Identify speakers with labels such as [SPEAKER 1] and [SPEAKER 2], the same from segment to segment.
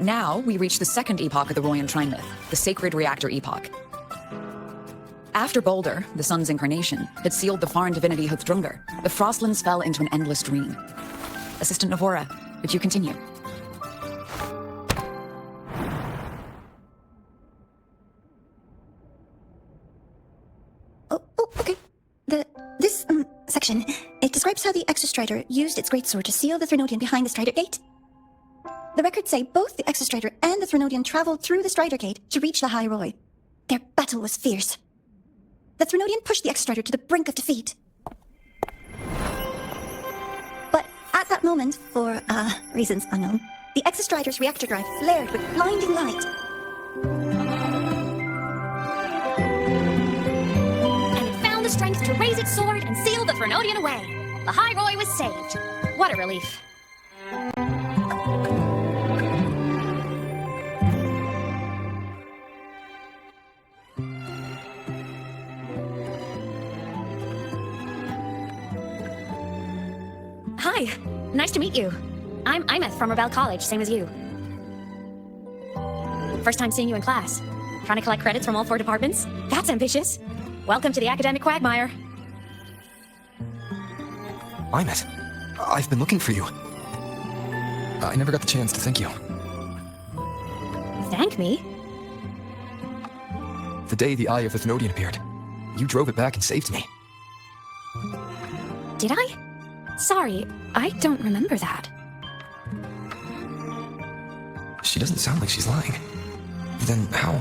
[SPEAKER 1] Now we reach the second epoch of the Royan Trine myth, the Sacred Reactor Epoch. After Boulder, the sun's incarnation, had sealed the foreign divinity Huthdrungar, the Frostlands fell into an endless dream. Assistant Navora, would you continue?
[SPEAKER 2] Okay. This section, it describes how the Exostrider used its greatsword to seal the Threnodian behind the Strider Gate. The records say both the Exostrider and the Threnodian traveled through the Strider Gate to reach Lahai-Roi. Their battle was fierce. The Threnodian pushed the Exostrider to the brink of defeat. But at that moment, for reasons unknown, the Exostrider's reactor drive flared with blinding light.
[SPEAKER 3] And it found the strength to raise its sword and seal the Threnodian away. Lahai-Roi was saved. What a relief. Hi, nice to meet you. I'm Aemeath from Rebel College, same as you. First time seeing you in class. Trying to collect credits from all 4 departments? That's ambitious. Welcome to the academic quagmire.
[SPEAKER 4] Aemeath, I've been looking for you. I never got the chance to thank you.
[SPEAKER 3] Thank me?
[SPEAKER 4] The day the Eye of the Thenodian appeared, you drove it back and saved me.
[SPEAKER 3] Did I? Sorry, I don't remember that.
[SPEAKER 4] She doesn't sound like she's lying. Then how?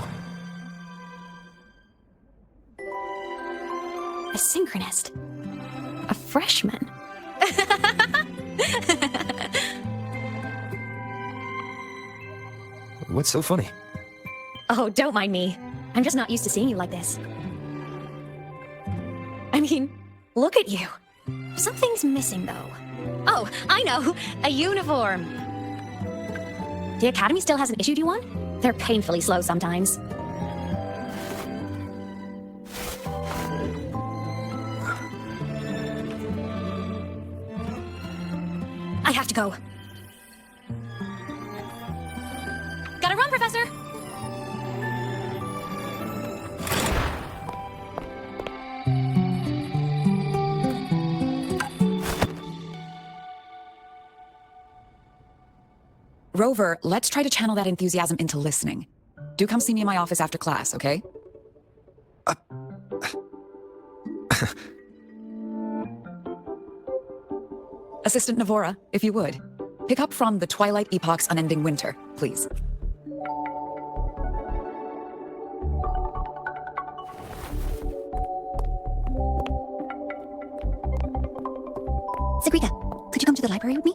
[SPEAKER 3] A synchronist. A freshman.
[SPEAKER 4] What's so funny?
[SPEAKER 3] Oh, don't mind me. I'm just not used to seeing you like this. I mean, look at you. Something's missing, though. Oh, I know! A uniform! The Academy still hasn't issued you one? They're painfully slow sometimes. I have to go. Gotta run, Professor!
[SPEAKER 1] Rover, let's try to channel that enthusiasm into listening. Do come see me in my office after class, okay? Assistant Navora, if you would. Pick up from the Twilight Epoch's Unending Winter, please.
[SPEAKER 2] Sagrita, could you come to the library with me?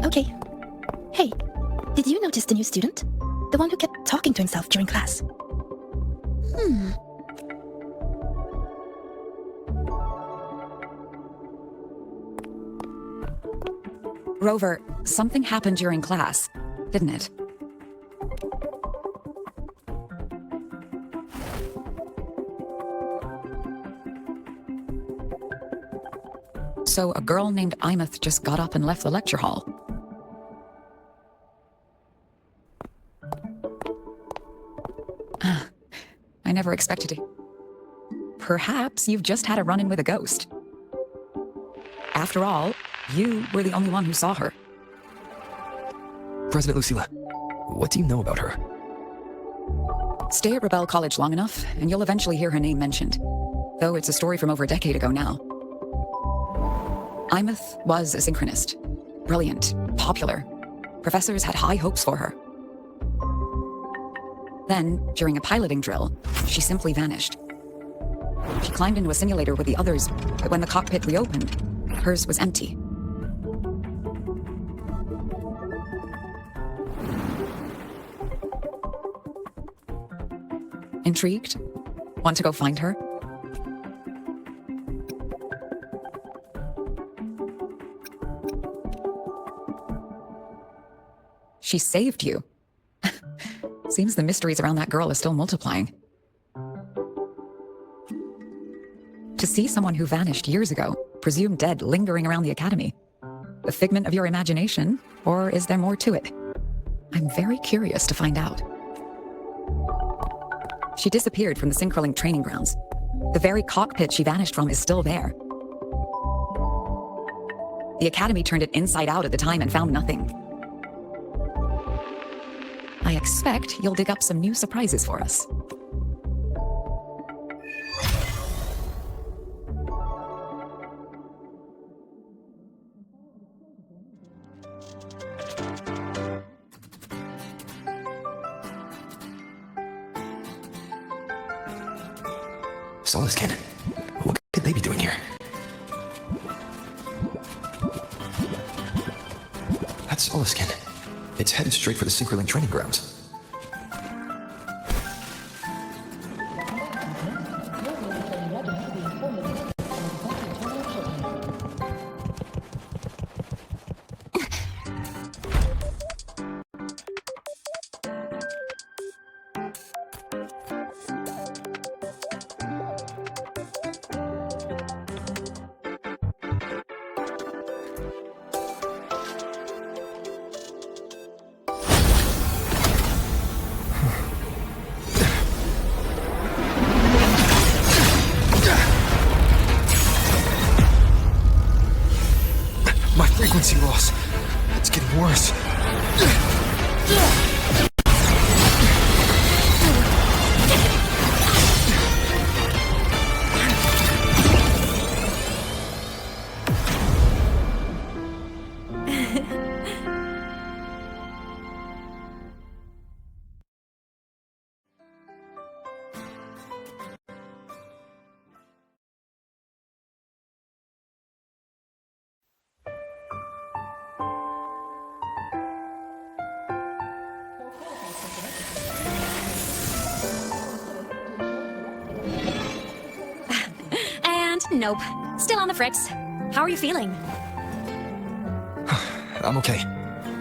[SPEAKER 5] Okay. Hey, did you notice the new student? The one who kept talking to himself during class.
[SPEAKER 1] Rover, something happened during class, didn't it? So a girl named Aemeath just got up and left the lecture hall. I never expected it. Perhaps you've just had a run-in with a ghost. After all, you were the only one who saw her.
[SPEAKER 4] President Lucilla, what do you know about her?
[SPEAKER 1] Stay at Rebel College long enough, and you'll eventually hear her name mentioned. Though it's a story from over a decade ago now. Aemeath was a synchronist. Brilliant, popular. Professors had high hopes for her. Then, during a piloting drill, she simply vanished. She climbed into a simulator with the others, but when the cockpit reopened, hers was empty. Intrigued? Want to go find her? She saved you. Seems the mysteries around that girl are still multiplying. To see someone who vanished years ago, presumed dead, lingering around the Academy. A figment of your imagination, or is there more to it? I'm very curious to find out. She disappeared from the Synchroling training grounds. The very cockpit she vanished from is still there. The Academy turned it inside out at the time and found nothing. I expect you'll dig up some new surprises for us.
[SPEAKER 4] Solaskin, what could they be doing here? That's Solaskin. It's headed straight for the Synchroling training grounds. Frequency loss. It's getting worse.
[SPEAKER 3] Nope. Still on the fricks. How are you feeling?
[SPEAKER 4] I'm okay.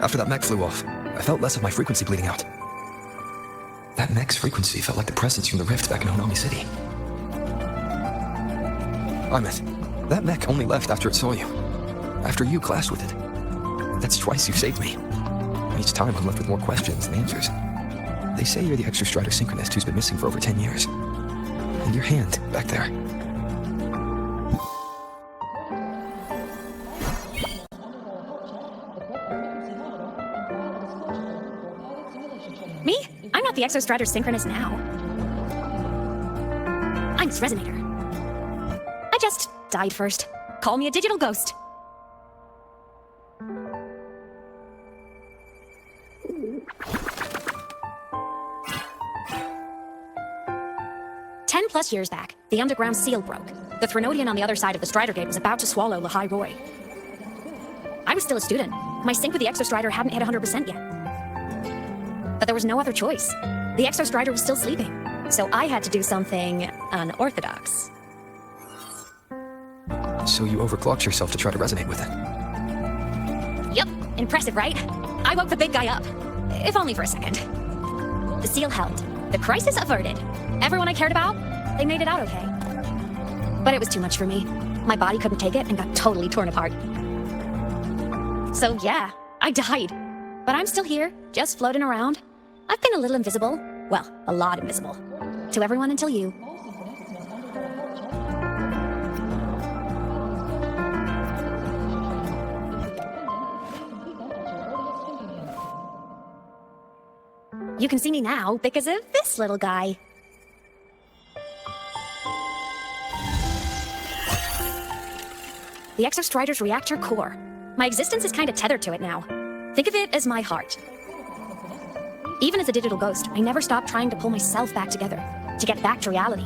[SPEAKER 4] After that mech flew off, I felt less of my frequency bleeding out. That mech's frequency felt like the presence from the rift back in Honami City. Aemeath, that mech only left after it saw you. After you clashed with it. That's twice you've saved me. Each time I'm left with more questions than answers. They say you're the Extra Strider Synchronist who's been missing for over 10 years. And your hand, back there.
[SPEAKER 3] Me? I'm not the Exo Strider Synchronist now. I'm its Resonator. I just died first. Call me a digital ghost. Plus years back, the underground seal broke. The Threnodian on the other side of the Strider Gate was about to swallow Lahai-Roi. I was still a student. My sync with the Exo Strider hadn't hit 100% yet. But there was no other choice. The Exo Strider was still sleeping, so I had to do something unorthodox.
[SPEAKER 4] So you overclocked yourself to try to resonate with it?
[SPEAKER 3] Yep, impressive, right? I woke the big guy up. If only for a second. The seal held. The crisis averted. Everyone I cared about, they made it out okay. But it was too much for me. My body couldn't take it and got totally torn apart. So yeah, I died. But I'm still here, just floating around. I've been a little invisible. Well, a lot invisible. To everyone until you. You can see me now because of this little guy. The Exo Strider's reactor core. My existence is kind of tethered to it now. Think of it as my heart. Even as a digital ghost, I never stopped trying to pull myself back together, to get back to reality.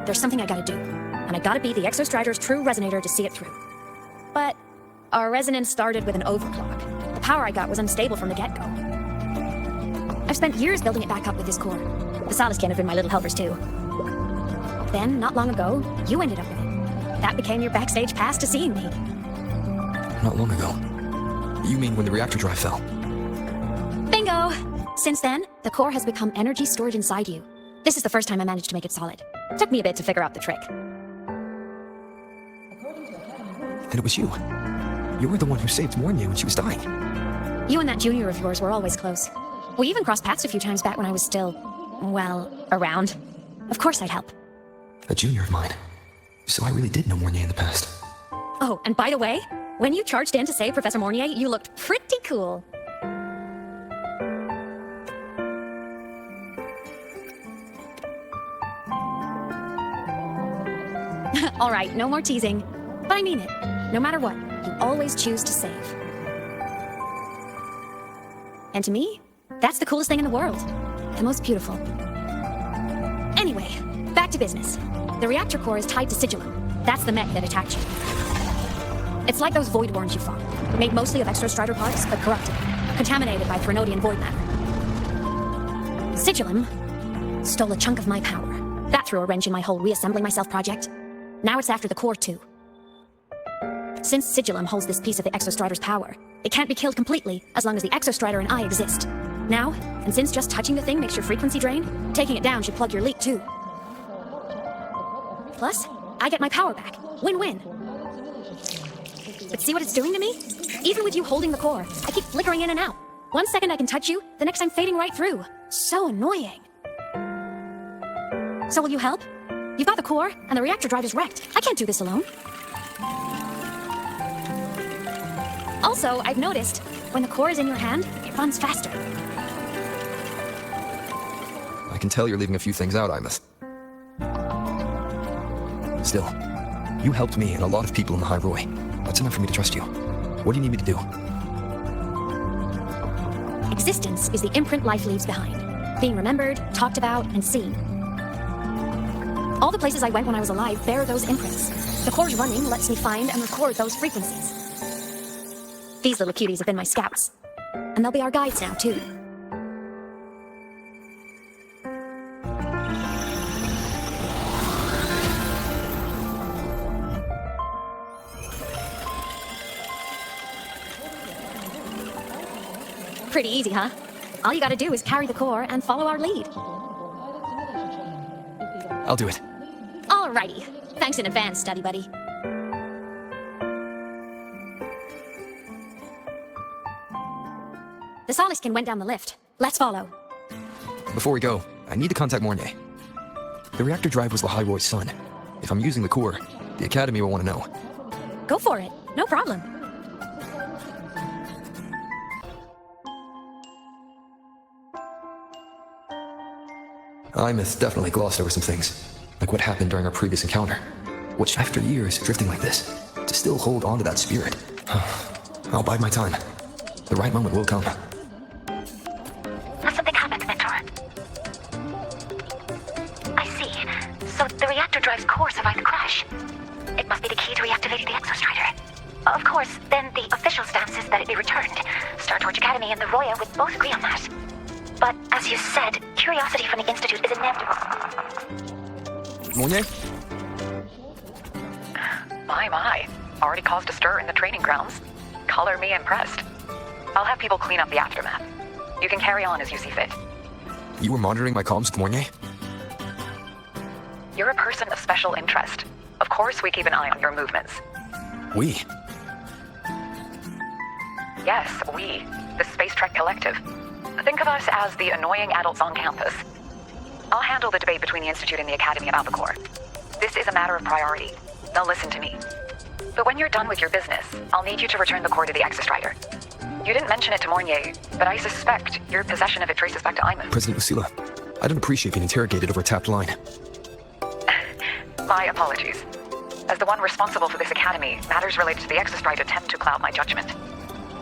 [SPEAKER 3] There's something I gotta do, and I gotta be the Exo Strider's true resonator to see it through. But our resonance started with an overclock. The power I got was unstable from the get-go. I've spent years building it back up with this core. The Solaskin have been my little helpers too. Then, not long ago, you ended up with it. That became your backstage pass to seeing me.
[SPEAKER 4] Not long ago. You mean when the reactor drive fell?
[SPEAKER 3] Bingo! Since then, the core has become energy stored inside you. This is the first time I managed to make it solid. Took me a bit to figure out the trick.
[SPEAKER 4] Then it was you. You were the one who saved Mornya when she was dying.
[SPEAKER 3] You and that junior of yours were always close. We even crossed paths a few times back when I was still, well, around. Of course I'd help.
[SPEAKER 4] A junior of mine. So I really did know Mornier in the past.
[SPEAKER 3] Oh, and by the way, when you charged in to save Professor Mornier, you looked pretty cool. All right, no more teasing. But I mean it. No matter what, you always choose to save. And to me, that's the coolest thing in the world. The most beautiful. Anyway, back to business. The reactor core is tied to Sigillum. That's the mech that attacked you. It's like those void worms you fought. Made mostly of extra strider parts, but corrupted. Contaminated by Vernodian void matter. Sigillum stole a chunk of my power. That threw a wrench in my whole reassembling myself project. Now it's after the core too. Since Sigillum holds this piece of the Exostrider's power, it can't be killed completely as long as the Exostrider and I exist. Now, and since just touching the thing makes your frequency drain, taking it down should plug your leak too. Plus, I get my power back. Win-win. But see what it's doing to me? Even with you holding the core, I keep flickering in and out. One second I can touch you, the next I'm fading right through. So annoying. So will you help? You've got the core, and the reactor drive is wrecked. I can't do this alone. Also, I've noticed, when the core is in your hand, it runs faster.
[SPEAKER 4] I can tell you're leaving a few things out, Aemeath. Still, you helped me and a lot of people in Lahai-Roi. That's enough for me to trust you. What do you need me to do?
[SPEAKER 3] Existence is the imprint life leaves behind. Being remembered, talked about, and seen. All the places I went when I was alive bear those imprints. The core's running lets me find and record those frequencies. These little cuties have been my scouts. And they'll be our guides now, too. Pretty easy, huh? All you gotta do is carry the core and follow our lead.
[SPEAKER 4] I'll do it.
[SPEAKER 3] Alrighty. Thanks in advance, study buddy. The Soliskin went down the lift. Let's follow.
[SPEAKER 4] Before we go, I need to contact Mornier. The reactor drive was Lahai-Roi's son. If I'm using the core, the Academy will want to know.
[SPEAKER 3] Go for it. No problem.
[SPEAKER 4] Aemeath definitely glossed over some things, like what happened during our previous encounter. Which, after years drifting like this, to still hold on to that spirit. I'll bide my time. The right moment will come.
[SPEAKER 6] Something happened, Mentor. I see. So the reactor drive's core survived the crash. It must be the key to reactivating the Exostrider. Of course, then the official stance is that it be returned. Startorch Academy and the Roya would both agree on that. But, as you said, curiosity from the Institute is inevitable.
[SPEAKER 4] Mornier?
[SPEAKER 7] My. Already caused a stir in the training grounds. Color me impressed. I'll have people clean up the aftermath. You can carry on as you see fit.
[SPEAKER 4] You were monitoring my comms with Mornier?
[SPEAKER 7] You're a person of special interest. Of course we keep an eye on your movements.
[SPEAKER 4] We?
[SPEAKER 7] Yes, we. The Space Trek Collective. Think of us as the annoying adults on campus. I'll handle the debate between the Institute and the Academy about the core. This is a matter of priority. They'll listen to me. But when you're done with your business, I'll need you to return the core to the Exostrider. You didn't mention it to Mornier, but I suspect your possession of it traces back to Aemeath.
[SPEAKER 4] President Lucilla, I don't appreciate being interrogated over a tapped line.
[SPEAKER 7] My apologies. As the one responsible for this academy, matters related to the Exostrider tend to cloud my judgment.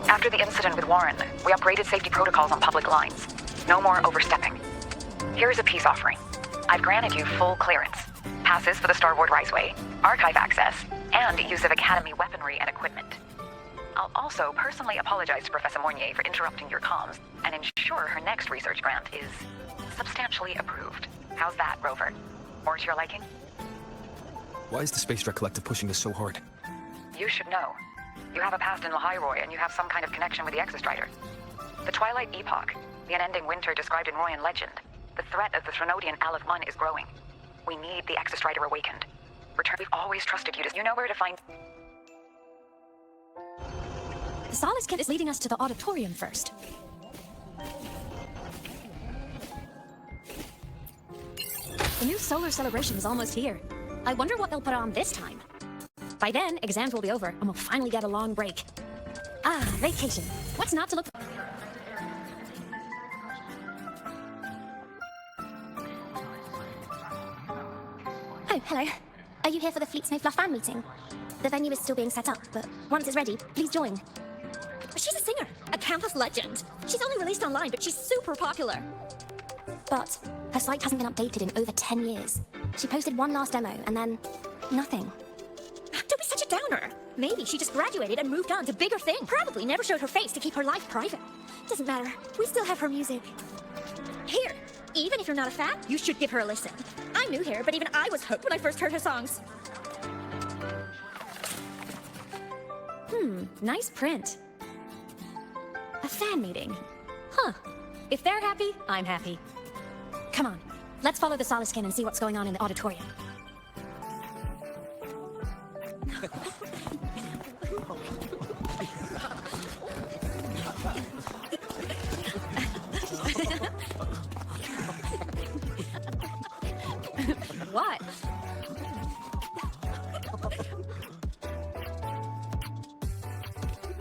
[SPEAKER 7] After the incident with Warren, we upgraded safety protocols on public lines. No more overstepping. Here is a peace offering. I've granted you full clearance. Passes for the Starboard Riseway, archive access, and use of Academy weaponry and equipment. I'll also personally apologize to Professor Mornier for interrupting your comms and ensure her next research grant is substantially approved. How's that, Rover? More to your liking?
[SPEAKER 4] Why is the Space Trek Collective pushing this so hard?
[SPEAKER 7] You should know. You have a past in Lahai-Roi and you have some kind of connection with the Exostrider. The Twilight Epoch, the unending winter described in Royan legend, the threat of the Threnodian Aleph Mun is growing. We need the Exostrider awakened. Return. We've always trusted you. You know where to find...
[SPEAKER 3] The Solace Kit is leading us to the auditorium first. The new solar celebration is almost here. I wonder what they'll put on this time. By then, exams will be over, and we'll finally get a long break. Ah, vacation. What's not to look for?
[SPEAKER 8] Oh, hello. Are you here for the Fleet Snow Fluff fan meeting? The venue is still being set up, but once it's ready, please join.
[SPEAKER 3] She's a singer, a campus legend. She's only released online, but she's super popular.
[SPEAKER 8] But her site hasn't been updated in over 10 years. She posted one last demo, and then nothing.
[SPEAKER 3] Don't be such a downer. Maybe she just graduated and moved on to bigger things. Probably never showed her face to keep her life private.
[SPEAKER 8] Doesn't matter. We still have her music.
[SPEAKER 3] Here, even if you're not a fan, you should give her a listen. I'm new here, but even I was hooked when I first heard her songs. Nice print. A fan meeting. Huh. If they're happy, I'm happy. Come on, let's follow the Solace Kin and see what's going on in the auditorium. What?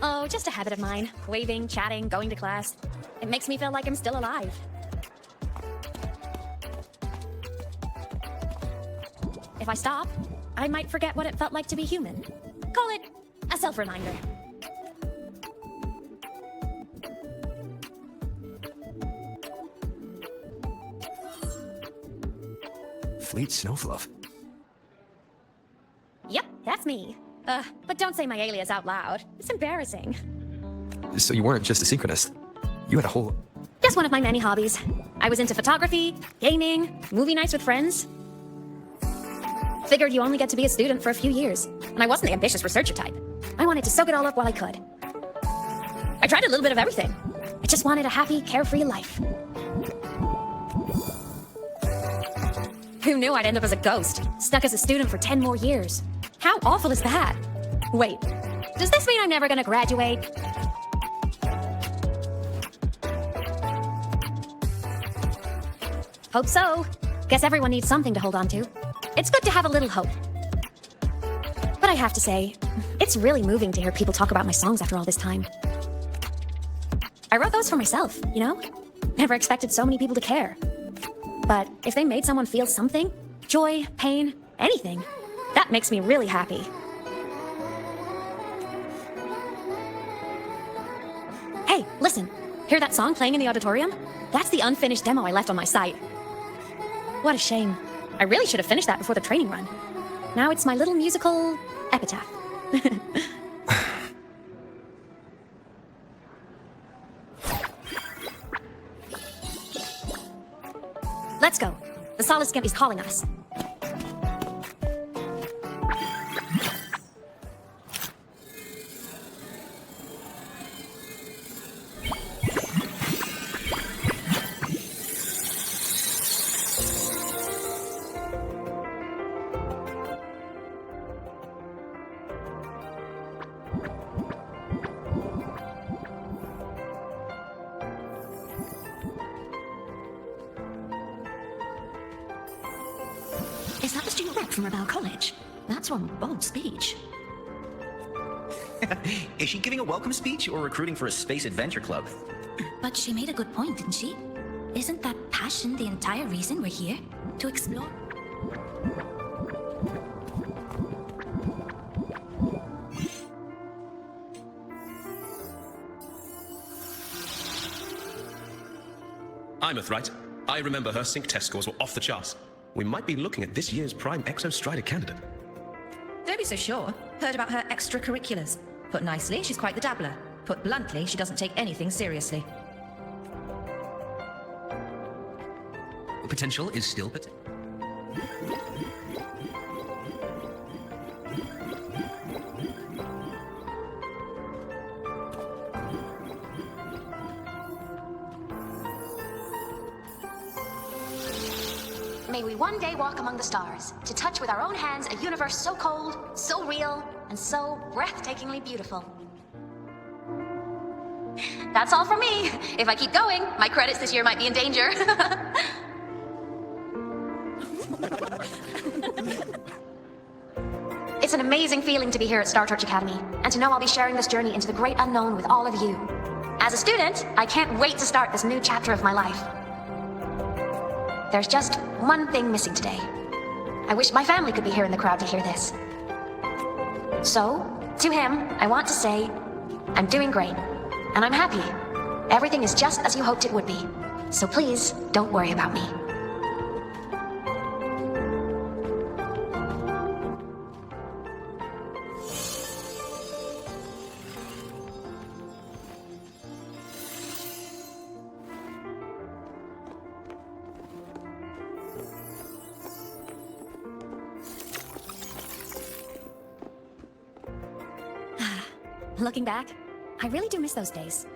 [SPEAKER 3] Oh, just a habit of mine. Waving, chatting, going to class. It makes me feel like I'm still alive. If I stop, I might forget what it felt like to be human. Call it a self-reminder.
[SPEAKER 4] Fleet Snowfluff.
[SPEAKER 3] Yep, that's me. But don't say my alias out loud. It's embarrassing.
[SPEAKER 4] So you weren't just a synchronist. You had a whole...
[SPEAKER 3] Just one of my many hobbies. I was into photography, gaming, movie nights with friends. Figured you only get to be a student for a few years. And I wasn't the ambitious researcher type. I wanted to soak it all up while I could. I tried a little bit of everything. I just wanted a happy, carefree life. Who knew I'd end up as a ghost, stuck as a student for 10 more years? How awful is that? Wait, does this mean I'm never gonna graduate? Hope so. Guess everyone needs something to hold on to. It's good to have a little hope. But I have to say, it's really moving to hear people talk about my songs after all this time. I wrote those for myself, you know? Never expected so many people to care. But if they made someone feel something, joy, pain, anything, that makes me really happy. Hey, listen. Hear that song playing in the auditorium? That's the unfinished demo I left on my site. What a shame. I really should have finished that before the training run. Now it's my little musical epitaph. Let's go. The Solace Kin is calling us.
[SPEAKER 9] Is that the student rep from Rebel College? That's one bold speech.
[SPEAKER 10] Is she giving a welcome speech or recruiting for a space adventure club?
[SPEAKER 9] But she made a good point, didn't she? Isn't that passion the entire reason we're here? To explore?
[SPEAKER 11] Aemeath, right? I remember her sync test scores were off the charts. We might be looking at this year's prime Exostrider candidate.
[SPEAKER 12] Don't be so sure. Heard about her extracurriculars. Put nicely, she's quite the dabbler. Put bluntly, she doesn't take anything seriously.
[SPEAKER 10] Potential is still potential.
[SPEAKER 6] May we one day walk among the stars, to touch with our own hands a universe so cold, so real, and so breathtakingly beautiful.
[SPEAKER 13] That's all for me. If I keep going, my credits this year might be in danger.
[SPEAKER 3] It's an amazing feeling to be here at Startorch Academy, and to know I'll be sharing this journey into the great unknown with all of you. As a student, I can't wait to start this new chapter of my life. There's just one thing missing today. I wish my family could be here in the crowd to hear this. So, to him, I want to say, I'm doing great, and I'm happy. Everything is just as you hoped it would be. So please, don't worry about me. Looking back, I really do miss those days.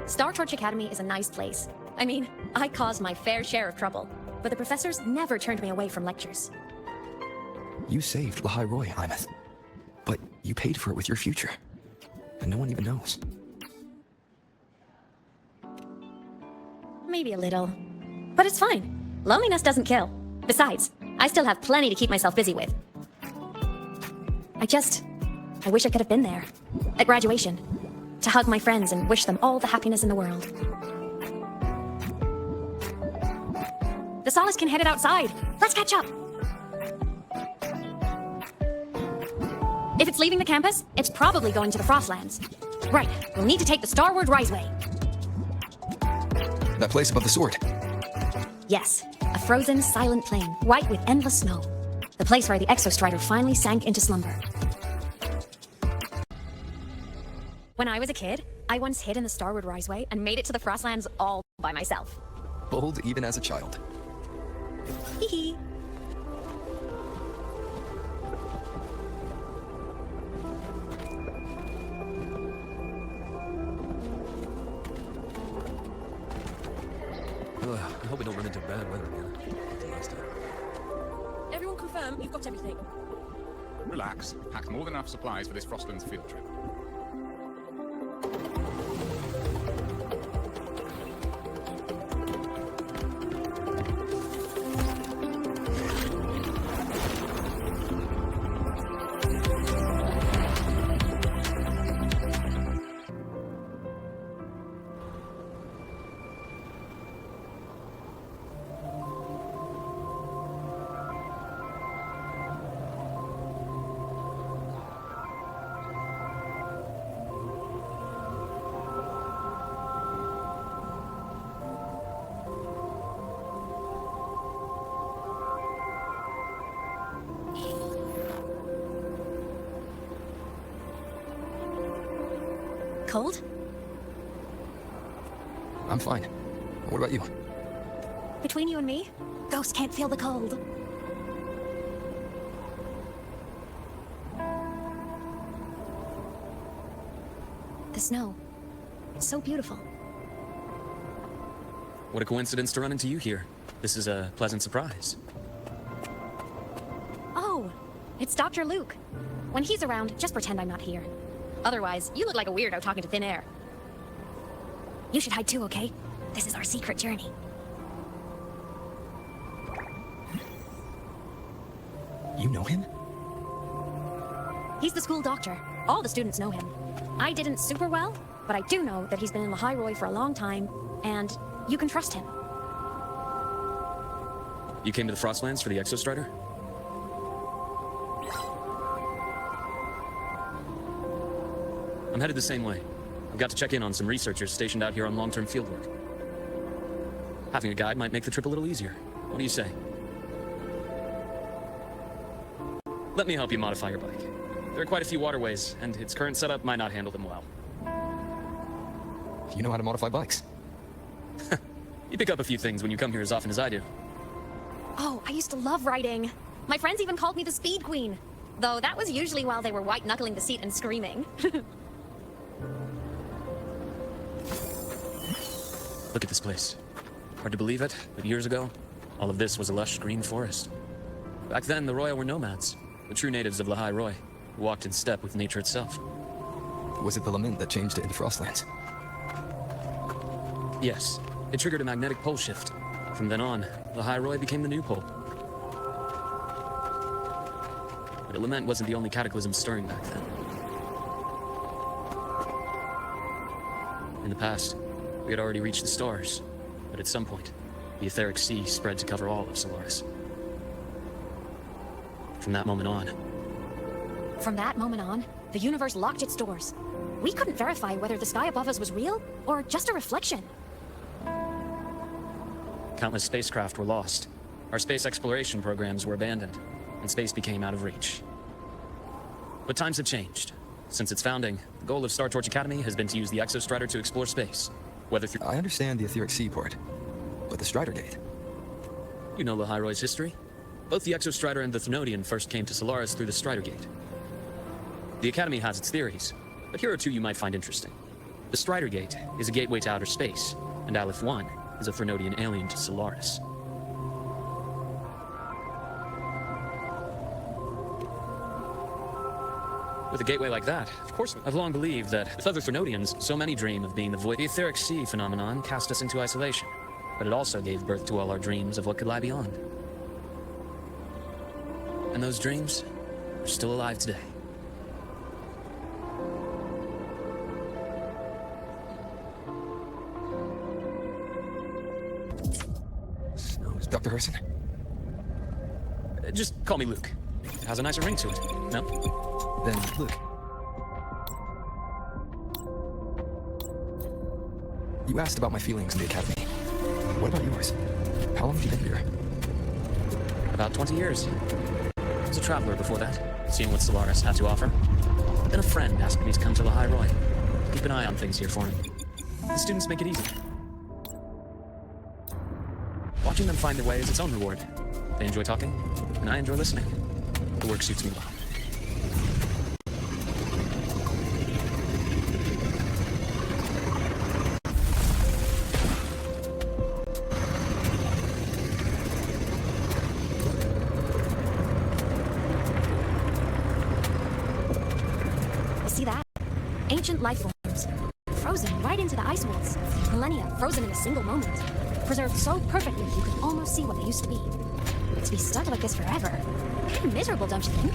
[SPEAKER 3] Startorch Academy is a nice place. I mean, I caused my fair share of trouble, but the professors never turned me away from lectures.
[SPEAKER 4] You saved Lahai-Roi, Aemeath. But you paid for it with your future. And no one even knows.
[SPEAKER 3] Maybe a little. But it's fine. Loneliness doesn't kill. Besides, I still have plenty to keep myself busy with. I wish I could have been there. At graduation. To hug my friends and wish them all the happiness in the world. The Solace can head it outside. Let's catch up. If it's leaving the campus, it's probably going to the Frostlands. Right, we'll need to take the Lahai-Roi way.
[SPEAKER 4] That place above the sword.
[SPEAKER 3] Yes, a frozen, silent plain, white with endless snow. The place where the Exostrider finally sank into slumber. When I was a kid, I once hid in the Lahai-Roi way and made it to the Frostlands all by myself.
[SPEAKER 4] Bold even as a child.
[SPEAKER 3] Hee hee.
[SPEAKER 14] I hope we don't run into bad weather again. Like the last time.
[SPEAKER 15] Everyone confirm you've got everything.
[SPEAKER 16] Relax. Packed more than enough supplies for this Frostlands field trip.
[SPEAKER 3] Cold?
[SPEAKER 4] I'm fine. What about you?
[SPEAKER 3] Between you and me, ghosts can't feel the cold. The snow. It's so beautiful.
[SPEAKER 14] What a coincidence to run into you here. This is a pleasant surprise.
[SPEAKER 3] Oh, it's Dr. Luke. When he's around, just pretend I'm not here. Otherwise, you look like a weirdo talking to thin air. You should hide too, okay? This is our secret journey.
[SPEAKER 4] You know him?
[SPEAKER 3] He's the school doctor. All the students know him. I didn't super well, but I do know that he's been in Lahai-Roi for a long time, and you can trust him.
[SPEAKER 14] You came to the Frostlands for the Exostrider? I'm headed the same way. I've got to check in on some researchers stationed out here on long-term fieldwork. Having a guide might make the trip a little easier. What do you say? Let me help you modify your bike. There are quite a few waterways, and its current setup might not handle them well.
[SPEAKER 4] You know how to modify bikes?
[SPEAKER 3] You pick up a few things when you come here as often as I do. Oh, I used to love riding. My friends even called me the Speed Queen. Though that was usually while they were white-knuckling the seat and screaming.
[SPEAKER 14] Look at this place. Hard to believe it, but years ago, all of this was a lush green forest. Back then, the Royal were nomads, the true natives of Lahai-Roi, who walked in step with nature itself.
[SPEAKER 4] Was it the lament that changed it into Frostlands?
[SPEAKER 14] Yes, it triggered a magnetic pole shift. From then on, Lahai-Roi became the new pole. But the lament wasn't the only cataclysm stirring back then. In the past, we had already reached the stars, but at some point, the etheric sea spread to cover all of Solaris. From that moment on,
[SPEAKER 3] the universe locked its doors. We couldn't verify whether the sky above us was real or just a reflection.
[SPEAKER 14] countless spacecraft were lost. Our space exploration programs were abandoned, and space became out of reach. But times have changed. Since its founding, the goal of Startorch Academy has been to use the Exostrider to explore space, whether through—
[SPEAKER 4] I understand the etheric sea part, but the Strider Gate?
[SPEAKER 14] You know Lahai-Roi's history? Both the Exostrider and the Thenodian first came to Solaris through the Strider Gate. The Academy has its theories, but here are two you might find interesting. The Strider Gate is a gateway to outer space, and Aleph 1 is a Thenodian alien to Solaris. With a gateway like that, of course, I've long believed that with other Thenodians, so many dream of being the void. The etheric sea phenomenon cast us into isolation, but it also gave birth to all our dreams of what could lie beyond. And those dreams are still alive today.
[SPEAKER 4] Dr. Herson?
[SPEAKER 14] Just call me Luke. It has a nicer ring to it, no?
[SPEAKER 4] Then, Luke. You asked about my feelings in the Academy. What about yours? How long have you been here?
[SPEAKER 14] About 20 years. I was a traveler before that, seeing what Solaris had to offer. Then a friend asked me to come to Lahai-Roi. Keep an eye on things here for him. The students make it easy. Watching them find their way is its own reward. They enjoy talking, and I enjoy listening. The work suits me well.
[SPEAKER 3] See that? Ancient life forms. Frozen right into the ice walls. Millennia frozen in a single moment. Preserved so perfectly you can almost see what they used to be. To be stuck like this forever. Miserable, don't you think?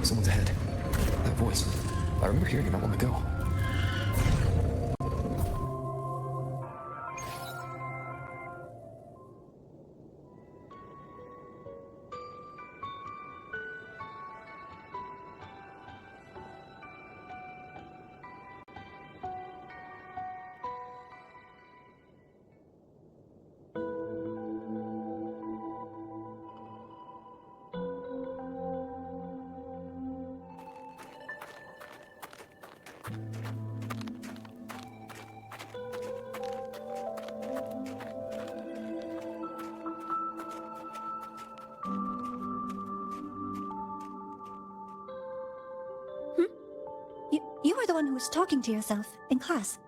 [SPEAKER 4] Someone's ahead. That voice. I remember hearing it not long ago.
[SPEAKER 2] You were the one who was talking to yourself in class.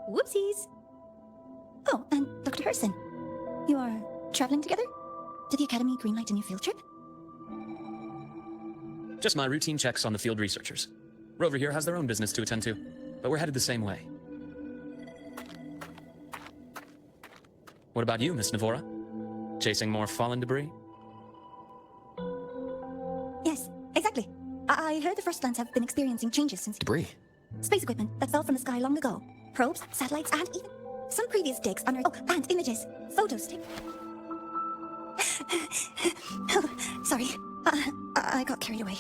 [SPEAKER 3] Whoopsies.
[SPEAKER 2] Oh, and Dr. Herson, you are traveling together? Did the Academy greenlight a new field trip?
[SPEAKER 14] Just my routine checks on the field researchers. Rover here has their own business to attend to, but we're headed the same way. What about you, Miss Navora? Chasing more fallen debris?
[SPEAKER 2] Yes, exactly. I heard the Frostlands have been experiencing changes since—
[SPEAKER 4] Debris?
[SPEAKER 2] Space equipment that fell from the sky long ago. Probes, satellites, and even some previous digs on Earth. Oh, and images. Photos taken. Sorry. I got carried away.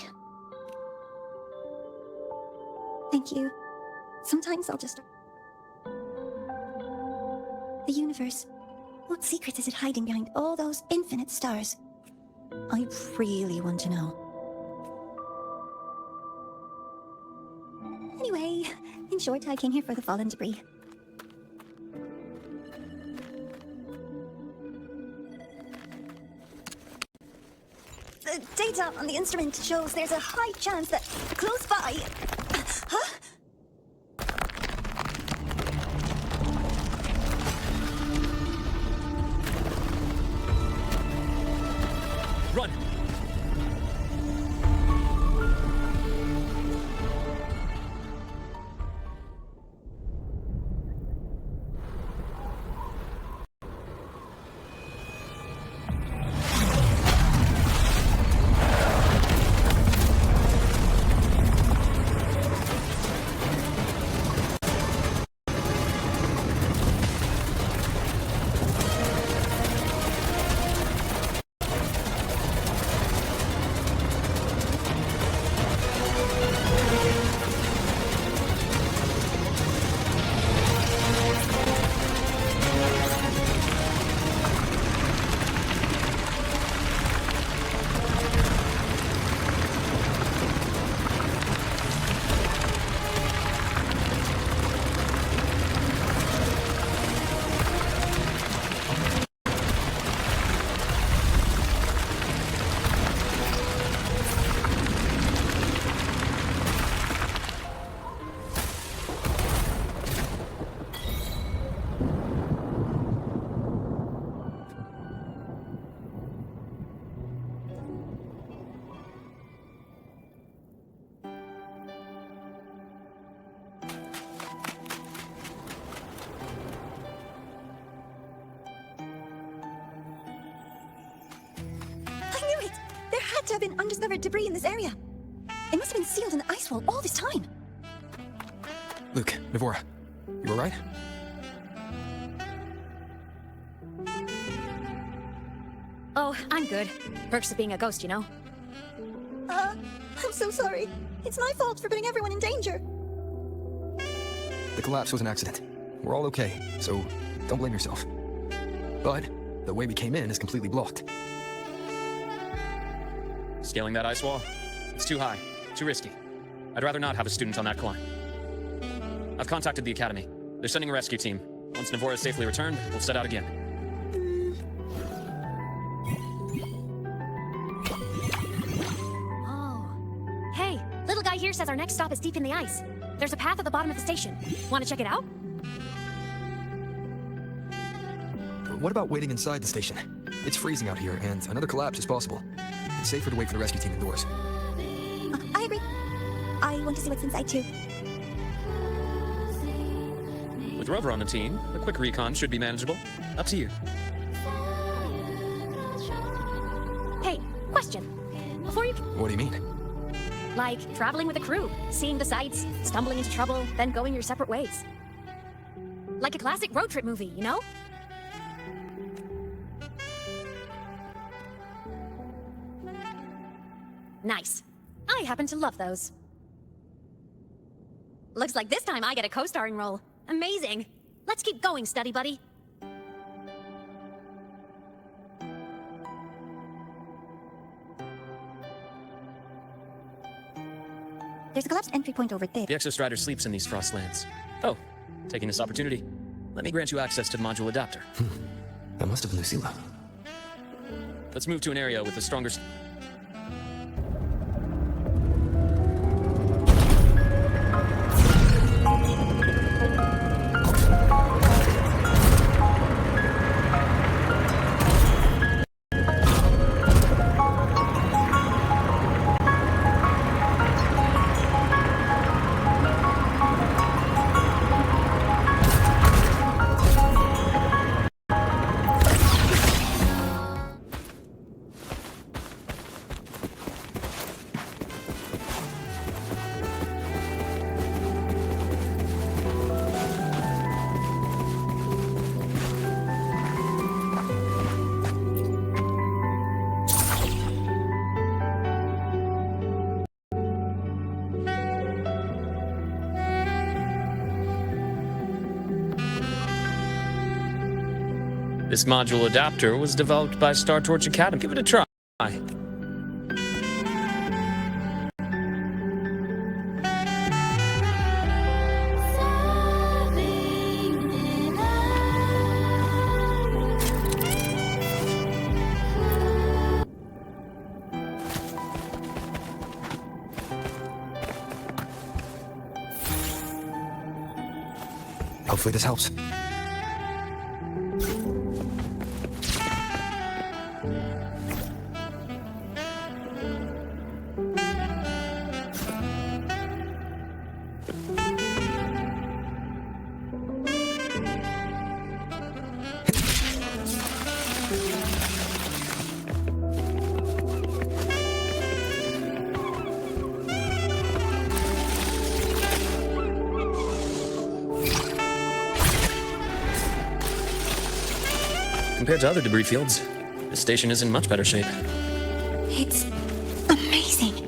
[SPEAKER 2] thank you. Sometimes I'll just... The universe. What secrets is it hiding behind all those infinite stars? I really want to know. Anyway, in short, I came here for the fallen debris. The data on the instrument shows there's a high chance that close by... Huh?
[SPEAKER 14] Run!
[SPEAKER 2] To have been undiscovered debris in this area. It must have been sealed in the ice wall all this time.
[SPEAKER 4] Luke, Navora, you alright?
[SPEAKER 3] Oh, I'm good. Perks of being a ghost, you know?
[SPEAKER 2] I'm so sorry. It's my fault for putting everyone in danger.
[SPEAKER 4] The collapse was an accident. We're all okay, so don't blame yourself. But the way we came in is completely blocked.
[SPEAKER 14] Scaling that ice wall? It's too high, too risky. I'd rather not have a student on that climb. I've contacted the Academy. They're sending a rescue team. Once Navora is safely returned, we'll set out again.
[SPEAKER 3] Oh. Hey, little guy here says our next stop is deep in the ice. There's a path at the bottom of the station. Want to check it out?
[SPEAKER 4] What about waiting inside the station? It's freezing out here, and another collapse is possible. It's safer to wait for the rescue team indoors.
[SPEAKER 2] I agree. I want to see what's inside too.
[SPEAKER 14] With Rover on the team, a quick recon should be manageable. Up to you.
[SPEAKER 3] Hey, question. Before you...
[SPEAKER 4] What do you mean?
[SPEAKER 3] Like, traveling with a crew, seeing the sights, stumbling into trouble, then going your separate ways. Like a classic road trip movie, you know? Nice. I happen to love those. Looks like this time I get a co-starring role. Amazing. Let's keep going, study buddy.
[SPEAKER 2] There's a collapsed entry point over there.
[SPEAKER 14] The Exostrider sleeps in these frostlands. Oh, taking this opportunity, let me grant you access to the module adapter.
[SPEAKER 4] That must have been Lucilla.
[SPEAKER 14] Let's move to an area with the strongest... This module adapter was developed by Startorch Academy. Give it a try.
[SPEAKER 4] Hopefully this helps.
[SPEAKER 14] Compared to other debris fields, this station is in much better shape.
[SPEAKER 2] It's amazing.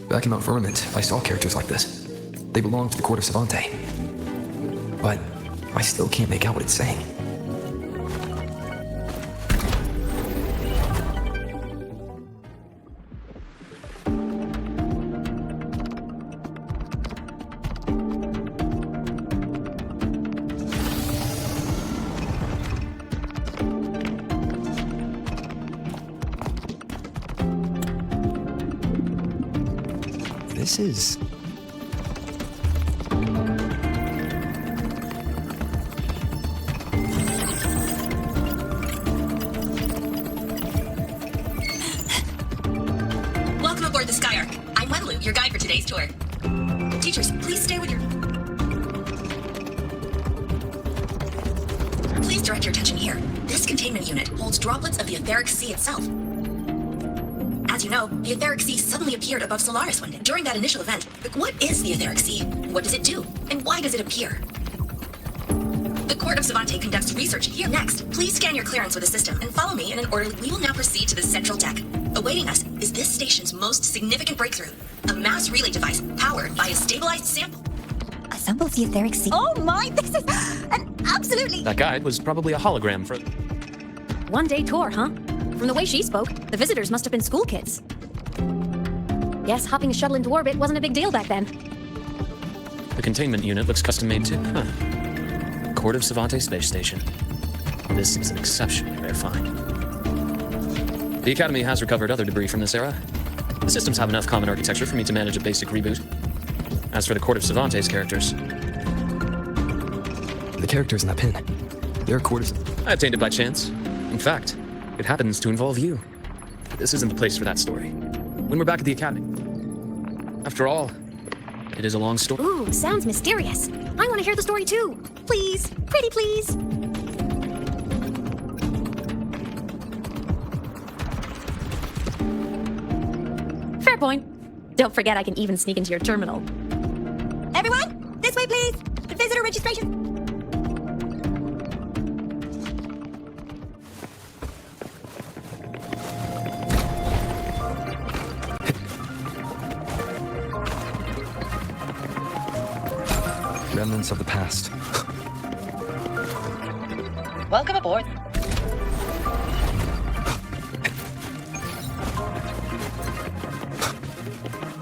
[SPEAKER 4] Back in Mount Vermont, I saw characters like this. They belong to the Court of Savante. But I still can't make out what it's saying. This is...
[SPEAKER 1] Welcome aboard the Skyark. I'm Wenlu, your guide for today's tour. Teachers, please stay with your... Please direct your attention here. This containment unit holds droplets of the etheric sea itself. As you know, the etheric sea suddenly appeared above Solaris one day during that initial event. But what is the etheric sea? What does it do? And why does it appear? The Court of Savante conducts research here. Next, please scan your clearance with the system and follow me in an orderly. We will now proceed to the central deck. Awaiting us is this station's most significant breakthrough, a mass relay device powered by a stabilized sample.
[SPEAKER 2] A sample of the etheric sea. Oh my, this is an absolutely...
[SPEAKER 14] That guide was probably a hologram for...
[SPEAKER 3] One-day tour, huh? From the way she spoke, the visitors must have been school kids. Guess hopping a shuttle into orbit wasn't a big deal back then.
[SPEAKER 14] The containment unit looks custom-made too. Huh. Court of Savante Space Station. This is an exceptionally rare find. The Academy has recovered other debris from this era. The systems have enough common architecture for me to manage a basic reboot. As for the Court of Savante's characters...
[SPEAKER 4] The characters in that pin. They're quarters...
[SPEAKER 14] I obtained it by chance. In fact, it happens to involve you. This isn't the place for that story. When we're back at the Academy. After all, it is a long story.
[SPEAKER 3] Ooh, sounds mysterious. I want to hear the story too. Please, pretty please. Fair point. Don't forget I can even sneak into your terminal.
[SPEAKER 2] Everyone, this way please. The visitor registration.
[SPEAKER 4] Remnants of the past.
[SPEAKER 7] Welcome aboard.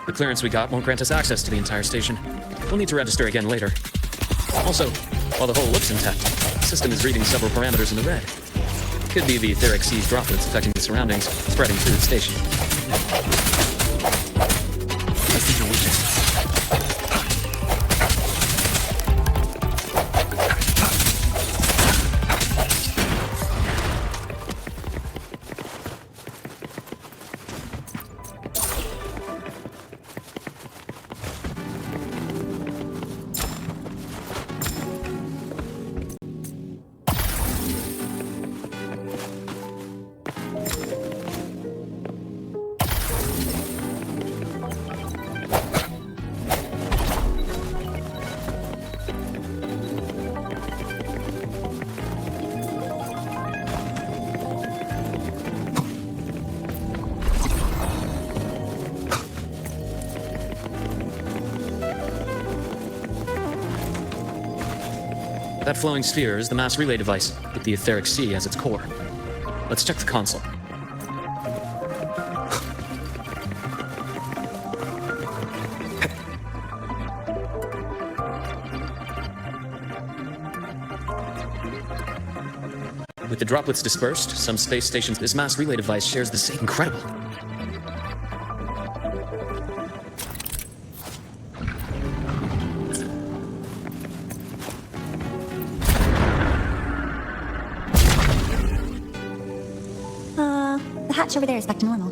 [SPEAKER 14] The clearance we got won't grant us access to the entire station. We'll need to register again later. Also, while the hull looks intact, the system is reading several parameters in the red. Could be the etheric sea's droplets affecting the surroundings, spreading through the station.
[SPEAKER 4] I see your wishes.
[SPEAKER 14] That flowing sphere is the mass relay device, with the etheric sea as its core. Let's check the console. With the droplets dispersed, some space stations, this mass relay device shares the same. Incredible.
[SPEAKER 2] The hatch over there is back to normal.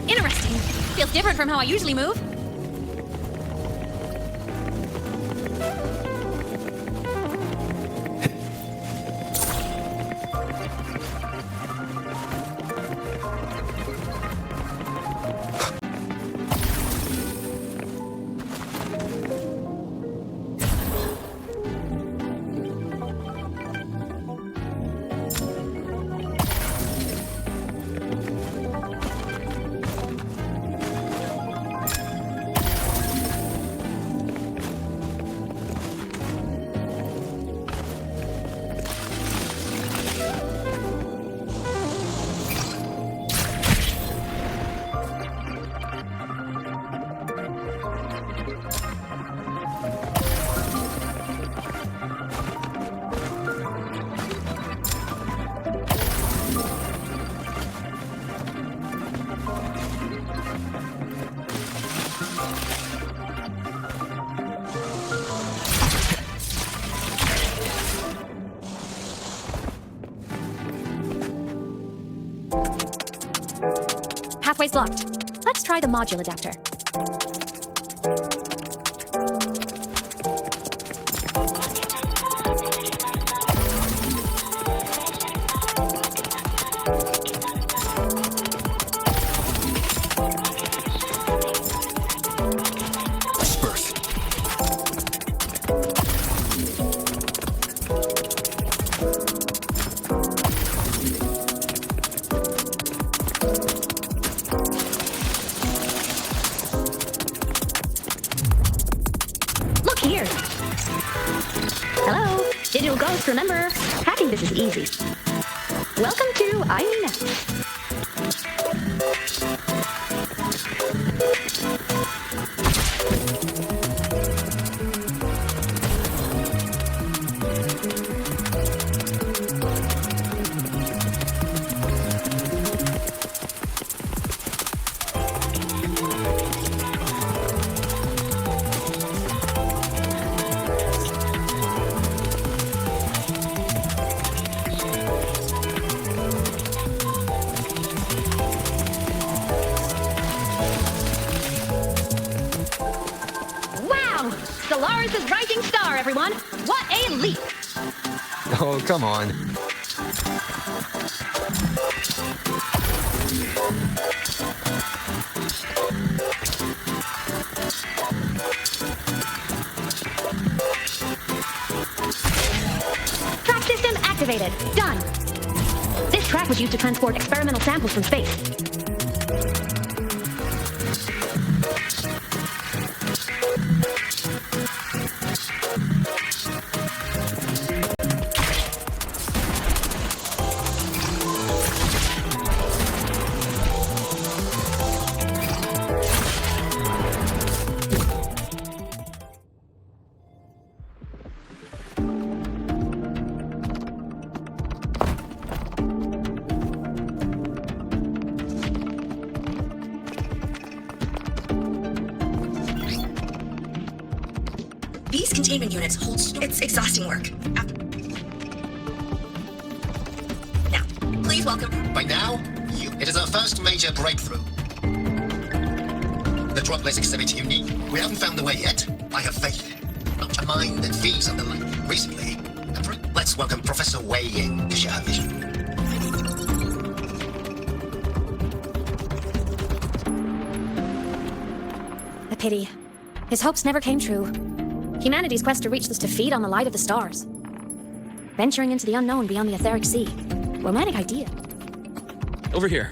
[SPEAKER 3] Interesting. Feels different from how I usually move. Pathway's locked. Let's try the module adapter. Remember, hacking this is easy. Welcome to Aemeath. What a leap!
[SPEAKER 4] Oh, come on.
[SPEAKER 3] Track system activated. Done. This track was used to transport experimental samples from space.
[SPEAKER 17] These containment units hold... It's exhausting work. Now, please welcome...
[SPEAKER 18] By now, it is our first major breakthrough. The droplets exhibit unique. We haven't found the way yet. I have faith. A mind that feeds on the light. Recently, let's welcome Professor Wei in to share her vision.
[SPEAKER 3] A pity. His hopes never came true. Humanity's quest to reach was to feed on the light of the stars. Venturing into the unknown beyond the etheric sea. Romantic idea.
[SPEAKER 14] Over here.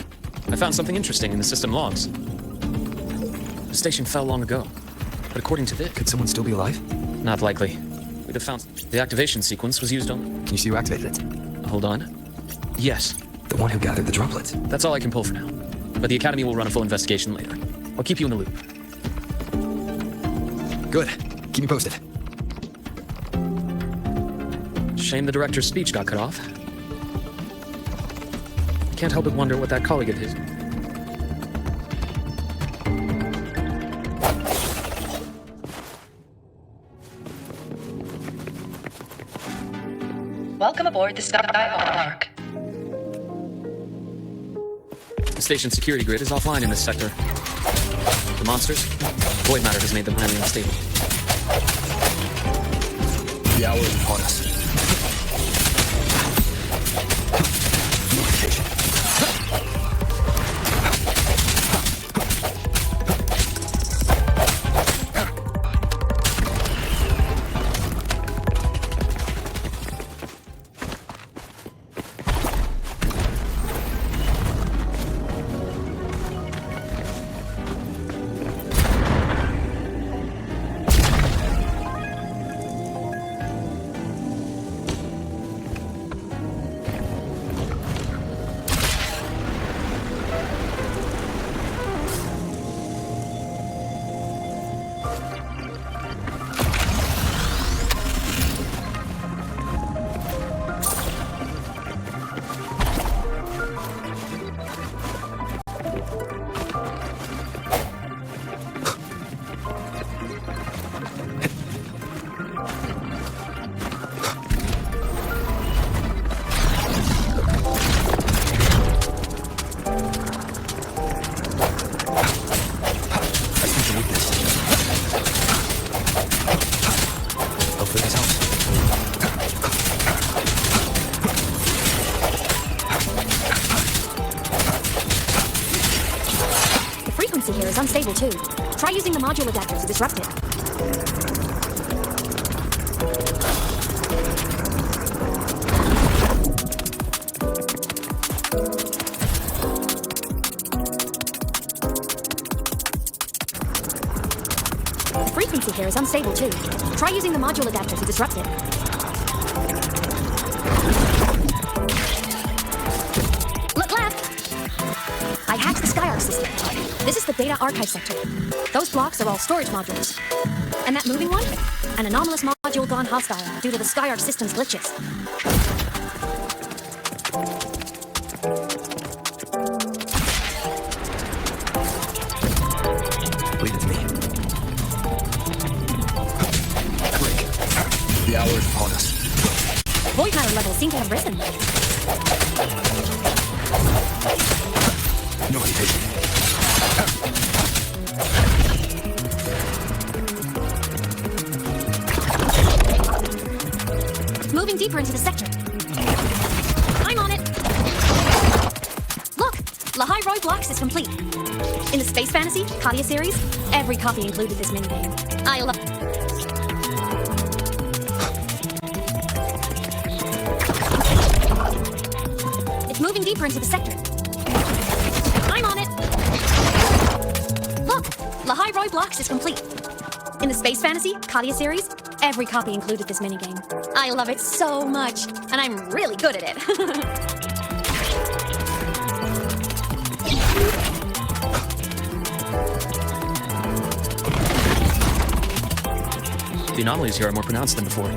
[SPEAKER 14] I found something interesting in the system logs. The station fell long ago. But according to this...
[SPEAKER 4] Could someone still be alive?
[SPEAKER 14] Not likely. We'd have found... The activation sequence was used on...
[SPEAKER 4] Can you see who activated it?
[SPEAKER 14] Hold on. Yes.
[SPEAKER 4] The one who gathered the droplets.
[SPEAKER 14] That's all I can pull for now. But the Academy will run a full investigation later. I'll keep you in the loop.
[SPEAKER 4] Good. Keep me posted.
[SPEAKER 14] Shame the director's speech got cut off. Can't help but wonder what that colleague of his...
[SPEAKER 19] Welcome aboard the Startorch.
[SPEAKER 14] The station's security grid is offline in this sector. The monsters? Void matter has made them highly unstable.
[SPEAKER 4] The hour is upon us.
[SPEAKER 3] Unstable too. Try using the module adapter to disrupt it. The frequency here is unstable too. Try using the module adapter to disrupt it. Look left! I hacked the Skyarc system. This is the data archive sector. Those blocks are all storage modules. And that moving one? An anomalous module gone hostile due to the Skyarc system's glitches.
[SPEAKER 4] Leave it to me. Quick. The hour is upon us.
[SPEAKER 3] Void matter levels seem to have risen.
[SPEAKER 4] No evasion.
[SPEAKER 3] Moving deeper into the sector. I'm on it. Look, Lahai-Roi blocks is complete. In the Space Fantasy, Katia series, every copy included this minigame. I love it. It's moving deeper into the sector. I'm on it. Look, Lahai-Roi blocks is complete. In the Space Fantasy, Katia series, every copy included this minigame. I love it so much, and I'm really good at it.
[SPEAKER 14] The anomalies here are more pronounced than before.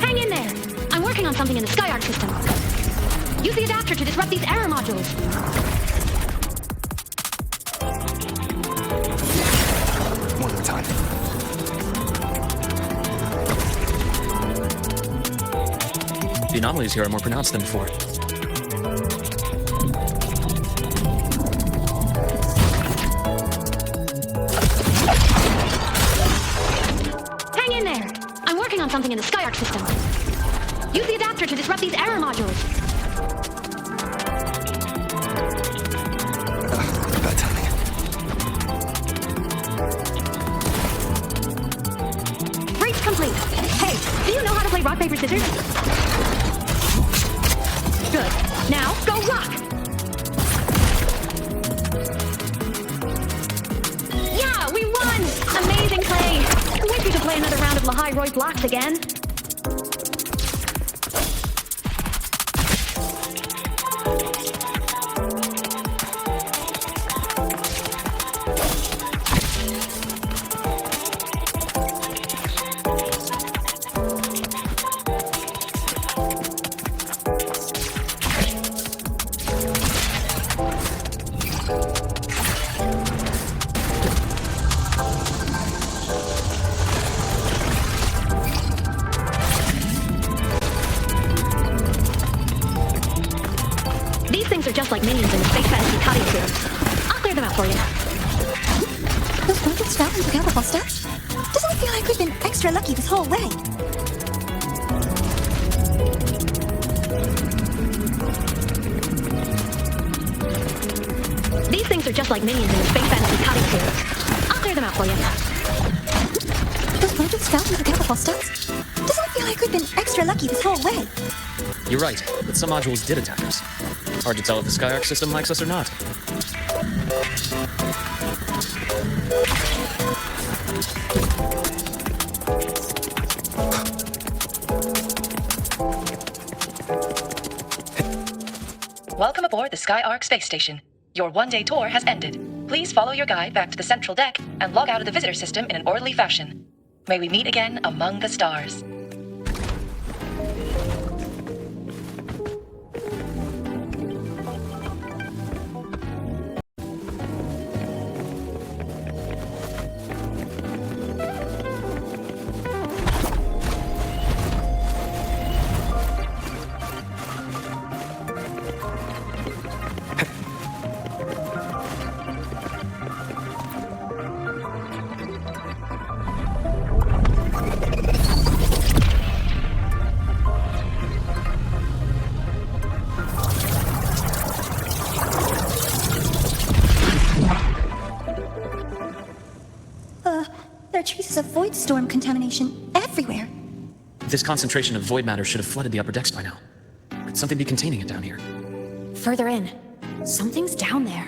[SPEAKER 3] Hang in there! I'm working on something in the Skyarc system. Use the adapter to disrupt these error modules.
[SPEAKER 4] One more time.
[SPEAKER 14] The anomalies here are more pronounced than before.
[SPEAKER 3] Hang in there! I'm working on something in the Skyarc system. Use the adapter to disrupt these error modules.
[SPEAKER 4] Bad time.
[SPEAKER 3] play rock, paper, scissors? Good. Now, go rock! Yeah, we won! Amazing play! Wish we could play another round of Lahai-Roi blocks again. Just like minions in the space fantasy cottage here. I'll clear them out for you.
[SPEAKER 2] Those rockets fell into Galapagos stats? Doesn't it feel like we've been extra lucky this whole way?
[SPEAKER 3] These things are just like minions in the space fantasy cottage here. I'll clear them out for you.
[SPEAKER 2] Those rockets fell into Galapagos stats? Doesn't it feel like we've been extra lucky this whole way?
[SPEAKER 14] You're right, but some modules did attack us. Hard to tell if the Skyark system likes us or not.
[SPEAKER 19] Welcome aboard the Skyark space station. Your one-day tour has ended. Please follow your guide back to the central deck and log out of the visitor system in an orderly fashion. May we meet again among the stars.
[SPEAKER 2] There are traces of void storm contamination everywhere.
[SPEAKER 14] This concentration of void matter should have flooded the upper decks by now. Could something be containing it down here?
[SPEAKER 3] Further in. Something's down there.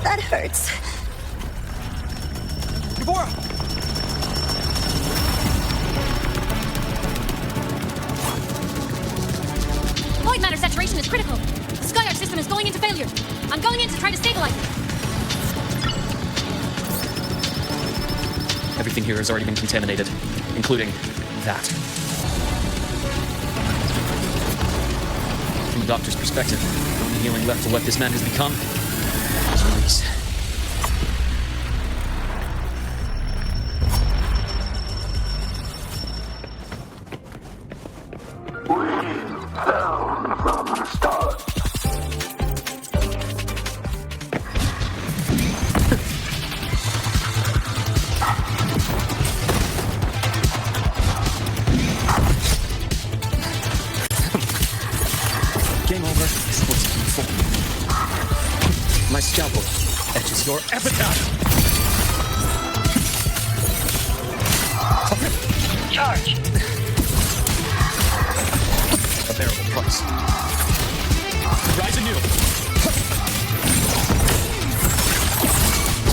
[SPEAKER 2] That hurts.
[SPEAKER 4] Deborah!
[SPEAKER 3] Void matter saturation is critical. The Skyark system is going into failure. I'm going in to try to stabilize it.
[SPEAKER 14] Everything here has already been contaminated, including that. From the doctor's perspective, the only healing left for what this man has become is release. Game over. Your epitaph!
[SPEAKER 19] Charge.
[SPEAKER 14] A bearable price. Rise anew.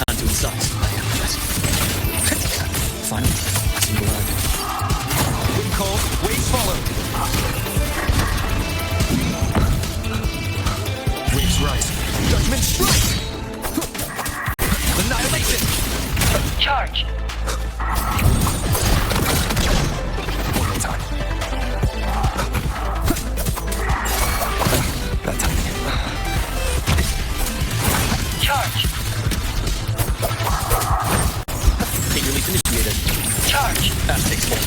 [SPEAKER 14] Time to incise. Finally, single line. Wind cold, waves follow. Waves rise. Judgment strike! Annihilation!
[SPEAKER 19] Charge.
[SPEAKER 4] One more time. That timing.
[SPEAKER 19] Charge.
[SPEAKER 14] Big release initiated.
[SPEAKER 19] Charge.
[SPEAKER 14] Fast takes hold.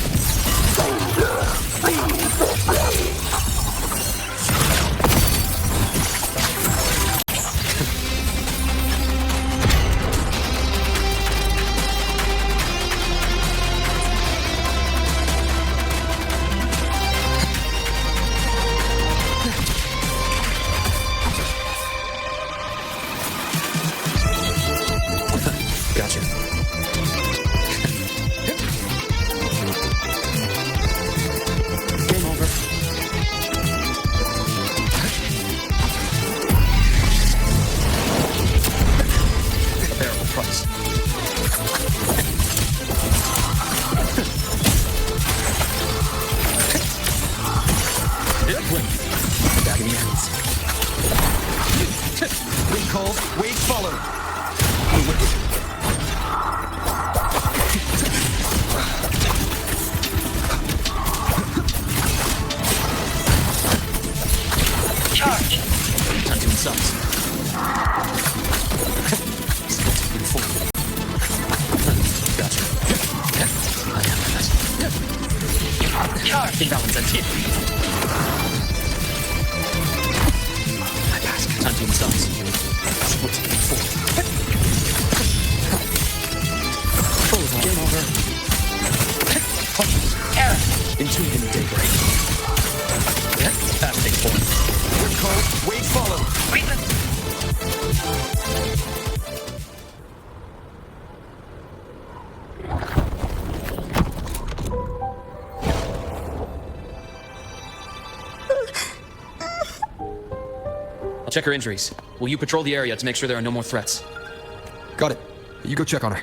[SPEAKER 4] Gotcha.
[SPEAKER 14] Game over. A bearable price.
[SPEAKER 4] Back in the ends.
[SPEAKER 14] Wind cold, waves follow.
[SPEAKER 19] Charge.
[SPEAKER 14] Time to incise. Still taking forward. Gotcha. I am that.
[SPEAKER 19] Charge.
[SPEAKER 14] Imbalance and hit. I pass. Time to incise. Still taking forward. Game over.
[SPEAKER 19] Error.
[SPEAKER 14] Entombed in the daybreak. Fast takes form.
[SPEAKER 4] Wind cold, waves follow.
[SPEAKER 19] Treatment.
[SPEAKER 14] I'll check her injuries. Will you patrol the area to make sure there are no more threats?
[SPEAKER 4] Got it. You go check on her.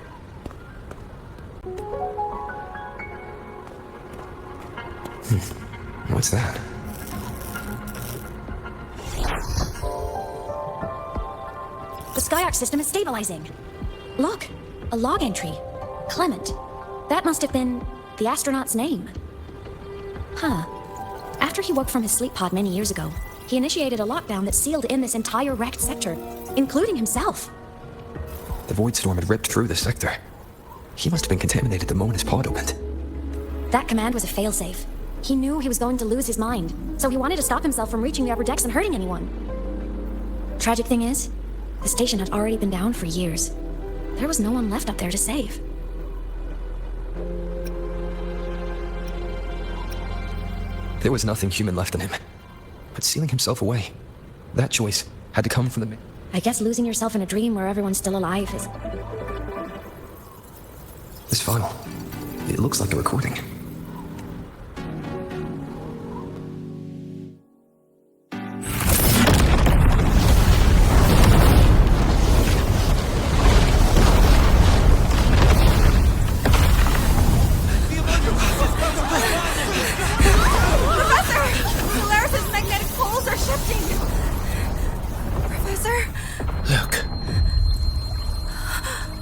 [SPEAKER 4] What's that?
[SPEAKER 3] The SkyArc system is stabilizing. Look, a log entry. Clement. That must have been the astronaut's name. Huh. After he woke from his sleep pod many years ago, he initiated a lockdown that sealed in this entire wrecked sector, including himself.
[SPEAKER 4] The void storm had ripped through the sector. He must have been contaminated the moment his pod opened.
[SPEAKER 3] That command was a failsafe. He knew he was going to lose his mind, so he wanted to stop himself from reaching the upper decks and hurting anyone. Tragic thing is, the station had already been down for years. There was no one left up there to save.
[SPEAKER 4] There was nothing human left in him. But sealing himself away, that choice had to come from the...
[SPEAKER 3] I guess losing yourself in a dream where everyone's still alive is...
[SPEAKER 4] This file, it looks like a recording.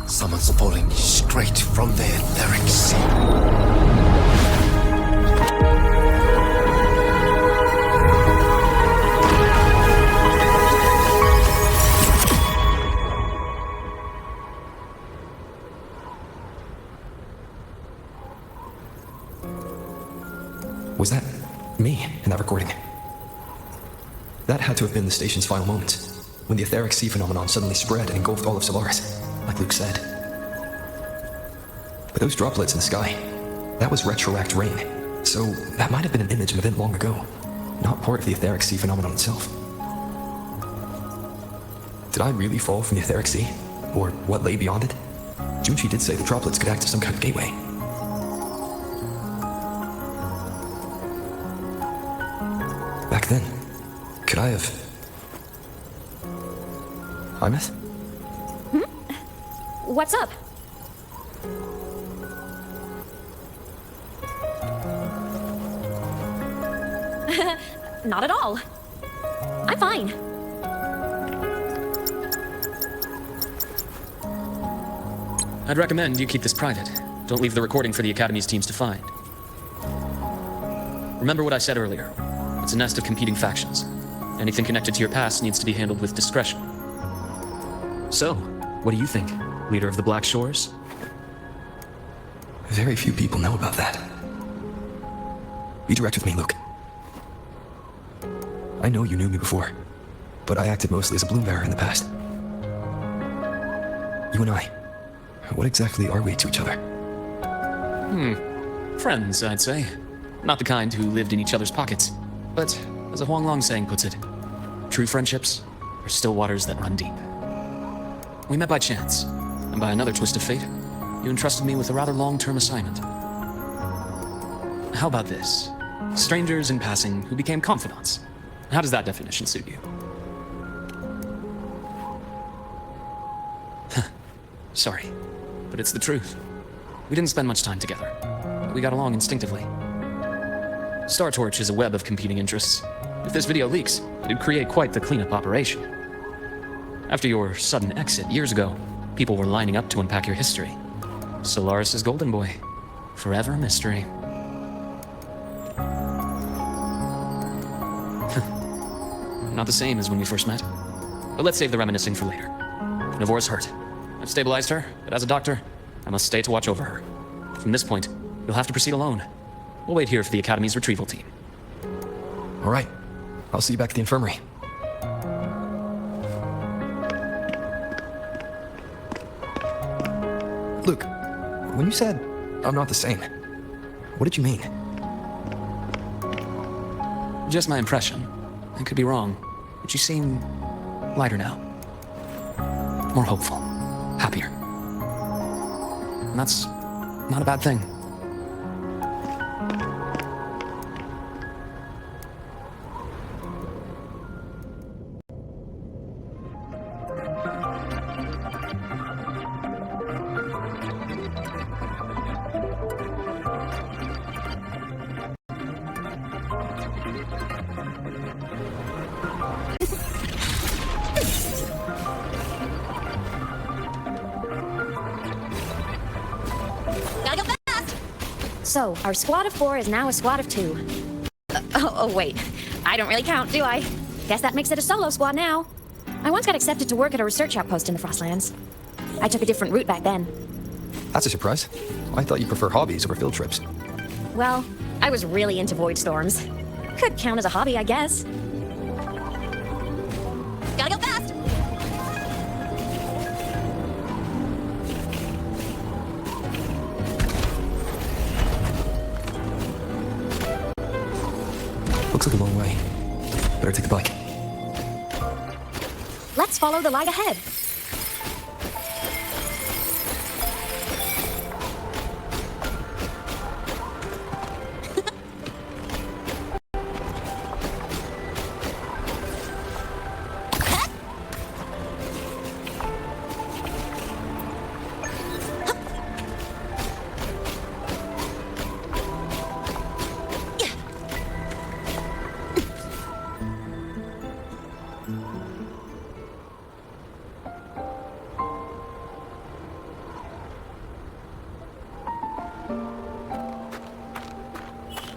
[SPEAKER 18] Someone's falling straight from the etheric sea.
[SPEAKER 4] Was that me in that recording? That had to have been the station's final moments, when the etheric sea phenomenon suddenly spread and engulfed all of Solaris, like Luke said. But those droplets in the sky, that was retroact rain, so that might have been an image of an event long ago, not part of the etheric sea phenomenon itself. Did I really fall from the etheric sea? Or what lay beyond it? Junshi did say the droplets could act as some kind of gateway. Back then, could I have... Aemeath?
[SPEAKER 3] What's up? Not at all. I'm fine.
[SPEAKER 14] I'd recommend you keep this private. Don't leave the recording for the Academy's teams to find. Remember what I said earlier. It's a nest of competing factions. Anything connected to your past needs to be handled with discretion. So, what do you think, leader of the Black Shores?
[SPEAKER 4] Very few people know about that. Be direct with me, Luke. I know you knew me before, but I acted mostly as a bloom bearer in the past. You and I, what exactly are we to each other?
[SPEAKER 14] Friends, I'd say. Not the kind who lived in each other's pockets. But, as a Huanglong saying puts it, true friendships are still waters that run deep. We met by chance, and by another twist of fate, you entrusted me with a rather long-term assignment. How about this? Strangers in passing who became confidants. How does that definition suit you? Sorry, but it's the truth. We didn't spend much time together, but we got along instinctively. Startorch is a web of competing interests. If this video leaks, it'd create quite the cleanup operation. After your sudden exit years ago, people were lining up to unpack your history. Solaris' golden boy. Forever a mystery. Not the same as when we first met. But let's save the reminiscing for later. Navora's hurt. I've stabilized her, but as a doctor, I must stay to watch over her. From this point, you'll have to proceed alone. We'll wait here for the Academy's retrieval team.
[SPEAKER 4] All right. I'll see you back at the infirmary. Luke, when you said, I'm not the same, what did you mean?
[SPEAKER 14] Just my impression. I could be wrong, but you seem lighter now. More hopeful. Happier. And that's not a bad thing.
[SPEAKER 3] So, our squad of 4 is now a squad of 2. Oh, wait. I don't really count, do I? Guess that makes it a solo squad now. I once got accepted to work at a research outpost in the Frostlands. I took a different route back then.
[SPEAKER 4] That's a surprise. I thought you prefer hobbies over field trips.
[SPEAKER 3] Well, I was really into void storms. Could count as a hobby, I guess.
[SPEAKER 8] Gotta go fast!
[SPEAKER 4] Looks like a long way. Better take the bike.
[SPEAKER 3] Let's follow the light ahead.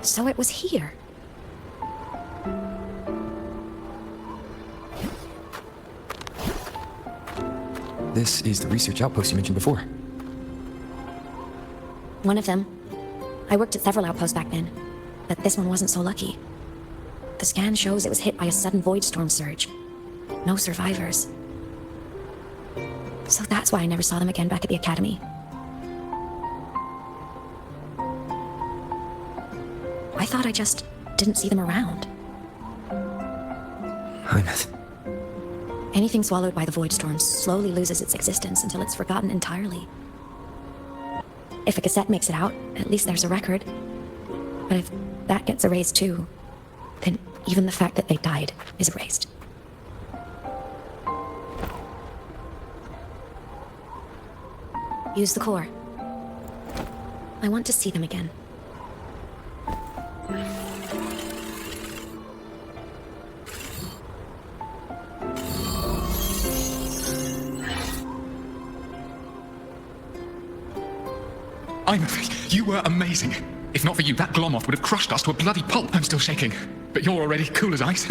[SPEAKER 3] So it was here.
[SPEAKER 4] This is the research outpost you mentioned before.
[SPEAKER 3] One of them. I worked at several outposts back then, but this one wasn't so lucky. The scan shows it was hit by a sudden void storm surge. No survivors. So that's why I never saw them again back at the Academy. I thought I just didn't see them around.
[SPEAKER 4] Aemeath.
[SPEAKER 3] Anything swallowed by the void storm slowly loses its existence until it's forgotten entirely. If a cassette makes it out, at least there's a record. But if that gets erased too, then even the fact that they died is erased. Use the core. I want to see them again.
[SPEAKER 16] Aemeath, you were amazing. If not for you, that Glommoth would have crushed us to a bloody pulp. I'm still shaking. But you're already cool as ice.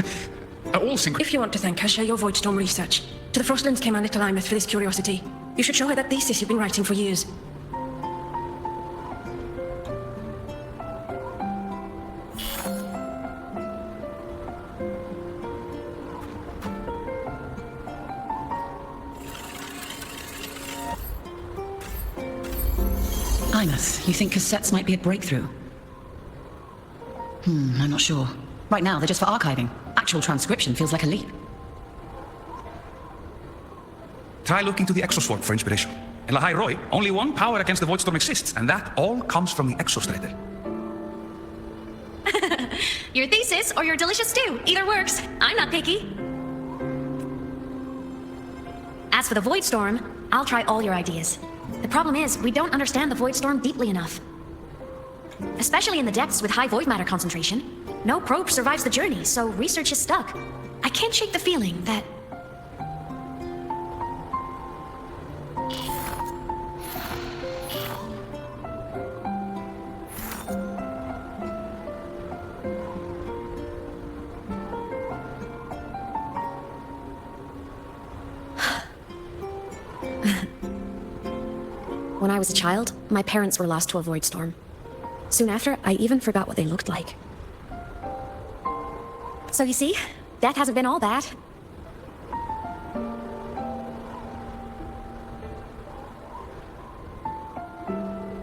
[SPEAKER 16] All synchro-
[SPEAKER 15] If you want to thank her, share your Voidstorm research. To the Frostlands came our little Aemeath for this curiosity. You should show her that thesis you've been writing for years.
[SPEAKER 1] Aemeath, you think cassettes might be a breakthrough? I'm not sure. Right now, they're just for archiving. Actual transcription feels like a leap.
[SPEAKER 20] Try looking to the exoswarp for inspiration. In Lahai-Roi, only one power against the Voidstorm exists, and that all comes from the exostrider.
[SPEAKER 3] Your thesis or your delicious stew, either works. I'm not picky. As for the Voidstorm, I'll try all your ideas. The problem is, we don't understand the Voidstorm deeply enough. Especially in the depths with high void matter concentration. No probe survives the journey, so research is stuck. I can't shake the feeling that... When I was a child, my parents were lost to a void storm. Soon after, I even forgot what they looked like. So you see, death hasn't been all bad.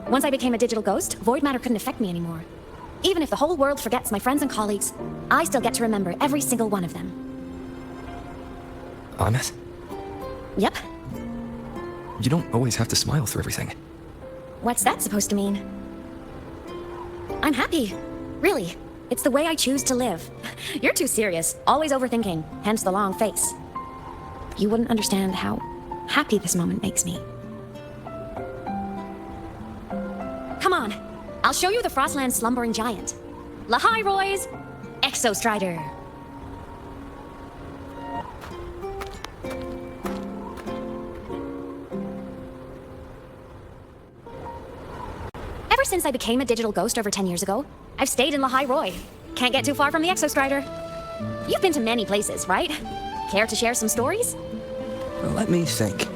[SPEAKER 3] Once I became a digital ghost, void matter couldn't affect me anymore. Even if the whole world forgets my friends and colleagues, I still get to remember every single one of them.
[SPEAKER 4] Aemeath?
[SPEAKER 3] Yep.
[SPEAKER 4] You don't always have to smile through everything.
[SPEAKER 3] What's that supposed to mean? I'm happy. Really. It's the way I choose to live. You're too serious, always overthinking, hence the long face. You wouldn't understand how happy this moment makes me. Come on, I'll show you the Frostland's slumbering giant. Lahai-Roi's Exostrider. Ever since I became a digital ghost over 10 years ago, I've stayed in Lahai-Roi. Can't get too far from the Exostrider. You've been to many places, right? Care to share some stories?
[SPEAKER 4] Let me think.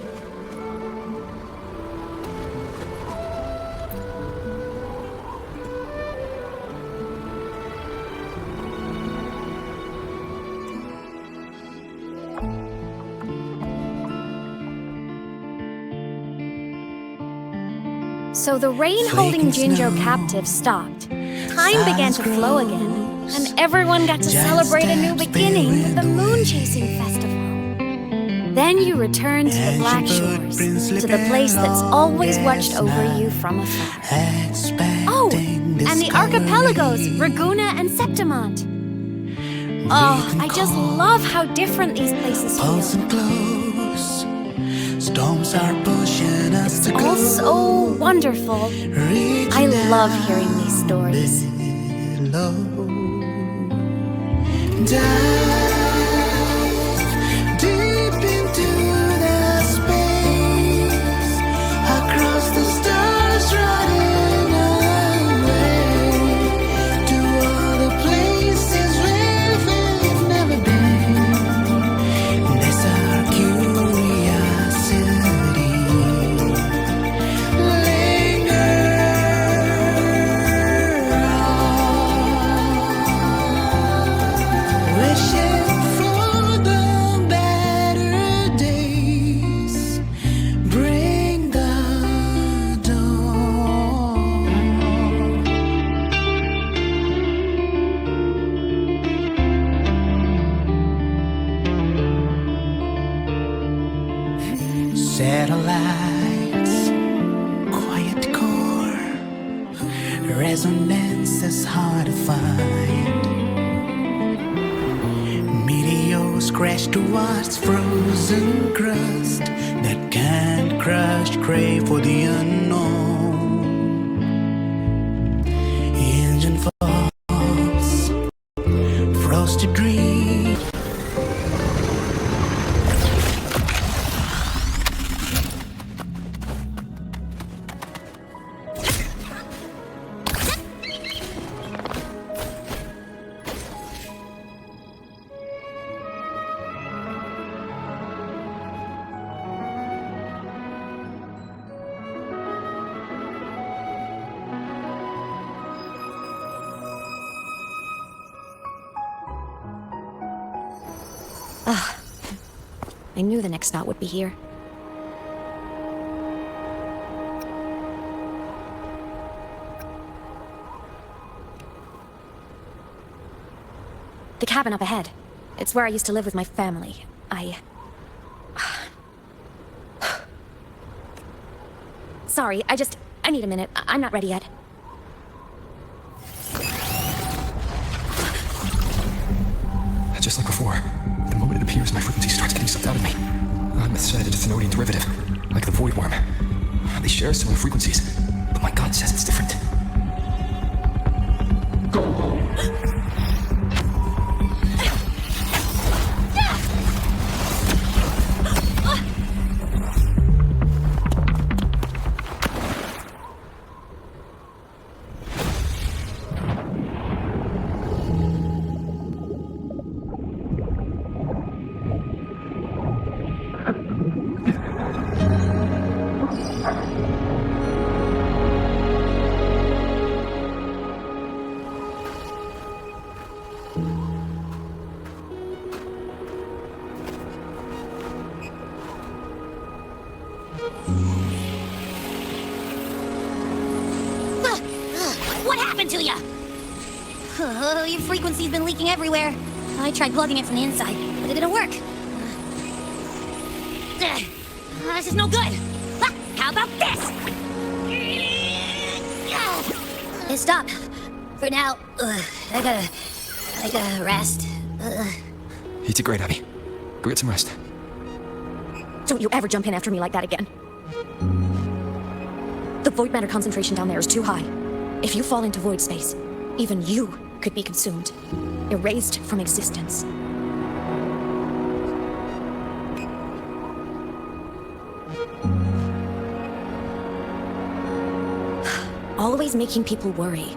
[SPEAKER 3] So the rain holding Jinjo captive stopped. Time began to flow again, and everyone got to celebrate a new beginning with the Moon Chasing Festival. Then you returned to the Black Shores, to the place that's always watched over you from afar. Oh, and the archipelagos, Raguna and Septimont. Oh, I just love how different these places feel. Storms are pushing us to go. All so wonderful. I love hearing these stories.
[SPEAKER 21] Dive deep into the space, across the stars, running away to all the places where we've never been. That's our curiosity. Linger on, wishing satellites, quiet core, resonance is hard to find. Meteors crash towards frozen crust that can't crush, crave for the unknown. Engine falls, frosted dreams.
[SPEAKER 3] Ugh. I knew the next stop would be here. The cabin up ahead. It's where I used to live with my family. Sorry, I need a minute. I'm not ready yet.
[SPEAKER 4] Just like before, the moment it appears, my frequency starts getting sucked out of me. Aemeath said it's a Thenodian derivative, like the Void Worm. They share similar frequencies, but my god says it's different. Go home.
[SPEAKER 8] What happened to you? Oh, your frequency's been leaking everywhere. I tried plugging it from the inside, but it didn't work. This is no good. How about this? Stop. For now, I gotta rest.
[SPEAKER 4] You did great, Abby. Go get some rest.
[SPEAKER 3] Don't you ever jump in after me like that again. The void matter concentration down there is too high. If you fall into void space, even you could be consumed, erased from existence. Always making people worry.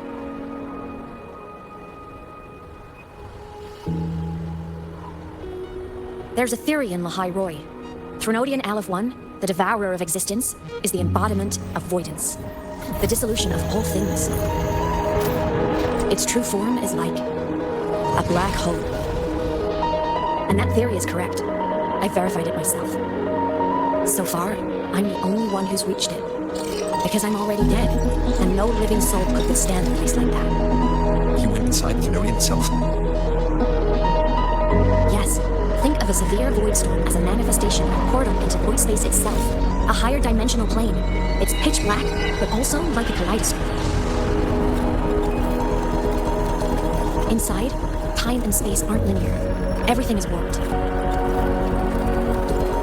[SPEAKER 3] There's a theory in Lahai-Roi. Threnodian Aleph-1, the devourer of existence, is the embodiment of voidance, the dissolution of all things. Its true form is like a black hole. And that theory is correct. I verified it myself. So far, I'm the only one who's reached it. Because I'm already dead, and no living soul could withstand a place like that.
[SPEAKER 4] You went inside the Thenodian itself?
[SPEAKER 3] Yes. Think of a severe void storm as a manifestation of portal into void space itself. A higher dimensional plane. It's pitch black, but also like a kaleidoscope. Inside, time and space aren't linear. Everything is warped.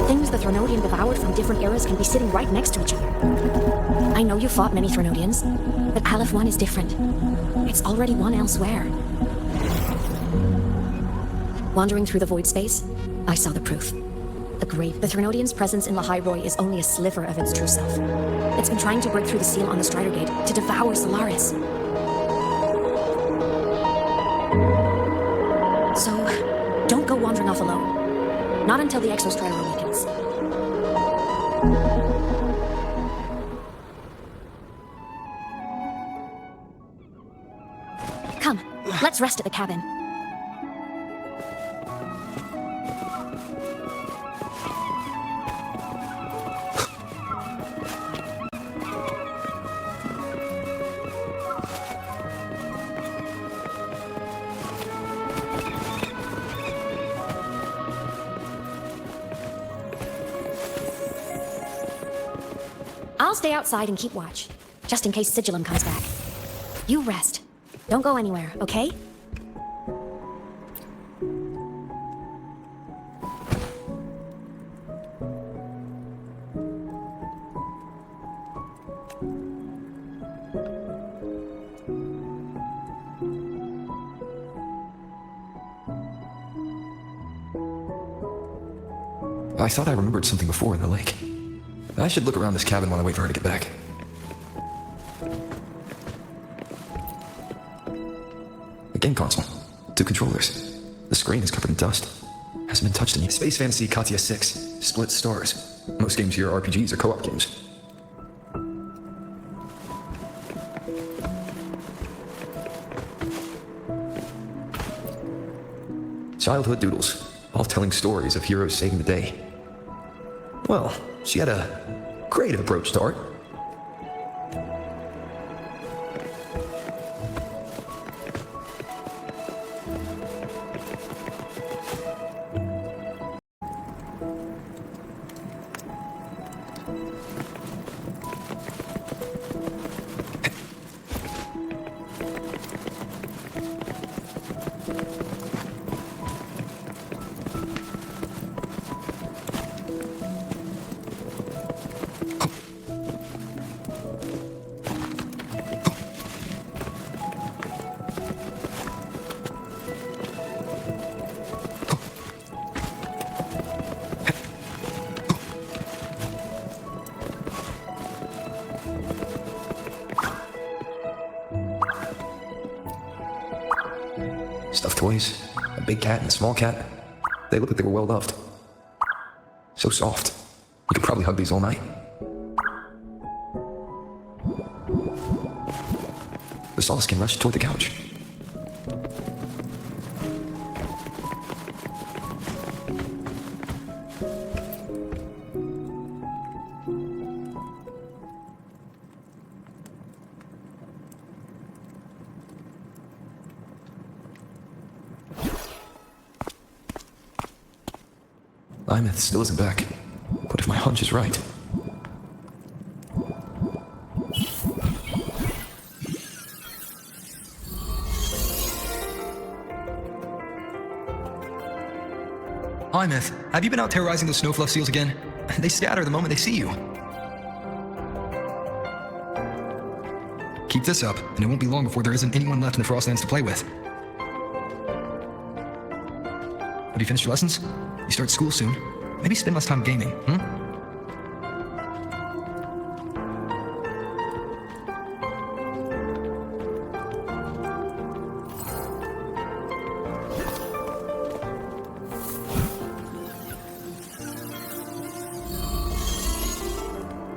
[SPEAKER 3] Things the Threnodian devoured from different eras can be sitting right next to each other. I know you fought many Threnodians, but Aleph-1 is different. It's already won elsewhere. Wandering through the void space, I saw the proof. The grave. The Threnodian's presence in Lahai-Roi is only a sliver of its true self. It's been trying to break through the seal on the Strider Gate to devour Solaris. So, don't go wandering off alone. Not until the Exostrider awakens. Come, let's rest at the cabin. I'll stay outside and keep watch, just in case Sigillum comes back. You rest. Don't go anywhere, okay?
[SPEAKER 4] I thought I remembered something before in the lake. I should look around this cabin while I wait for her to get back. A game console. 2 controllers. The screen is covered in dust. Hasn't been touched in years. Space Fantasy Katya 6. Split stars. Most games here are RPGs or co-op games. Childhood doodles. All telling stories of heroes saving the day. Well, she had a creative approach to art. Stuffed toys, a big cat and a small cat. They look like they were well loved. So soft. You could probably hug these all night. The solace can rush toward the couch. Aemeath still isn't back. But if my hunch is right... Aemeath, have you been out terrorizing those snowfluff seals again? They scatter the moment they see you. Keep this up, and it won't be long before there isn't anyone left in the Frostlands to play with. Have you finished your lessons? You start school soon. Maybe spend less time gaming,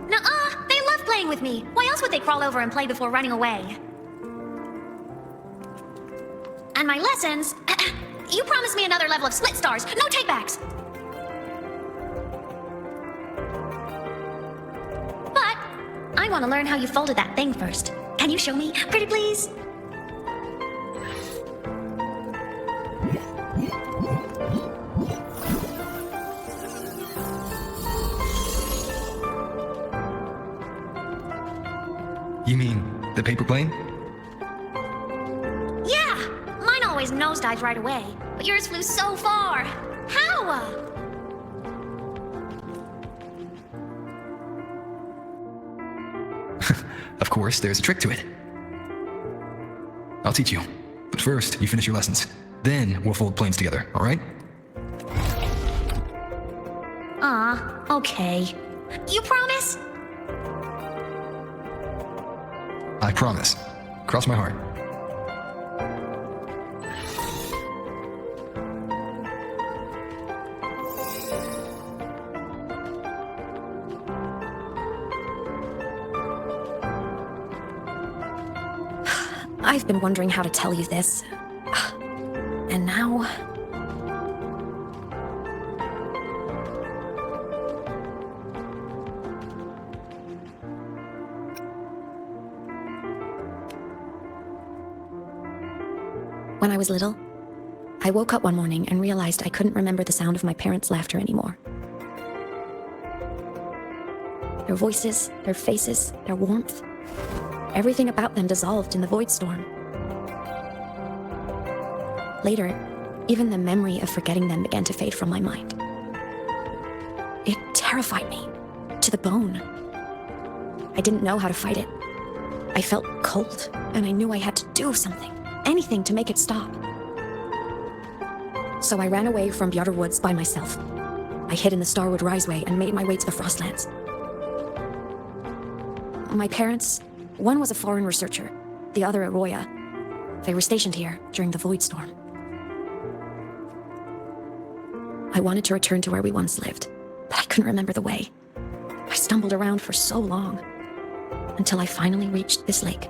[SPEAKER 3] Nuh-uh! They love playing with me! Why else would they crawl over and play before running away? And my lessons... You promised me another level of split stars, no takebacks! But I want to learn how you folded that thing first. Can you show me, pretty please?
[SPEAKER 4] You mean the paper plane?
[SPEAKER 3] Always nosedived right away, but yours flew so far. How?
[SPEAKER 4] Of course, there's a trick to it. I'll teach you. But first, you finish your lessons. Then we'll fold planes together, all right?
[SPEAKER 3] Okay. You promise?
[SPEAKER 4] I promise. Cross my heart.
[SPEAKER 3] I've been wondering how to tell you this. And now... When I was little, I woke up one morning and realized I couldn't remember the sound of my parents' laughter anymore. Their voices, their faces, their warmth. Everything about them dissolved in the void storm. Later, even the memory of forgetting them began to fade from my mind. It terrified me, to the bone. I didn't know how to fight it. I felt cold, and I knew I had to do something, anything to make it stop. So I ran away from the outer woods by myself. I hid in the Starwood Riseway and made my way to the Frostlands. My parents, one was a foreign researcher, the other a Roya. They were stationed here during the Void Storm. I wanted to return to where we once lived, but I couldn't remember the way. I stumbled around for so long, until I finally reached this lake.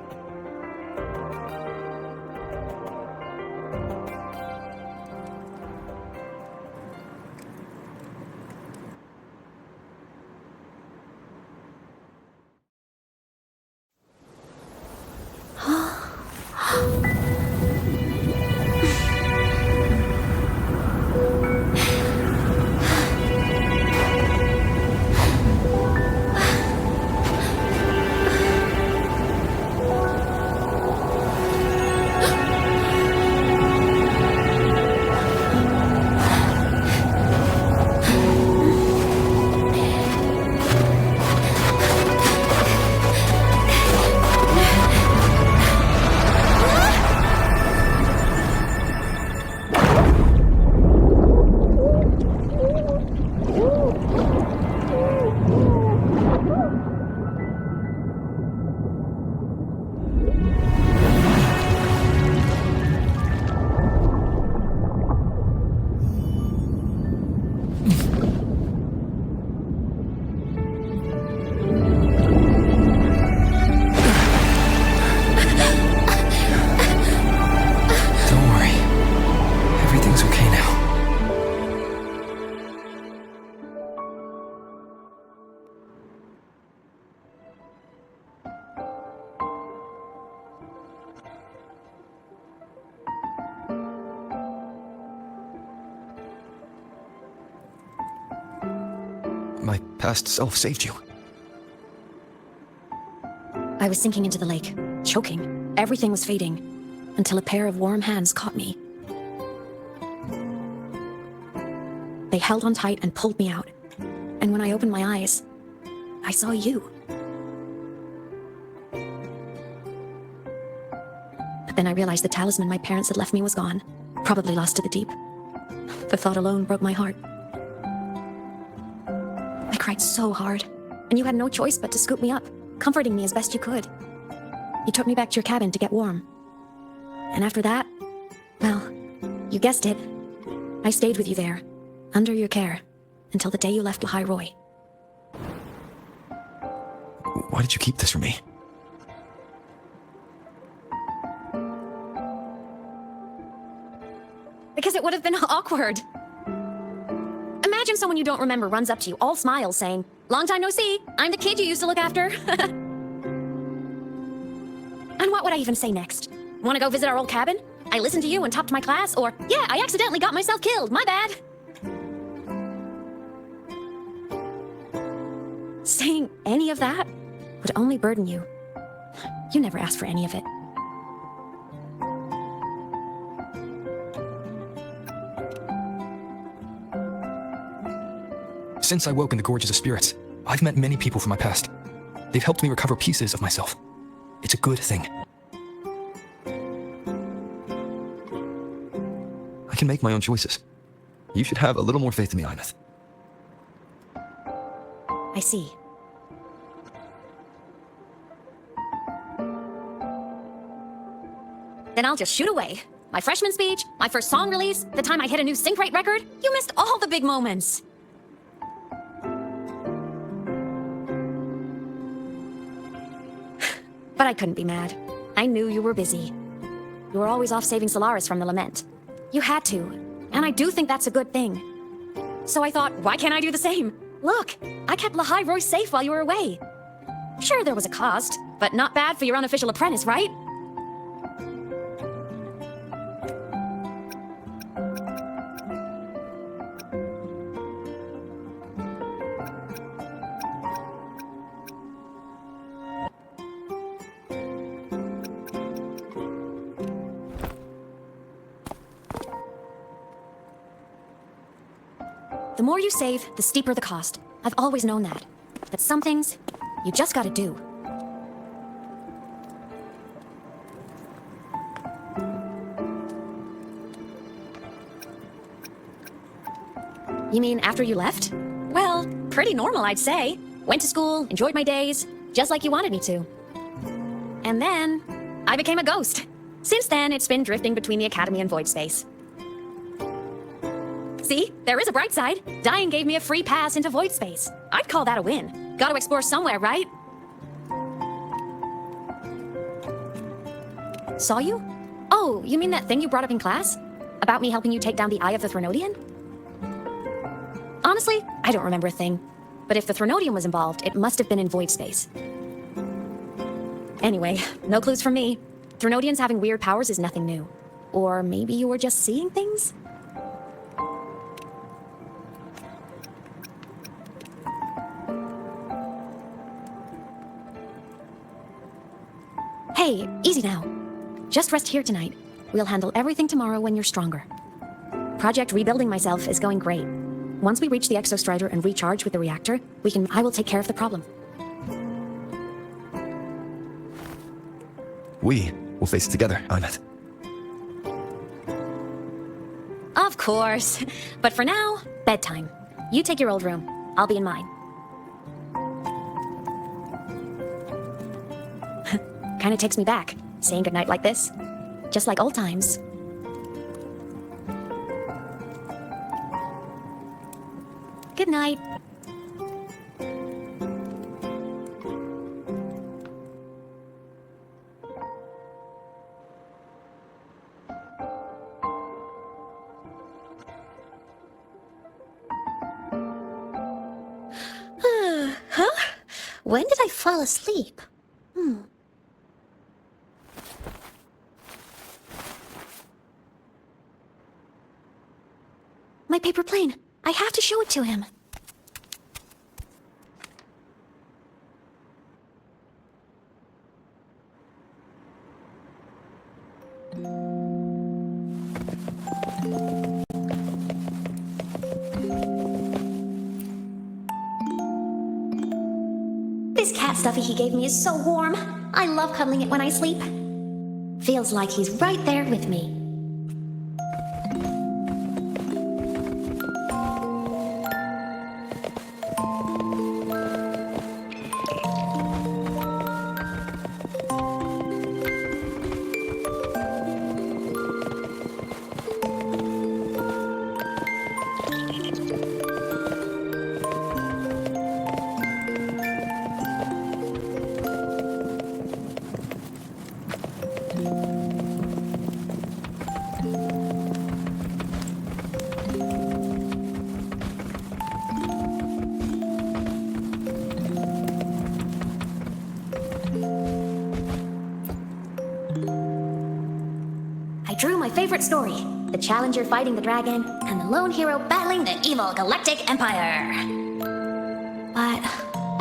[SPEAKER 4] My past self saved you.
[SPEAKER 3] I was sinking into the lake, choking. Everything was fading, until a pair of warm hands caught me. They held on tight and pulled me out. And when I opened my eyes, I saw you. But then I realized the talisman my parents had left me was gone, probably lost to the deep. The thought alone broke my heart. I cried so hard, and you had no choice but to scoop me up, comforting me as best you could. You took me back to your cabin to get warm. And after that, well, you guessed it. I stayed with you there, under your care, until the day you left Lahai-Roi.
[SPEAKER 4] Why did you keep this from me?
[SPEAKER 3] Because it would have been awkward. Imagine someone you don't remember runs up to you, all smiles, saying, "Long time no see, I'm the kid you used to look after." And what would I even say next? Want to go visit our old cabin? I listened to you and topped my class? Or, yeah, I accidentally got myself killed, my bad. Saying any of that would only burden you. You never asked for any of it.
[SPEAKER 4] Since I woke in the Gorges of Spirits, I've met many people from my past. They've helped me recover pieces of myself. It's a good thing. I can make my own choices. You should have a little more faith in me, Aemeath.
[SPEAKER 3] I see. Then I'll just shoot away. My freshman speech, my first song release, the time I hit a new sync rate record. You missed all the big moments. But I couldn't be mad. I knew you were busy. You were always off saving Solaris from the lament. You had to, and I do think that's a good thing. So I thought, why can't I do the same? Look, I kept Lahai-Roi safe while you were away. Sure, there was a cost, but not bad for your unofficial apprentice, right? The more you save, the steeper the cost. I've always known that. That some things, you just gotta do. You mean after you left? Well, pretty normal, I'd say. Went to school, enjoyed my days, just like you wanted me to. And then, I became a ghost. Since then, it's been drifting between the Academy and void space. See, there is a bright side. Dying gave me a free pass into void space. I'd call that a win. Gotta explore somewhere, right? Saw you? Oh, you mean that thing you brought up in class? About me helping you take down the Eye of the Threnodian? Honestly, I don't remember a thing. But if the Threnodian was involved, it must have been in void space. Anyway, no clues from me. Threnodians having weird powers is nothing new. Or maybe you were just seeing things? Hey, easy now. Just rest here tonight. We'll handle everything tomorrow when you're stronger. Project Rebuilding Myself is going great. Once we reach the Exostrider and recharge with the reactor, I will take care of the problem.
[SPEAKER 4] We will face it together, Aemeath.
[SPEAKER 3] Of course. But for now, bedtime. You take your old room. I'll be in mine. Kinda takes me back, saying goodnight like this. Just like old times. Good night.
[SPEAKER 8] Huh? When did I fall asleep?
[SPEAKER 3] My paper plane. I have to show it to him.
[SPEAKER 8] This cat stuffy he gave me is so warm. I love cuddling it when I sleep. Feels like he's right there with me. Drew my favorite story. The Challenger fighting the dragon, and the lone hero battling the evil Galactic Empire. But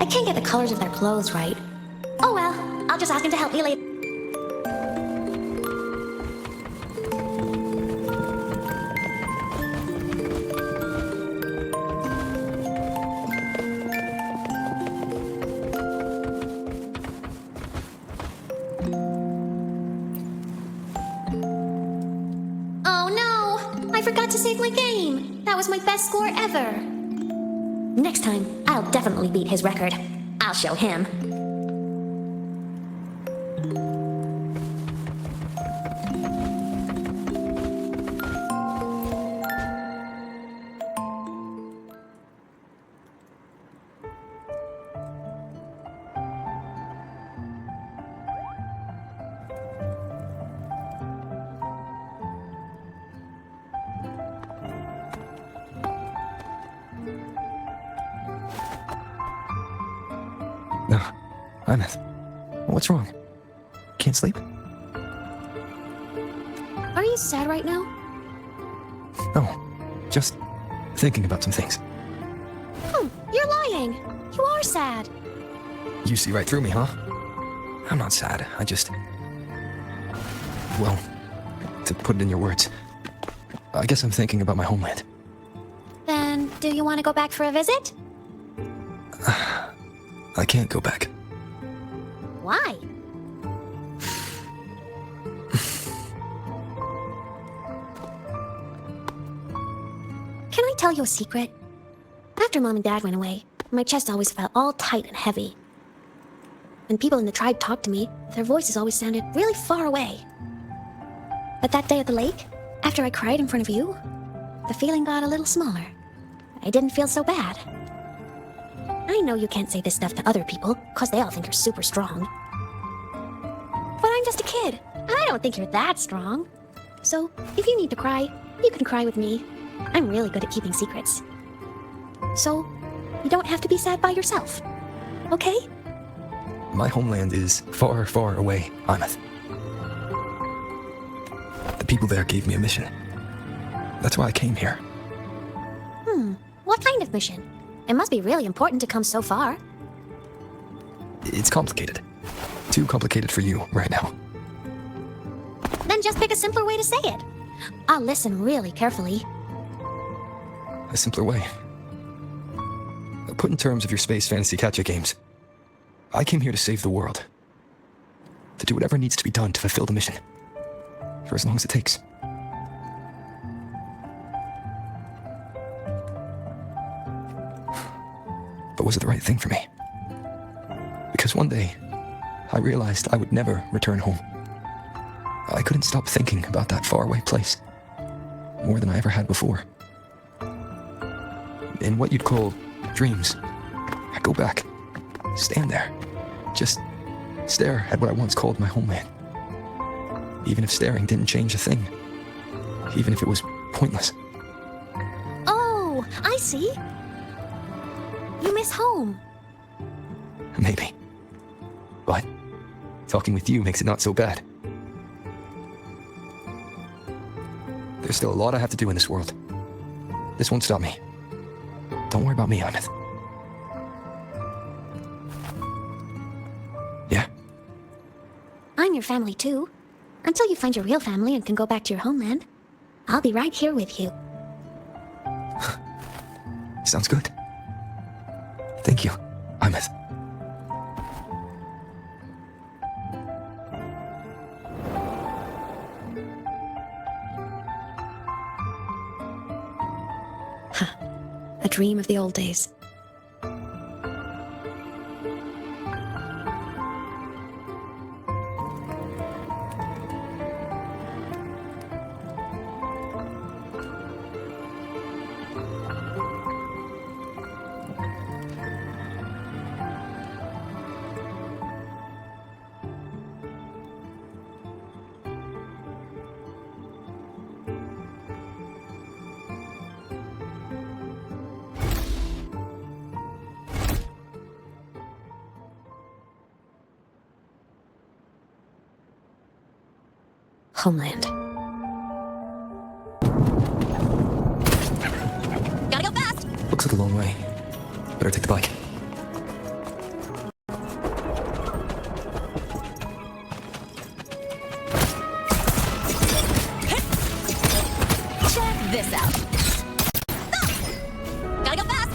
[SPEAKER 8] I can't get the colors of their clothes right. Oh well, I'll just ask him to help me later. Save my game. That was my best score ever. Next time, I'll definitely beat his record. I'll show him.
[SPEAKER 4] No, Aemeath. What's wrong? Can't sleep?
[SPEAKER 3] Are you sad right now?
[SPEAKER 4] No, just thinking about some things.
[SPEAKER 3] You're lying. You are sad.
[SPEAKER 4] You see right through me, huh? I'm not sad. I just... Well, to put it in your words, I guess I'm thinking about my homeland.
[SPEAKER 3] Then,
[SPEAKER 8] Do you want to go back for a visit?
[SPEAKER 4] I can't go back.
[SPEAKER 8] Why? Can I tell you a secret? After Mom and Dad went away, my chest always felt all tight and heavy. When people in the tribe talked to me, their voices always sounded really far away. But that day at the lake, after I cried in front of you, the feeling got a little smaller. I didn't feel so bad. I know you can't say this stuff to other people, cause they all think you're super strong. But I'm just a kid. I don't think you're that strong. So, if you need to cry, you can cry with me. I'm really good at keeping secrets. So, you don't have to be sad by yourself. Okay?
[SPEAKER 4] My homeland is far, far away, Aemeath. The people there gave me a mission. That's why I came here.
[SPEAKER 8] What kind of mission? It must be really important to come so far.
[SPEAKER 4] It's complicated. Too complicated for you right now.
[SPEAKER 8] Then just pick a simpler way to say it. I'll listen really carefully.
[SPEAKER 4] A simpler way. Put in terms of your space fantasy catch-up games. I came here to save the world. To do whatever needs to be done to fulfill the mission. For as long as it takes. But was it the right thing for me? Because one day, I realized I would never return home. I couldn't stop thinking about that faraway place. More than I ever had before. In what you'd call dreams, I go back, stand there, just stare at what I once called my homeland. Even if staring didn't change a thing. Even if it was pointless.
[SPEAKER 8] Oh, I see. You miss home.
[SPEAKER 4] Maybe. But talking with you makes it not so bad. There's still a lot I have to do in this world. This won't stop me. Don't worry about me, Aemeath. Yeah?
[SPEAKER 8] I'm your family too. Until you find your real family and can go back to your homeland, I'll be right here with you.
[SPEAKER 4] Sounds good. Thank you, Aemeath.
[SPEAKER 15] A dream of the old days. Homeland.
[SPEAKER 13] Gotta go fast!
[SPEAKER 4] Looks like a long way. Better take the bike.
[SPEAKER 13] Check this out. Gotta go fast!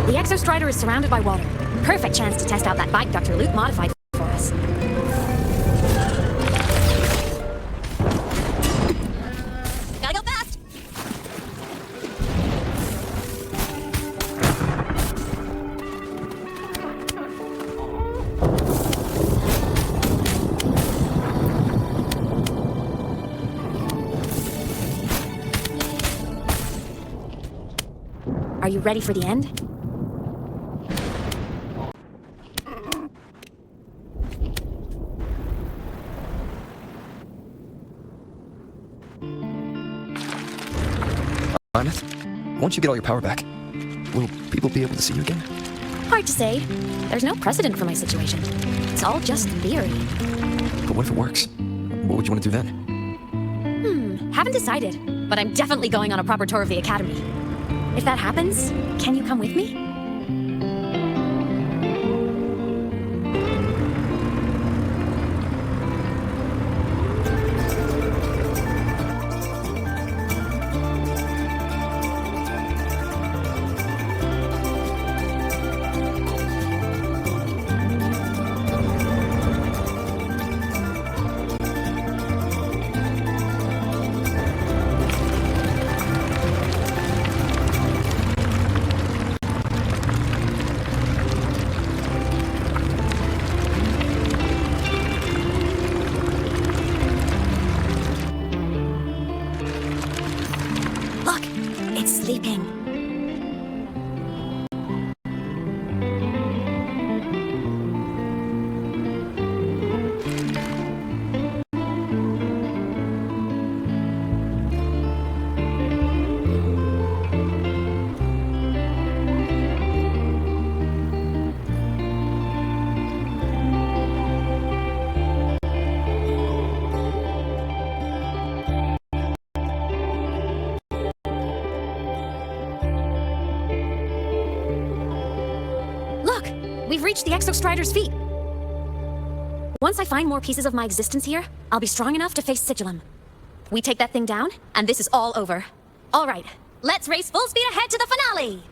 [SPEAKER 3] The Exostrider is surrounded by water. Perfect chance to test out that bike Dr. Luke modified for us.
[SPEAKER 13] Gotta go fast!
[SPEAKER 3] Are you ready for the end?
[SPEAKER 4] Aemeath? Once you get all your power back, will people be able to see you again?
[SPEAKER 3] Hard to say. There's no precedent for my situation. It's all just theory.
[SPEAKER 4] But what if it works? What would you want to do then?
[SPEAKER 3] Haven't decided, but I'm definitely going on a proper tour of the Academy. If that happens, can you come with me? We've reached the Exostrider's feet. Once I find more pieces of my existence here, I'll be strong enough to face Sigillum. We take that thing down, and this is all over. All right, let's race full speed ahead to the finale!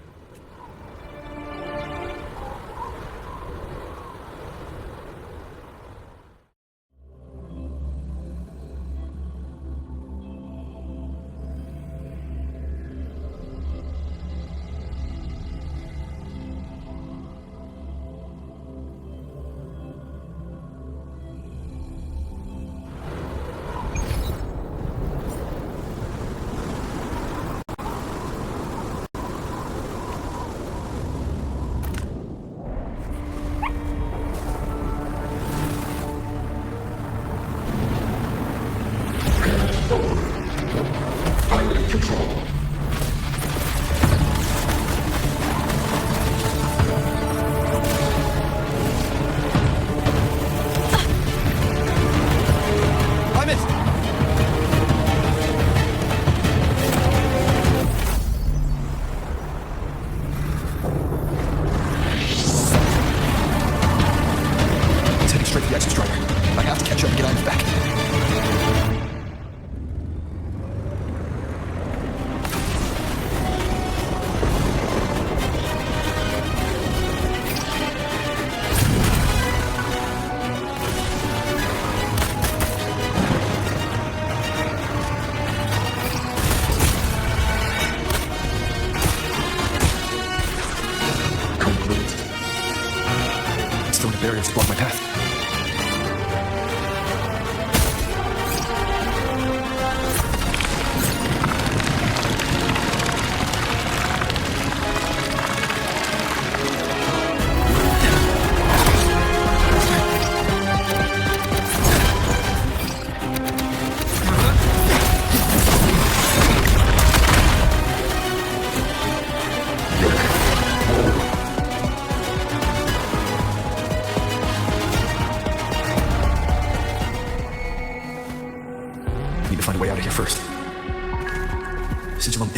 [SPEAKER 4] Barriers block my path.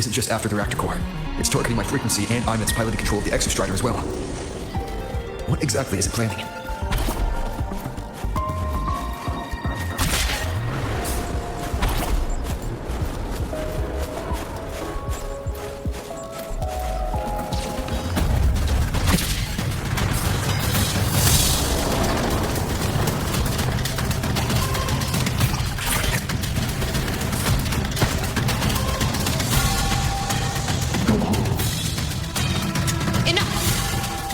[SPEAKER 4] Just after the reactor core. It's targeting my frequency and Aemeath's piloted control of the Exostrider as well. What exactly is it planning?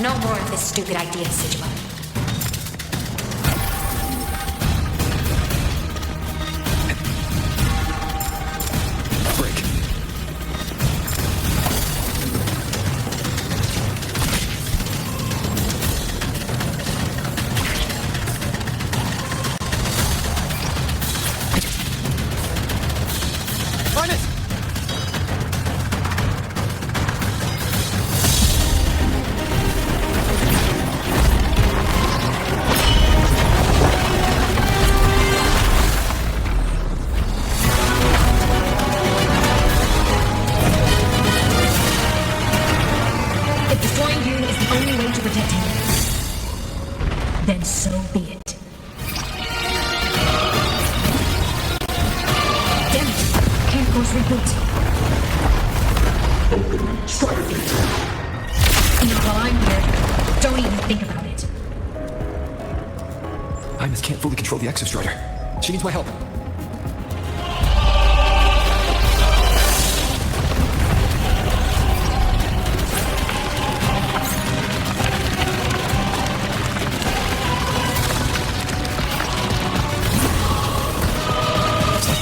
[SPEAKER 9] No more of this stupid idea, Sigillum.
[SPEAKER 3] reboot. Not while I'm here. Don't even think about it.
[SPEAKER 4] Aemeath can't fully control the Exostrider. She needs my help.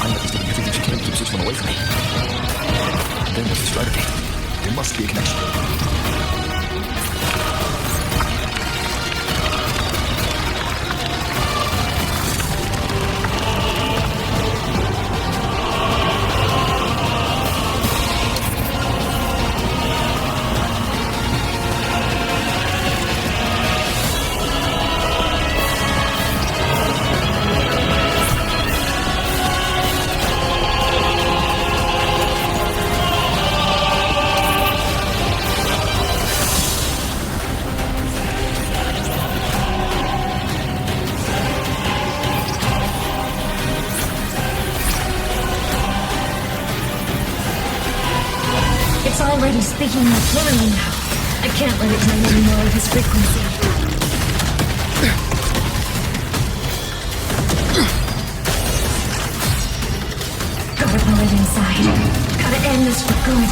[SPEAKER 4] Aemeath is doing everything she can to keep switching them away from me. And then there's the Strider Gate. There must be a connection.
[SPEAKER 3] It's already speaking more clearly now. I can't let it drain any more of his frequency. Gotta pull it inside. Gotta end this for good.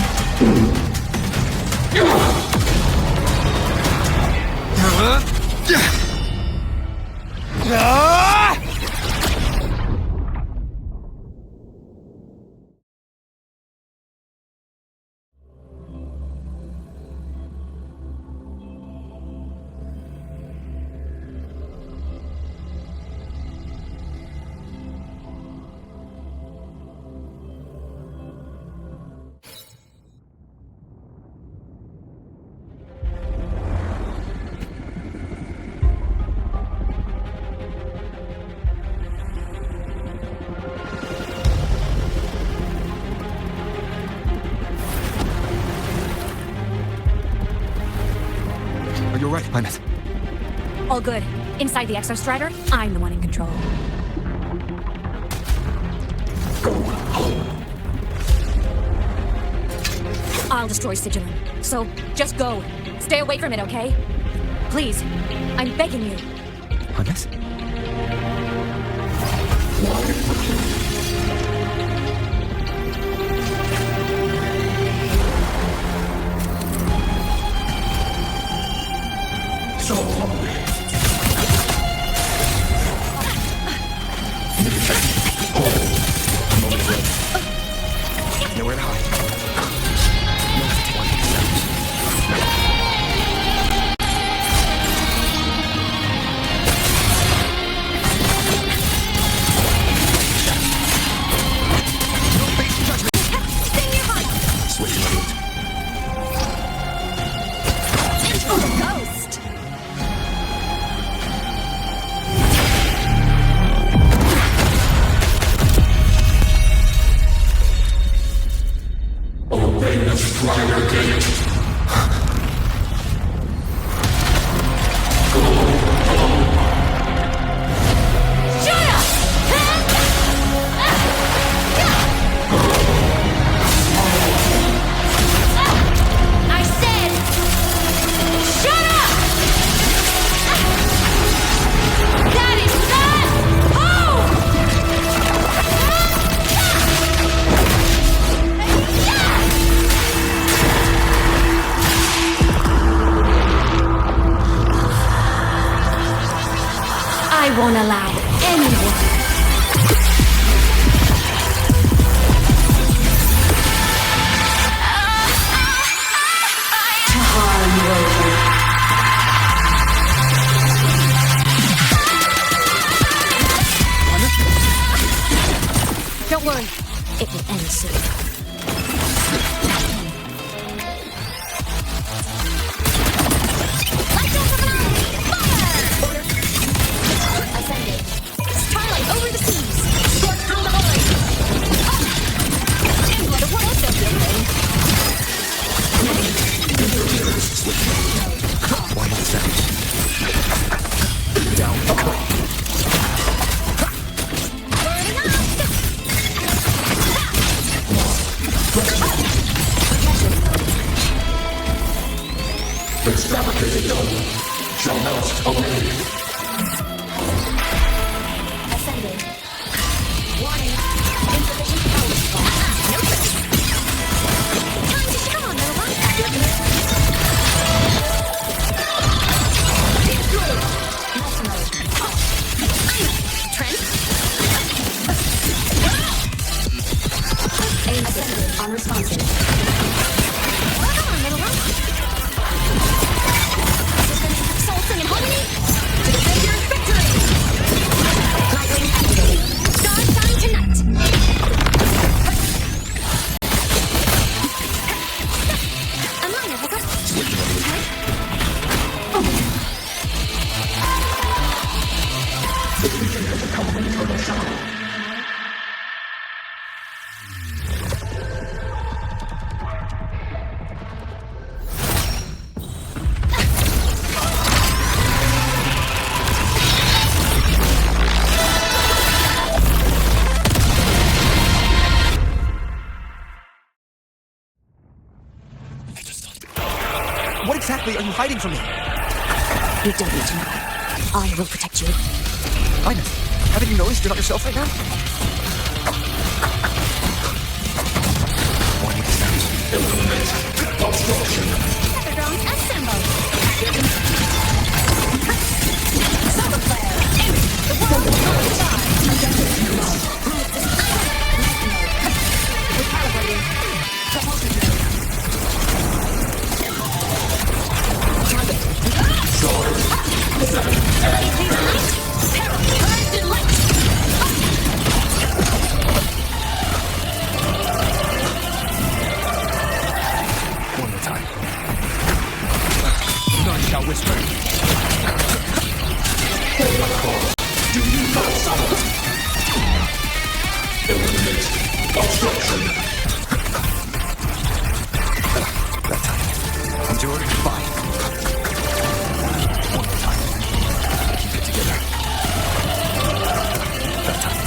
[SPEAKER 4] You're right, Aemeath.
[SPEAKER 3] All good. Inside the Exostrider, I'm the one in control. I'll destroy Sigilin. So, just go. Stay away from it, okay? Please. I'm begging you.
[SPEAKER 4] Aemeath? Nowhere to hide.
[SPEAKER 3] I won't allow anyone. To harm you over. Don't worry, it will end soon.
[SPEAKER 8] Over the seas! Scorch through the void! And let the world know
[SPEAKER 4] Why not savage? Down.
[SPEAKER 21] This fabricated dome shall melt away.
[SPEAKER 8] Ascending. Warning. Insufficient power supply. No tricks. Time to come on, little one. Trent. Ascending. Unresponsive. Come on, little one. Soul singing harmony. To the savior of victory. Lightning activating. Star sign tonight. A minor hiccup.
[SPEAKER 4] What exactly are you hiding from me?
[SPEAKER 1] You don't need to know. I will protect you.
[SPEAKER 4] Aemeath, haven't you noticed you're not yourself right now?
[SPEAKER 8] Feather drones assembled. Solar flare. The world will not die. Recalibrating. Propulsion mode.
[SPEAKER 4] One more time. None shall whisper.
[SPEAKER 21] Do you not summon? Eliminate obstruction.
[SPEAKER 4] That time. Endure. Fine. One more time. Keep it together. That time.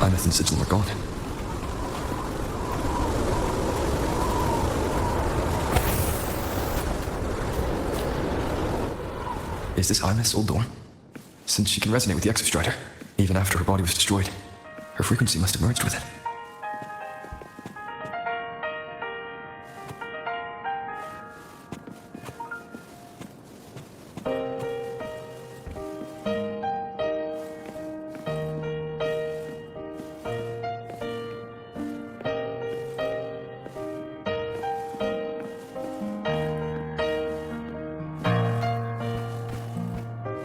[SPEAKER 4] Aemeath and Sigil are gone. Is this Aemeath's old door? Since she can resonate with the Exostrider, even after her body was destroyed, her frequency must have merged with it.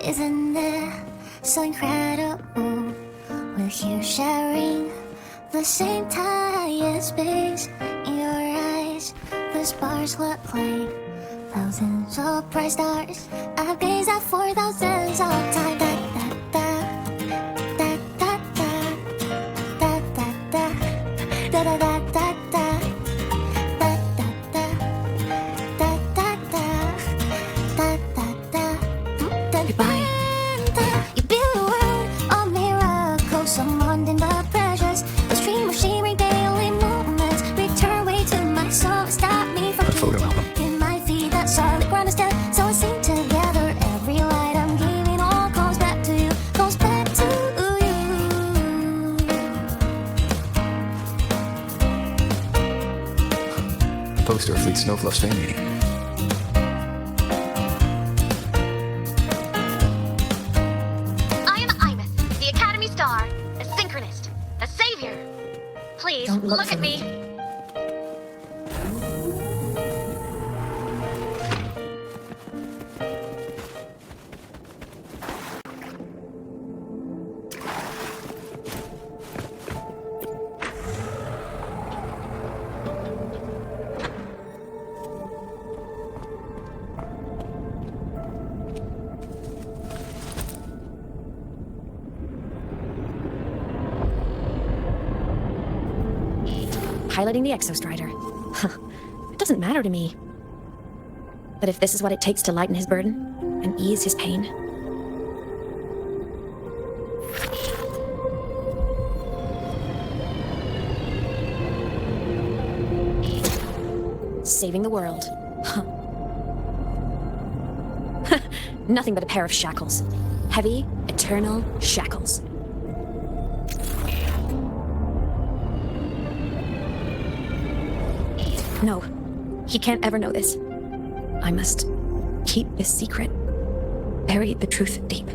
[SPEAKER 8] Isn't it so incredible? We're here sharing the same time and space. In your eyes, the sparks look like thousands of bright stars. I've gazed at for thousands of time.
[SPEAKER 4] Poster of Fleet Snowfluff's fan meeting.
[SPEAKER 6] I am Aemeath, the Academy Star, a synchronist, a savior. Please,
[SPEAKER 15] Don't look
[SPEAKER 6] at me.
[SPEAKER 3] Piloting the Exostrider. It doesn't matter to me. But if this is what it takes to lighten his burden and ease his pain... Saving the world. Nothing but a pair of shackles. Heavy, eternal shackles. No, he can't ever know this. I must keep this secret. Bury the truth deep.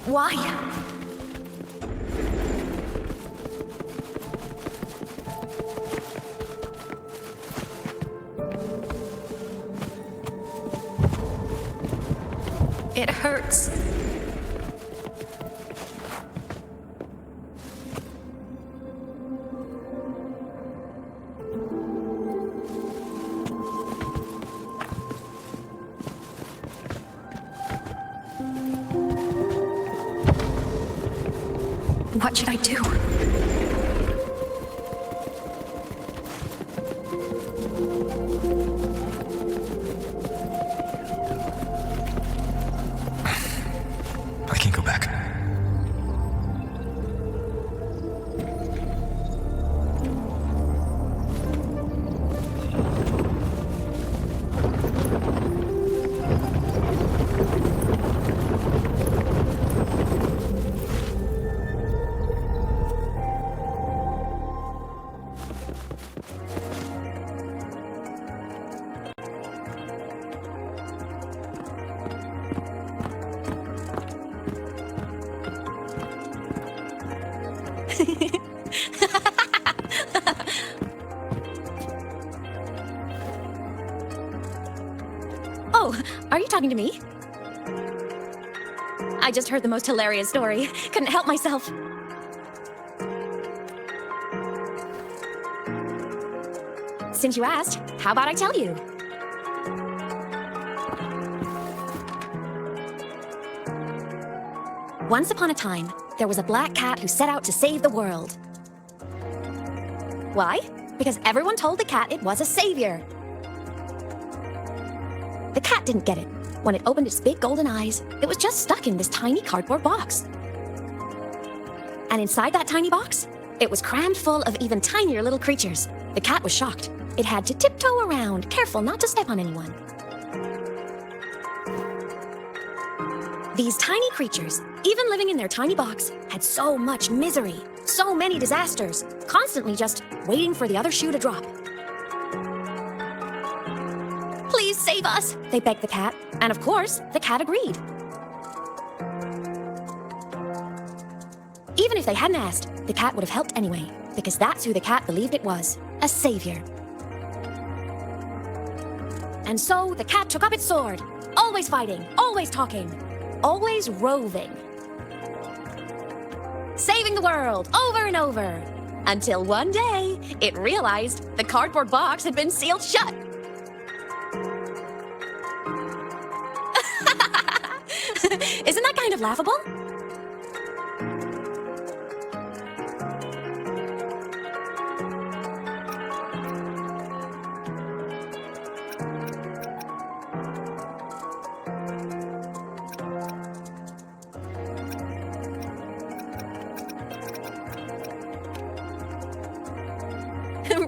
[SPEAKER 3] Why? It hurts. What should I do?
[SPEAKER 4] I can't go back.
[SPEAKER 3] Oh, are you talking to me? I just heard the most hilarious story. Couldn't help myself. Since you asked, how about I tell you? Once upon a time, there was a black cat who set out to save the world. Why? because everyone told the cat it was a savior. The cat didn't get it. When it opened its big golden eyes, it was just stuck in this tiny cardboard box. And inside that tiny box, it was crammed full of even tinier little creatures. The cat was shocked. It had to tiptoe around, careful not to step on anyone. These tiny creatures, even living in their tiny box, had so much misery, so many disasters, constantly just waiting for the other shoe to drop. Please save us, they begged the cat. And of course, the cat agreed. Even if they hadn't asked, the cat would have helped anyway, because that's who the cat believed it was, a savior. And so the cat took up its sword, always fighting, always talking, always roving. Saving the world over and over, until one day it realized the cardboard box had been sealed shut. Isn't that kind of laughable?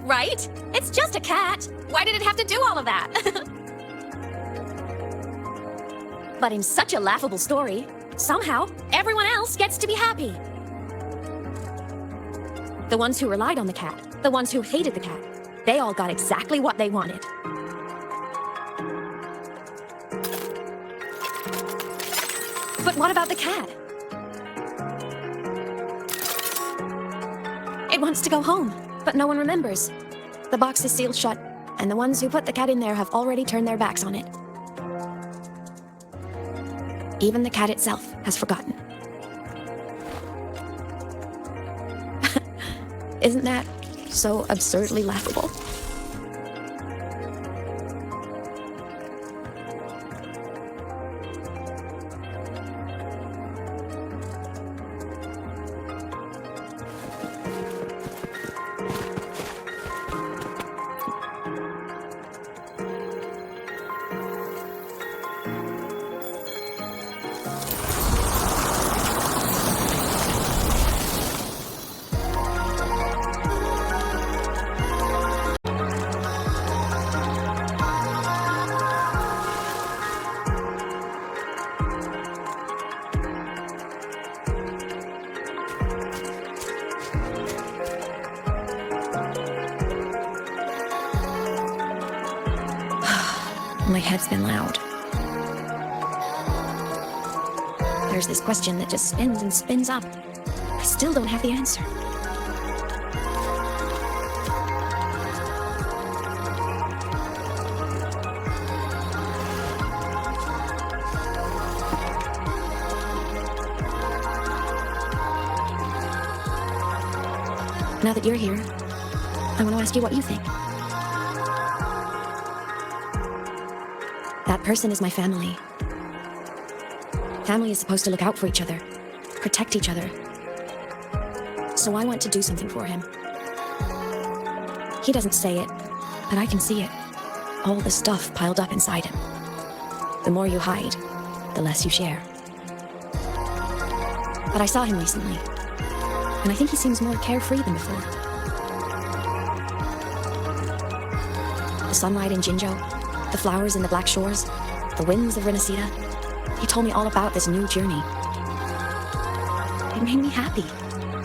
[SPEAKER 3] Right? It's just a cat. Why did it have to do all of that? But in such a laughable story, somehow everyone else gets to be happy. The ones who relied on the cat, the ones who hated the cat, they all got exactly what they wanted. But what about the cat? It wants to go home, but no one remembers. The box is sealed shut, and the ones who put the cat in there have already turned their backs on it. Even the cat itself has forgotten. Isn't that so absurdly laughable? My head's been loud. There's this question that just spins and spins up. I still don't have the answer. Now that you're here, I want to ask you what you think. That person is my family. Family is supposed to look out for each other, protect each other. So I want to do something for him. He doesn't say it, but I can see it. All the stuff piled up inside him. The more you hide, the less you share. But I saw him recently, and I think he seems more carefree than before. The sunlight in Jinzhou, the flowers in the Black Shores, the winds of Renacida. He told me all about this new journey. It made me happy,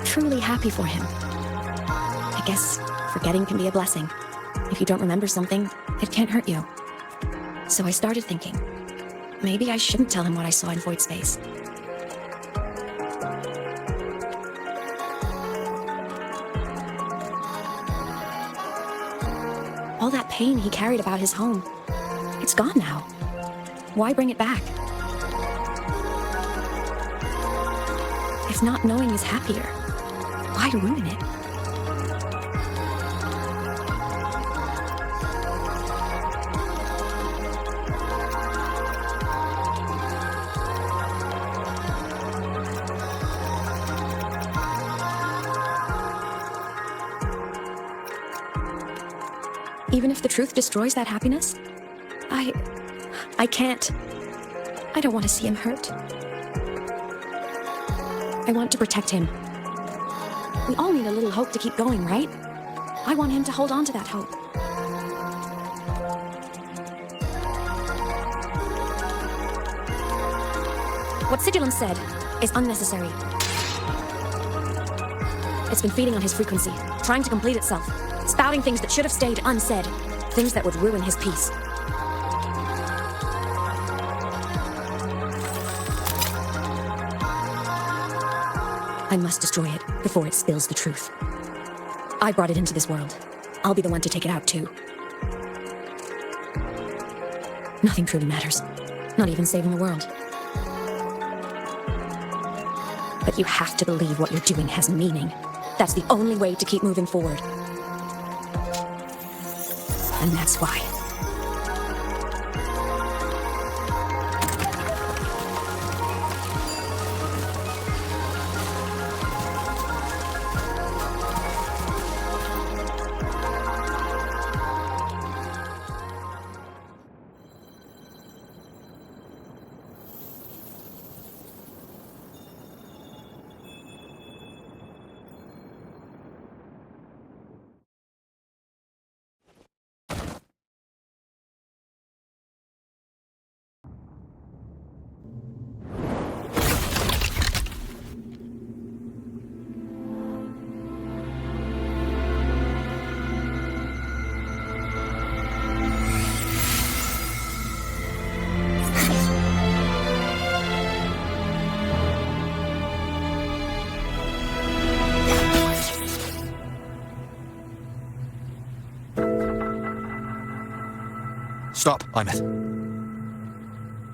[SPEAKER 3] truly happy for him. I guess forgetting can be a blessing. If you don't remember something, it can't hurt you. So I started thinking, maybe I shouldn't tell him what I saw in Void Space. All that pain he carried about his home, it's gone now. Why bring it back? If not knowing is happier, why ruin it? Even if the truth destroys that happiness, I can't. I don't want to see him hurt. I want to protect him. We all need a little hope to keep going, right? I want him to hold on to that hope. What Sigilum said is unnecessary. It's been feeding on his frequency, trying to complete itself, spouting things that should have stayed unsaid, things that would ruin his peace. I must destroy it before it spills the truth. I brought it into this world. I'll be the one to take it out, too. Nothing truly matters. Not even saving the world. But you have to believe what you're doing has meaning. That's the only way to keep moving forward. And that's why.
[SPEAKER 4] Stop, Aemeath.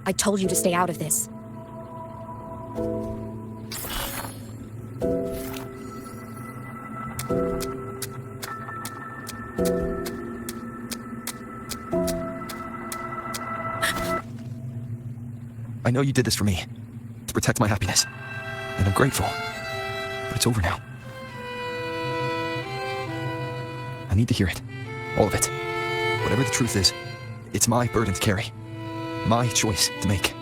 [SPEAKER 3] I told you to stay out of this.
[SPEAKER 4] I know you did this for me, to protect my happiness, and I'm grateful, but it's over now. I need to hear it, all of it. Whatever the truth is, it's my burden to carry, my choice to make.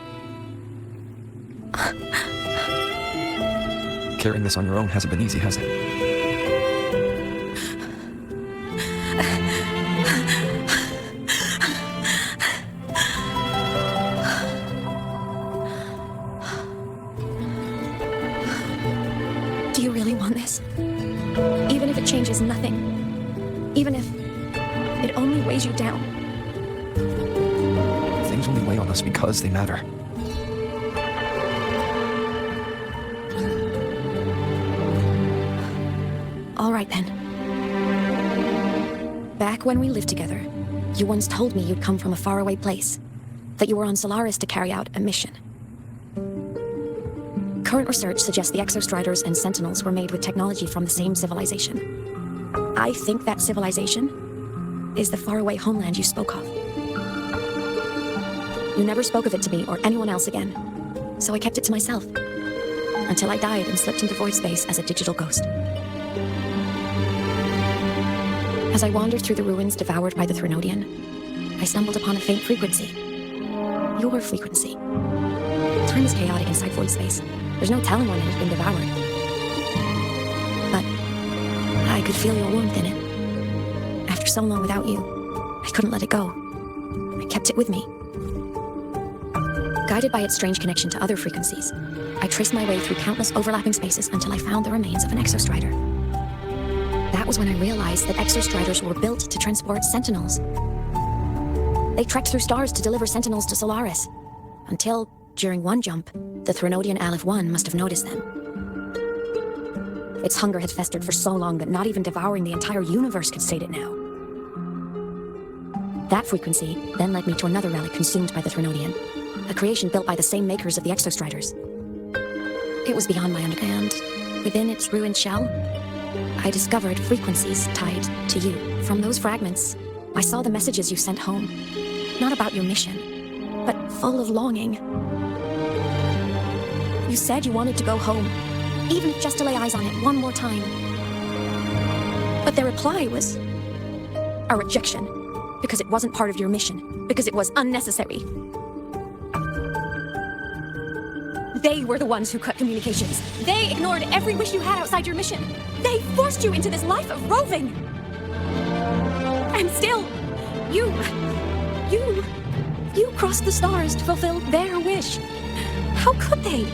[SPEAKER 4] Carrying this on your own hasn't been easy, has it?
[SPEAKER 3] Do you really want this? Even if it changes nothing? Even if it only weighs you down?
[SPEAKER 4] Things only weigh on us because they matter.
[SPEAKER 3] All right, then. Back when we lived together, you once told me you'd come from a faraway place, that you were on Solaris to carry out a mission. Current research suggests the Exostriders and Sentinels were made with technology from the same civilization. I think that civilization is the faraway homeland you spoke of. You never spoke of it to me or anyone else again, so I kept it to myself, until I died and slipped into void space as a digital ghost. As I wandered through the ruins devoured by the Threnodian, I stumbled upon a faint frequency. Your frequency. Time is chaotic inside void space. There's no telling when it has been devoured. But I could feel your warmth in it. After so long without you, I couldn't let it go. I kept it with me. Guided by its strange connection to other frequencies, I traced my way through countless overlapping spaces until I found the remains of an Exostrider. That was when I realized that Exostriders were built to transport Sentinels. They trekked through stars to deliver Sentinels to Solaris, until, during one jump, the Threnodian Aleph-1 must have noticed them. Its hunger had festered for so long that not even devouring the entire universe could sate it now. That frequency then led me to another relic consumed by the Threnodian, a creation built by the same makers of the Exostriders. It was beyond my understanding, and within its ruined shell, I discovered frequencies tied to you. From those fragments, I saw the messages you sent home. Not about your mission, but full of longing. You said you wanted to go home, even if just to lay eyes on it one more time. But their reply was a rejection. Because it wasn't part of your mission. Because it was unnecessary. They were the ones who cut communications. They ignored every wish you had outside your mission. They forced you into this life of roving. And still, you crossed the stars to fulfill their wish. How could they?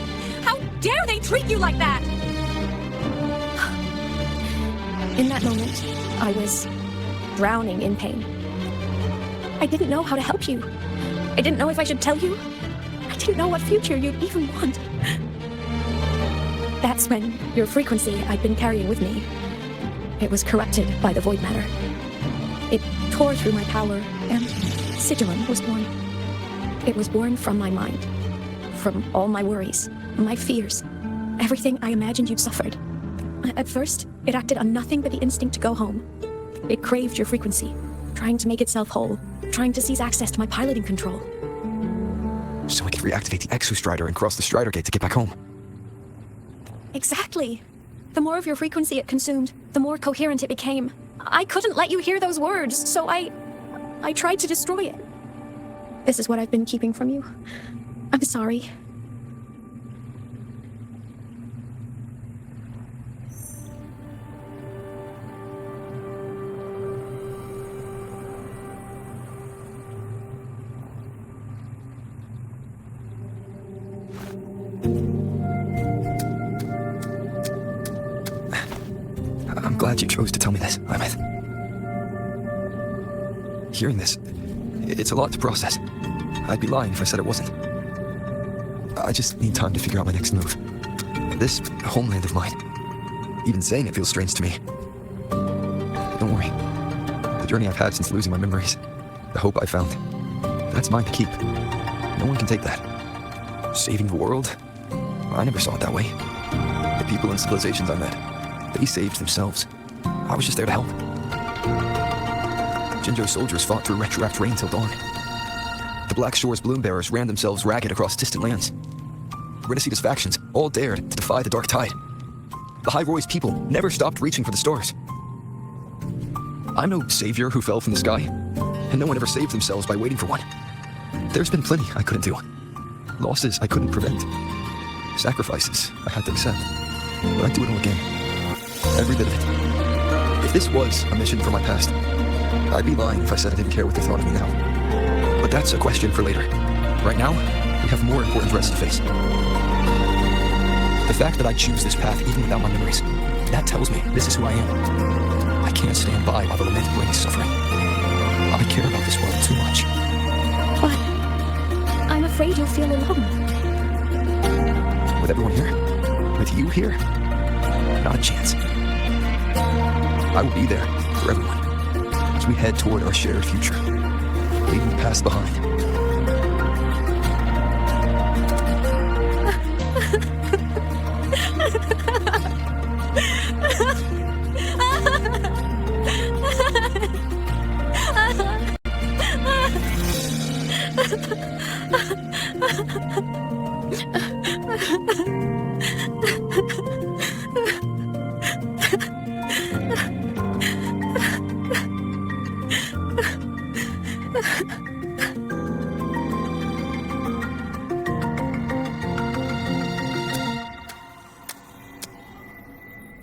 [SPEAKER 3] How dare they treat you like that? In that moment, I was drowning in pain. I didn't know how to help you. I didn't know if I should tell you. I didn't know what future you'd even want. That's when your frequency I'd been carrying with me, it was corrupted by the void matter. It tore through my power, and Sigilum was born. It was born from my mind, from all my worries, my fears, everything I imagined you'd suffered. At first, it acted on nothing but the instinct to go home. It craved your frequency, trying to make itself whole, trying to seize access to my piloting control.
[SPEAKER 4] So I could reactivate the Exostrider and cross the Strider Gate to get back home.
[SPEAKER 3] Exactly. The more of your frequency it consumed, the more coherent it became. I couldn't let you hear those words, so I tried to destroy it. This is what I've been keeping from you. I'm sorry.
[SPEAKER 4] I'm glad you chose to tell me this, Aemeath. Hearing this, it's a lot to process. I'd be lying if I said it wasn't. I just need time to figure out my next move. This homeland of mine, even saying it feels strange to me. Don't worry. The journey I've had since losing my memories, the hope I found, that's mine to keep. No one can take that. Saving the world? I never saw it that way. The people and civilizations I met, they saved themselves. I was just there to help. Jinjo's soldiers fought through retroact rain till dawn. The Black Shore's bloom-bearers ran themselves ragged across distant lands. Renicida's factions all dared to defy the Dark Tide. Lahai-Roi's people never stopped reaching for the stars. I'm no savior who fell from the sky, and no one ever saved themselves by waiting for one. There's been plenty I couldn't do. Losses I couldn't prevent. Sacrifices I had to accept. But I'd do it all again. Every bit of it. If this was a mission for my past, I'd be lying if I said I didn't care what they thought of me now. But that's a question for later. Right now, we have more important threats to face. The fact that I choose this path even without my memories, that tells me this is who I am. I can't stand by while the lamented brings suffering. I care about this world too much.
[SPEAKER 3] But I'm afraid you'll feel alone.
[SPEAKER 4] With everyone here? With you here? Not a chance. I will be there for everyone as we head toward our shared future, leaving the past behind.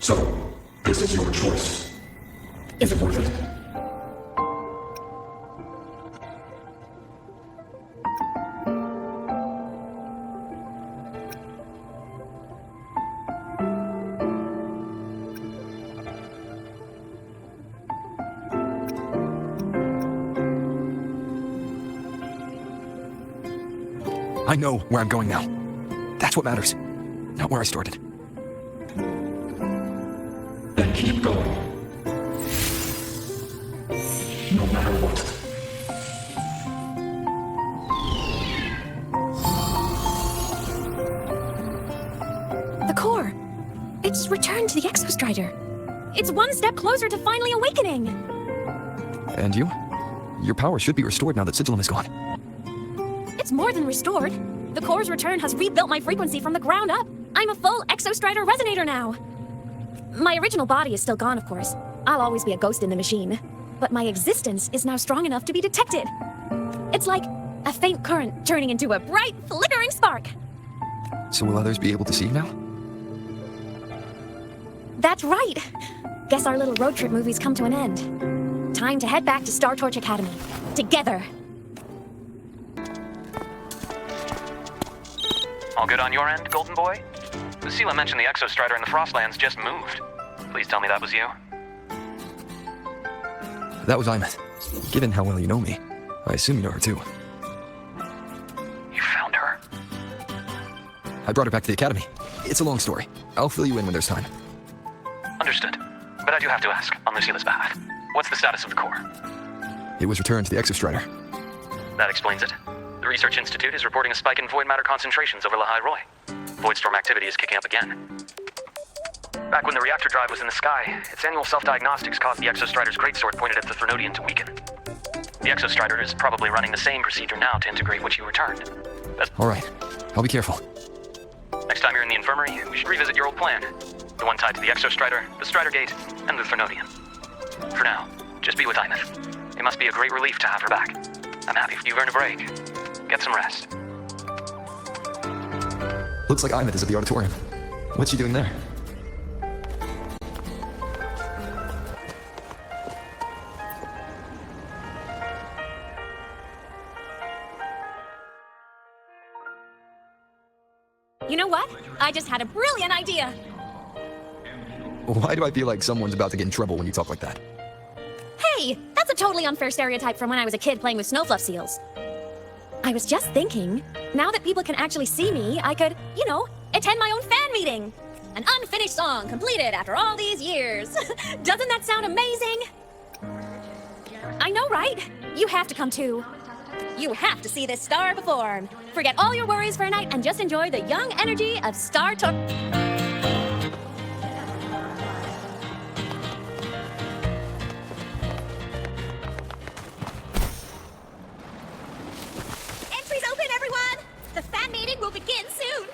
[SPEAKER 21] So, this is your choice. Is it worth it?
[SPEAKER 4] I know where I'm going now. That's what matters, not where I started.
[SPEAKER 21] Then keep going. No matter what.
[SPEAKER 3] The core. It's returned to the Exostrider. It's one step closer to finally awakening.
[SPEAKER 4] And you? Your power should be restored now that Sigilum is gone.
[SPEAKER 3] It's more than restored. The core's return has rebuilt my frequency from the ground up. I'm a full Exostrider resonator now. My original body is still gone, of course. I'll always be a ghost in the machine. but my existence is now strong enough to be detected. It's like a faint current turning into a bright, flickering spark.
[SPEAKER 4] So will others be able to see you now?
[SPEAKER 3] That's right. Guess our little road trip movie's come to an end. Time to head back to Startorch Academy. Together.
[SPEAKER 5] All good on your end, Golden Boy? Lucilla mentioned the Exostrider in the Frostlands just moved. Please tell me that was you.
[SPEAKER 4] That was Aemeath. Given how well you know me, I assume you know her too.
[SPEAKER 5] You found her?
[SPEAKER 4] I brought her back to the Academy. It's a long story. I'll fill you in when there's time.
[SPEAKER 5] Understood. But I do have to ask, on Lucilla's behalf, what's the status of the core?
[SPEAKER 4] It was returned to the Exostrider.
[SPEAKER 5] That explains it. The Research Institute is reporting a spike in void matter concentrations over Lahai-Roi. Voidstorm activity is kicking up again. Back when the reactor drive was in the sky, its annual self-diagnostics caused the Exostrider's greatsword pointed at the Vernal to weaken. The Exostrider is probably running the same procedure now to integrate what you returned.
[SPEAKER 4] Alright, I'll be careful.
[SPEAKER 5] Next time you're in the infirmary, we should revisit your old plan. The one tied to the Exostrider, the Strider Gate, and the Vernal. For now, just be with Aemeath. It must be a great relief to have her back. I'm happy you've earned a break. Get some rest.
[SPEAKER 4] Looks like Aemeath is at the auditorium. What's she doing there?
[SPEAKER 3] You know what? I just had a brilliant idea.
[SPEAKER 4] Why do I feel like someone's about to get in trouble when you talk like that?
[SPEAKER 3] Hey, that's a totally unfair stereotype from when I was a kid playing with snowfluff seals. I was just thinking, now that people can actually see me, I could, attend my own fan meeting. An unfinished song completed after all these years. Doesn't that sound amazing? I know, right? You have to come too. You have to see this star perform. Forget all your worries for a night and just enjoy the young energy of Startorch. Entries open, everyone! The fan meeting will begin soon.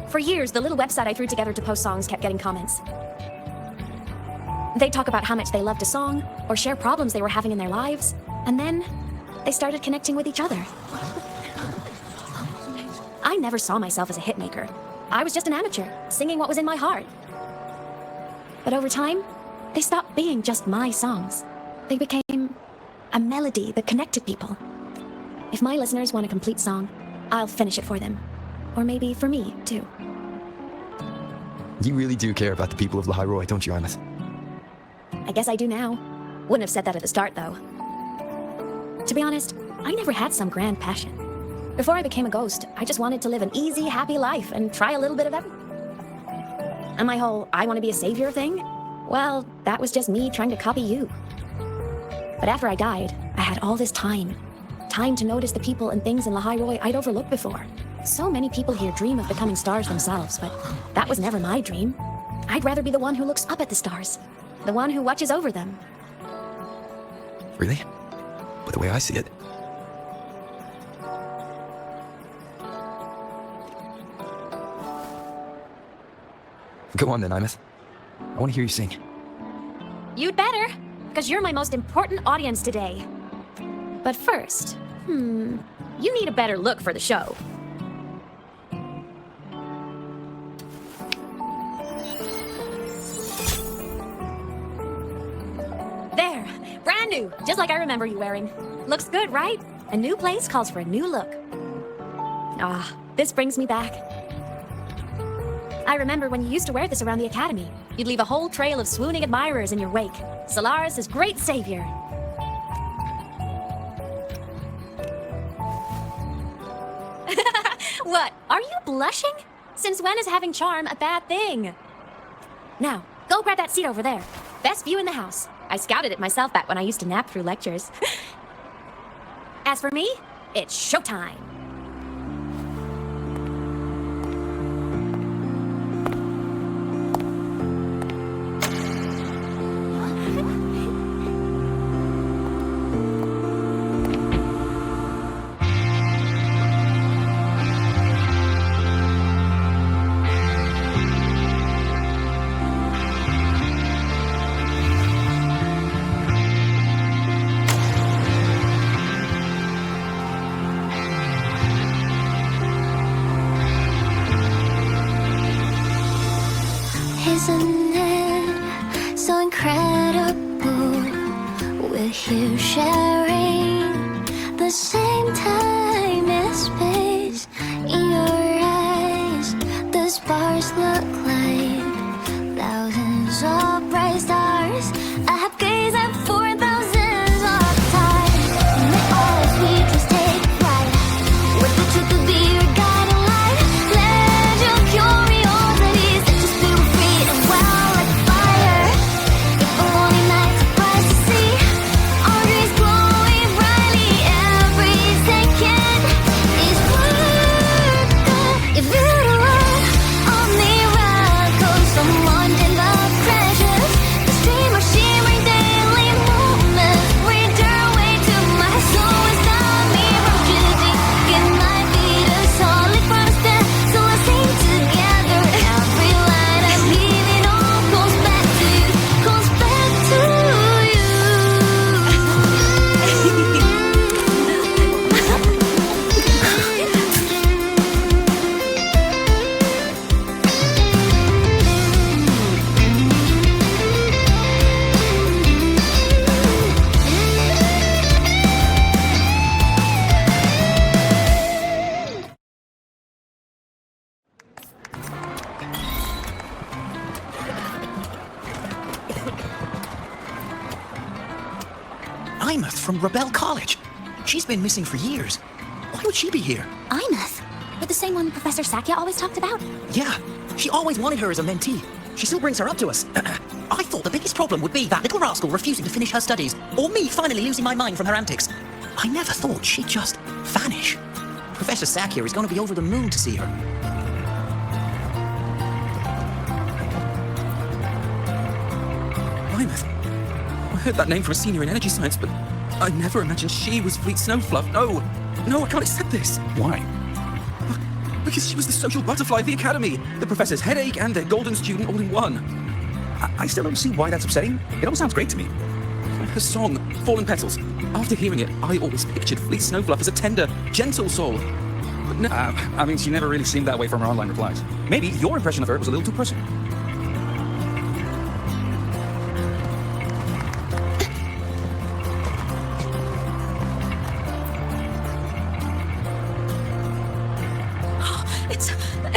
[SPEAKER 3] For years, the little website I threw together to post songs kept getting comments. They'd talk about how much they loved a song, or share problems they were having in their lives, and then they started connecting with each other. I never saw myself as a hitmaker. I was just an amateur, singing what was in my heart. But over time, they stopped being just my songs. They became a melody that connected people. If my listeners want a complete song, I'll finish it for them. Or maybe for me, too.
[SPEAKER 4] You really do care about the people of Lahai-Roi, don't you, Aemeath?
[SPEAKER 3] I guess I do now. Wouldn't have said that at the start, though. To be honest, I never had some grand passion. Before I became a ghost, I just wanted to live an easy, happy life and try a little bit of everything. And my whole I want to be a savior thing? Well, that was just me trying to copy you. But after I died, I had all this time. Time to notice the people and things in Lahai-Roi I'd overlooked before. So many people here dream of becoming stars themselves, but that was never my dream. I'd rather be the one who looks up at the stars. The one who watches over them.
[SPEAKER 4] Really? But the way I see it... Go on then, Aemeath. I want to hear you sing.
[SPEAKER 3] You'd better, because you're my most important audience today. But first, you need a better look for the show. There, brand new, just like I remember you wearing. Looks good, right? A new place calls for a new look. Ah, this brings me back. I remember when you used to wear this around the academy. You'd leave a whole trail of swooning admirers in your wake. Solaris' great savior. What? Are you blushing? Since when is having charm a bad thing? Now, go grab that seat over there. Best view in the house. I scouted it myself back when I used to nap through lectures. As for me, it's showtime.
[SPEAKER 11] Isn't it so incredible? We're here sharing the same time and space. In your eyes, the stars look like thousands of bright stars. I have gazed at for thousands of times, and they all sweet just take flight. With the truth to be your guiding light, let your curiosity set your spirit free and wild like fire. If a lonely night surprised to see our dreams glowing brightly, every second is worth it. If you're the one, all miracles, someone in love precious. The stream of shimmering daily moments read their way to my soul. It's got me roaches in my feet, a solid protestant. So let's sing together. Every light I'm leaving all goes back to you, goes back to you.
[SPEAKER 10] Aemeath from Rebel College. She's been missing for years. Why would she be here?
[SPEAKER 8] Aemeath? But the same one Professor Sakya always talked about?
[SPEAKER 10] Yeah, she always wanted her as a mentee. She still brings her up to us. I thought the biggest problem would be that little rascal refusing to finish her studies, or me finally losing my mind from her antics. I never thought she'd just vanish. Professor Sakya is going to be over the moon to see her.
[SPEAKER 20] Aemeath. I heard that name from a senior in energy science, but I never imagined she was Fleet Snowfluff. No, I can't accept this. Why? Because she was the social butterfly of the academy, the professor's headache and their golden student all in one. I still don't see why that's upsetting. It all sounds great to me. Her song, Fallen Petals. After hearing it, I always pictured Fleet Snowfluff as a tender, gentle soul. But no.
[SPEAKER 16] I mean, she never really seemed that way from her online replies. Maybe your impression of her was a little too personal.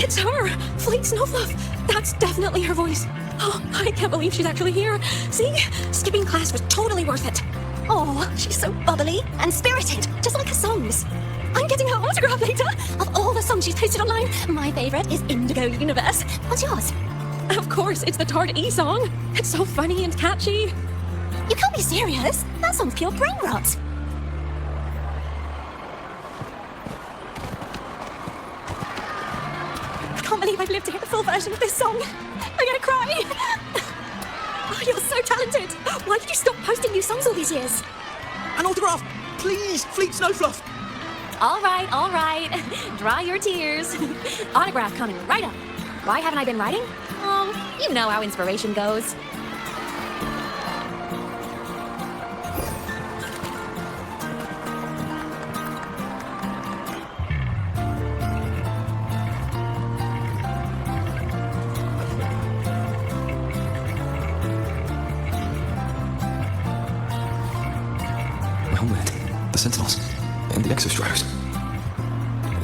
[SPEAKER 15] It's her! Fleet Snowfluff! That's definitely her voice. Oh, I can't believe she's actually here. See? Skipping class was totally worth it. Oh, she's so bubbly and spirited, just like her songs. I'm getting her autograph later. Of all the songs she's posted online, my favorite is Indigo Universe. What's yours? Of course, it's the Tard E song. It's so funny and catchy.
[SPEAKER 2] You can't be serious. That song's pure brain rot.
[SPEAKER 15] I can't believe I've lived to hear the full version of this song. I'm gonna cry. Oh, you're so talented. Why did you stop posting new songs all these years?
[SPEAKER 10] An autograph! Please, Fleet Snowfluff!
[SPEAKER 3] All right. Dry your tears. Autograph coming right up. Why haven't I been writing? Oh, you know how inspiration goes.
[SPEAKER 4] Homeland, the Sentinels, and the Exostriders.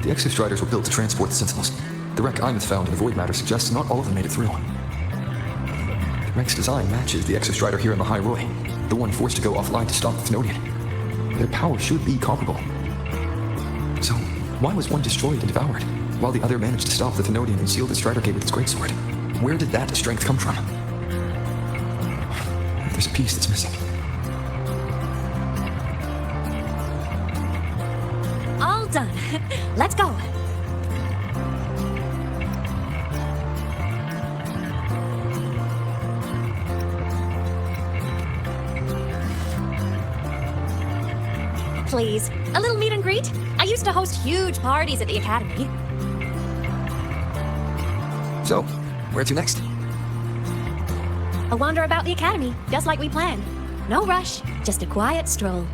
[SPEAKER 4] The Exostriders were built to transport the Sentinels. The wreck Aemeath found in the void matter suggests not all of them made it through. The wreck's design matches the Exostrider here in Lahai-Roi, the one forced to go offline to stop the Thenodian. Their power should be comparable. So, why was one destroyed and devoured, while the other managed to stop the Thenodian and seal the Strider Gate with its greatsword? Where did that strength come from? There's a piece that's missing.
[SPEAKER 3] All done. Let's go. Please, a little meet and greet? I used to host huge parties at the Academy.
[SPEAKER 4] So, where to next?
[SPEAKER 3] A wander about the Academy, just like we planned. No rush, just a quiet stroll.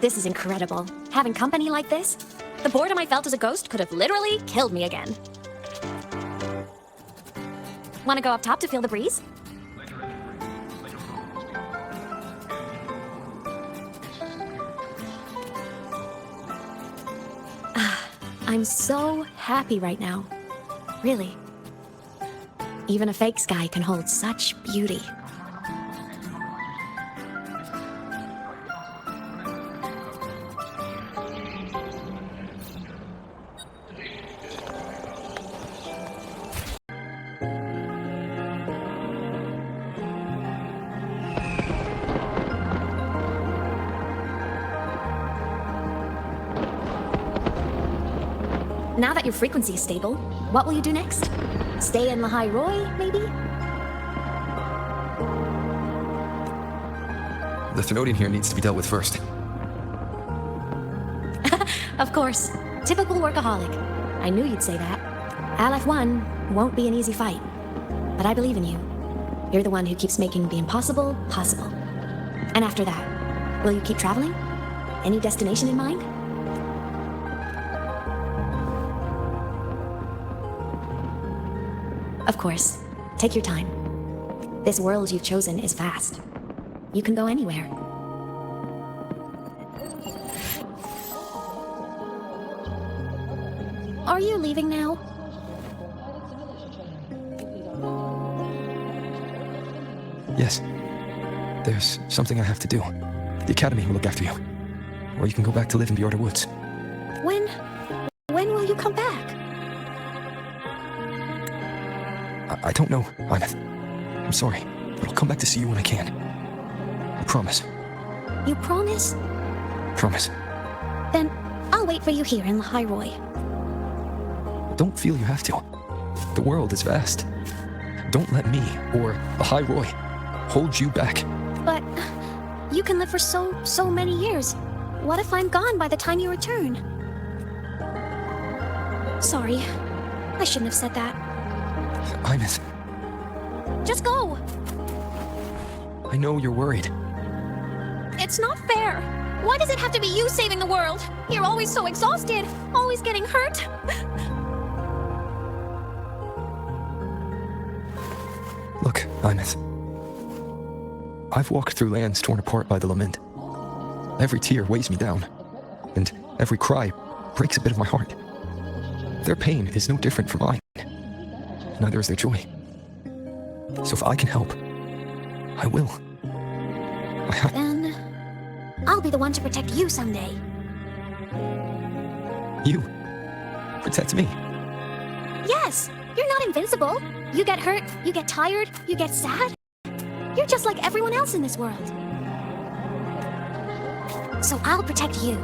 [SPEAKER 3] This is incredible. Having company like this? The boredom I felt as a ghost could have literally killed me again. Want to go up top to feel the breeze? I'm so happy right now. Really. Even a fake sky can hold such beauty. Now that your frequency is stable, what will you do next? Stay in Lahai-Roi, maybe?
[SPEAKER 4] The Thenodian here needs to be dealt with first.
[SPEAKER 3] Of course. Typical workaholic. I knew you'd say that. LF1 won't be an easy fight. But I believe in you. You're the one who keeps making the impossible possible. And after that, will you keep traveling? Any destination in mind? Of course. Take your time. This world you've chosen is vast. You can go anywhere. Are you leaving now?
[SPEAKER 4] Yes. There's something I have to do. The Academy will look after you. Or you can go back to live in Bjorda Woods.
[SPEAKER 3] When will you come back?
[SPEAKER 4] I don't know, Aemeath. I'm sorry, but I'll come back to see you when I can. I promise.
[SPEAKER 3] You promise?
[SPEAKER 4] Promise.
[SPEAKER 3] Then I'll wait for you here in Lahai-Roi.
[SPEAKER 4] Don't feel you have to. The world is vast. Don't let me, or Lahai-Roi, hold you back.
[SPEAKER 3] But you can live for so many years. What if I'm gone by the time you return? Sorry. I shouldn't have said that.
[SPEAKER 4] Aemeath.
[SPEAKER 3] Just go!
[SPEAKER 4] I know you're worried.
[SPEAKER 3] It's not fair. Why does it have to be you saving the world? You're always so exhausted, always getting hurt.
[SPEAKER 4] Look, Aemeath. I've walked through lands torn apart by the lament. Every tear weighs me down, and every cry breaks a bit of my heart. Their pain is no different from mine. Neither is their joy. So if I can help, I will.
[SPEAKER 8] Then I'll be the one to protect you someday.
[SPEAKER 4] You protect me.
[SPEAKER 8] Yes, you're not invincible. You get hurt, you get tired, you get sad. You're just like everyone else in this world. So I'll protect you.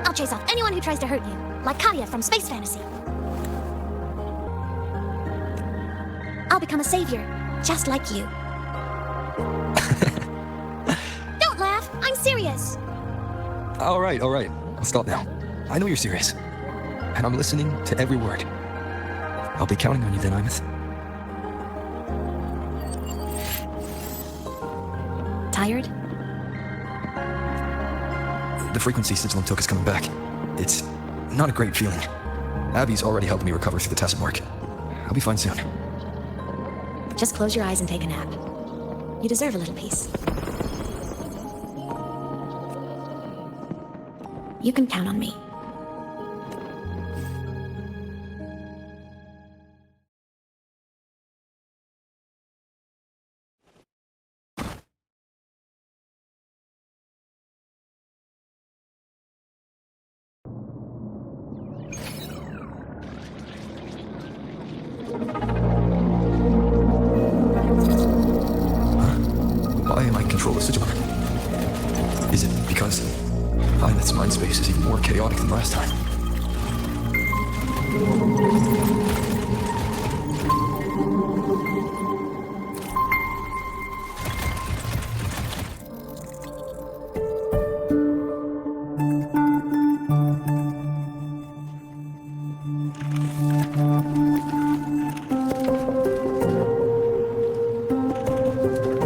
[SPEAKER 8] I'll chase off anyone who tries to hurt you, like Kaya from Space Fantasy. I'll become a savior, just like you. Don't laugh, I'm serious.
[SPEAKER 4] All right. I'll stop now. I know you're serious. And I'm listening to every word. I'll be counting on you then, Aemeath.
[SPEAKER 8] Tired?
[SPEAKER 4] The frequency Sigilum took is coming back. It's not a great feeling. Abby's already helped me recover through the test work. I'll be fine soon.
[SPEAKER 8] Just close your eyes and take a nap. You deserve a little peace. You can count on me.
[SPEAKER 4] Why am I in control of Sigilum? Is it because Aemeath's mind space is even more chaotic than last time?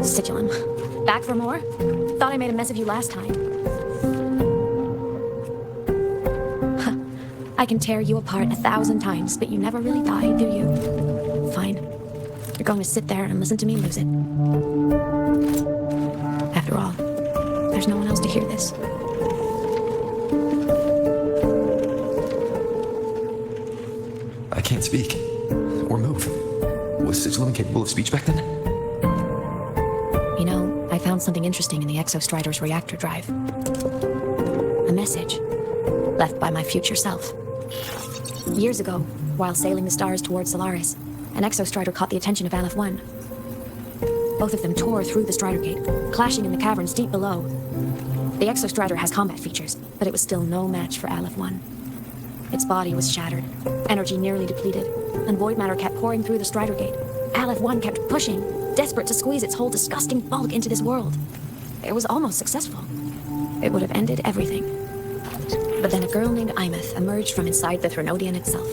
[SPEAKER 3] Sigilum. Back for more? Thought I made a mess of you last time. I can tear you apart 1,000 times, but you never really die, do you? Fine. You're going to sit there and listen to me lose it. After all, there's no one else to hear this.
[SPEAKER 4] I can't speak. Or move. Was Sigilum capable of speech back then?
[SPEAKER 3] You know, I found something interesting in the Exostrider's reactor drive. A message left by my future self. Years ago, while sailing the stars towards Solaris, an Exostrider caught the attention of Aleph 1. Both of them tore through the Strider Gate, clashing in the caverns deep below. The Exostrider has combat features, but it was still no match for Aleph 1. Its body was shattered, energy nearly depleted, and void matter kept pouring through the Strider Gate. Aleph 1 kept pushing, desperate to squeeze its whole disgusting bulk into this world. It was almost successful. It would have ended everything. But then a girl named Aemeath emerged from inside the Threnodian itself.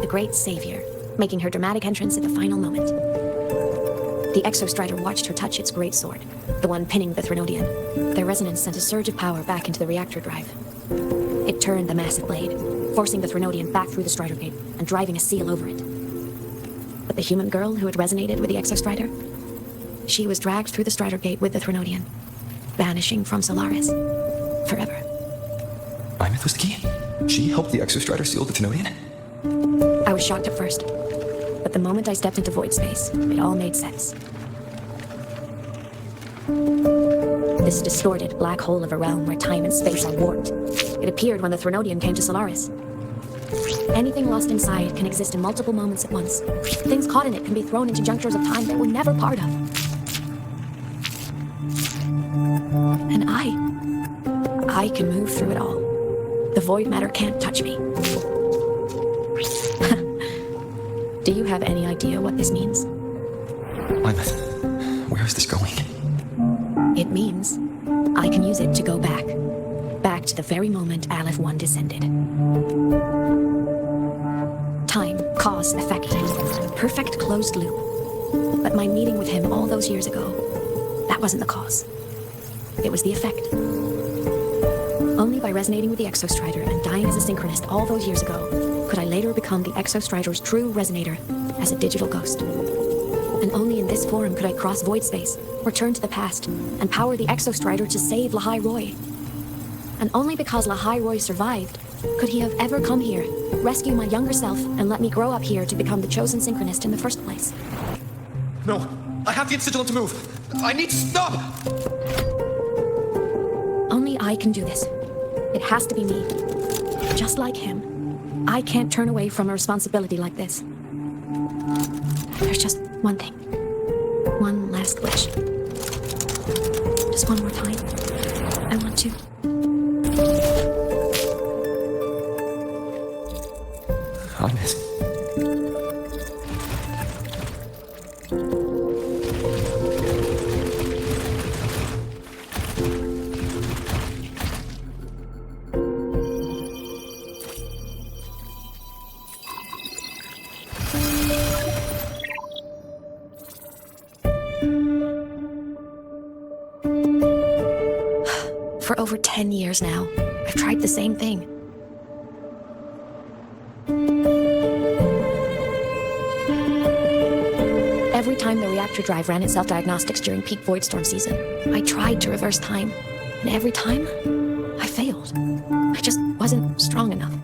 [SPEAKER 3] The great savior, making her dramatic entrance at the final moment. The Exostrider watched her touch its great sword, the one pinning the Threnodian. Their resonance sent a surge of power back into the reactor drive. It turned the massive blade, forcing the Threnodian back through the Strider Gate and driving a seal over it. But the human girl who had resonated with the Exostrider, she was dragged through the Strider Gate with the Threnodian, vanishing from Solaris forever.
[SPEAKER 4] Aemeath was the key? She helped the Exostrider seal the Threnodian?
[SPEAKER 3] I was shocked at first, but the moment I stepped into void space, it all made sense. This distorted black hole of a realm where time and space are warped. It appeared when the Threnodian came to Solaris. Anything lost inside can exist in multiple moments at once. Things caught in it can be thrown into junctures of time that we're never part of. And I can move through it all. The void matter can't touch me. Do you have any idea what this means?
[SPEAKER 4] Aemeath, where is this going?
[SPEAKER 3] It means I can use it to go back. Back to the very moment Aleph 1 descended. Time, cause, effect. Perfect closed loop. But my meeting with him all those years ago, that wasn't the cause. It was the effect. Only by resonating with the Exostrider and dying as a synchronist all those years ago could I later become the Exostrider's true resonator as a digital ghost. And only in this form could I cross void space, return to the past, and power the Exostrider to save Lahai-Roi. And only because Lahai-Roi survived could he have ever come here, rescue my younger self, and let me grow up here to become the chosen synchronist in the first place.
[SPEAKER 4] No, I have the Institute to move. I need to stop!
[SPEAKER 3] Only I can do this. It has to be me. Just like him, I can't turn away from a responsibility like this. There's just one thing. One last wish. Just one more time. I want to.
[SPEAKER 4] Aemeath.
[SPEAKER 3] For over 10 years now, I've tried the same thing. Every time the reactor drive ran its self-diagnostics during peak voidstorm season, I tried to reverse time, and every time, I failed. I just wasn't strong enough.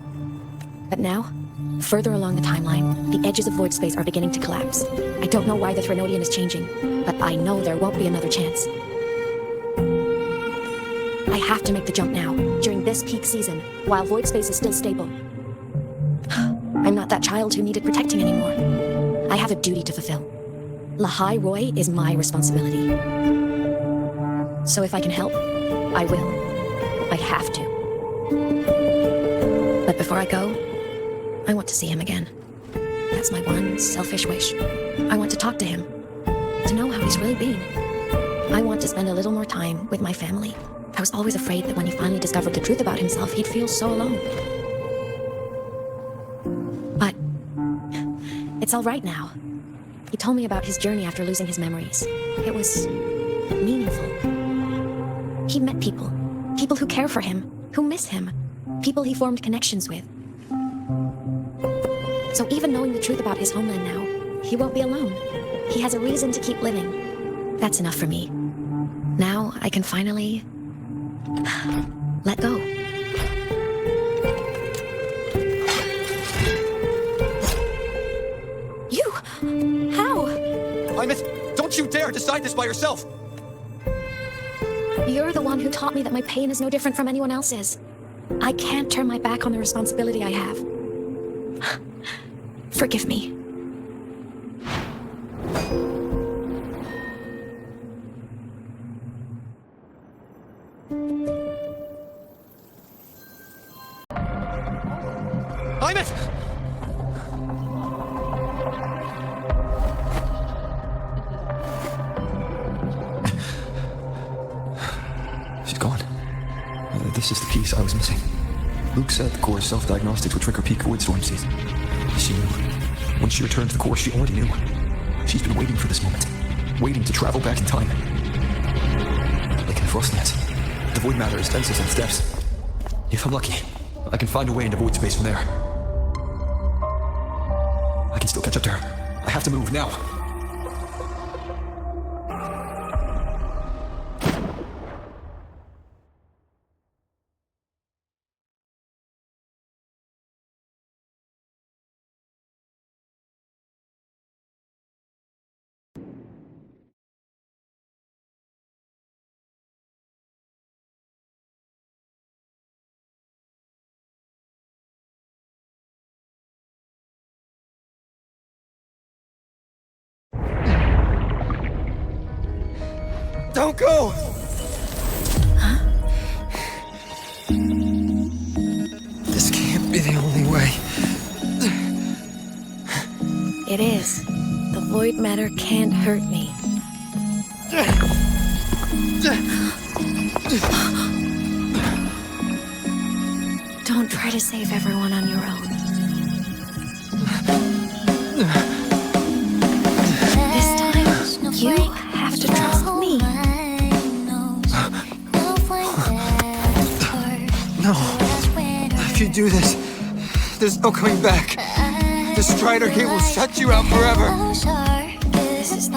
[SPEAKER 3] But now, further along the timeline, the edges of void space are beginning to collapse. I don't know why the Threnodian is changing, but I know there won't be another chance. I have to make the jump now, during this peak season, while void space is still stable. I'm not that child who needed protecting anymore. I have a duty to fulfill. Lahai-Roi is my responsibility. So if I can help, I will. I have to. But before I go, I want to see him again. That's my one selfish wish. I want to talk to him, to know how he's really been. I want to spend a little more time with my family. I was always afraid that when he finally discovered the truth about himself, he'd feel so alone. But it's all right now. He told me about his journey after losing his memories. It was meaningful. He met people who care for him, who miss him, people he formed connections with. So even knowing the truth about his homeland now, he won't be alone. He has a reason to keep living. That's enough for me. Now I can finally let go. You? How?
[SPEAKER 4] Aemeath, don't you dare decide this by yourself!
[SPEAKER 3] You're the one who taught me that my pain is no different from anyone else's. I can't turn my back on the responsibility I have. Forgive me.
[SPEAKER 4] Aemeath! She's gone. This is the piece I was missing. Luke said the core's self-diagnostics would trigger peak voidstorm season. She knew. When she returned to the core, she already knew. She's been waiting for this moment. Waiting to travel back in time. Like in the Frostlands, the void matter is densest in its depths. If I'm lucky, I can find a way into void space from there. I can still catch up to her. I have to move now. Don't go!
[SPEAKER 3] Huh?
[SPEAKER 4] This can't be the only way.
[SPEAKER 3] It is. The void matter can't hurt me. Don't try to save everyone on your own. This time, you have to trust me.
[SPEAKER 4] No. If you do this, there's no coming back. The Strider Gate will shut you out forever.
[SPEAKER 11] This is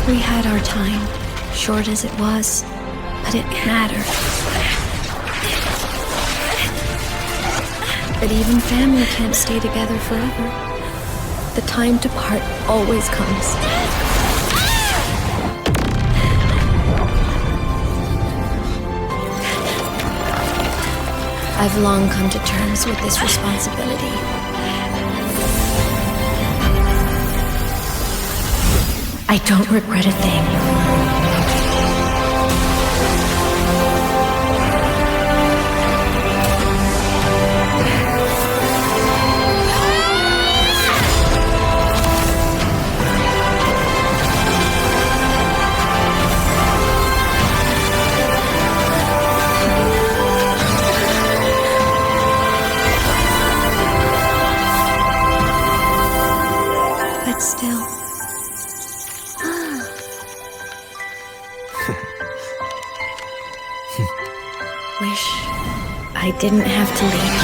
[SPEAKER 15] We had our time, short as it was, but it mattered. But even family can't stay together forever. The time to part always comes. I've long come to terms with this responsibility. I don't regret a thing. But still. Wish I didn't have to leave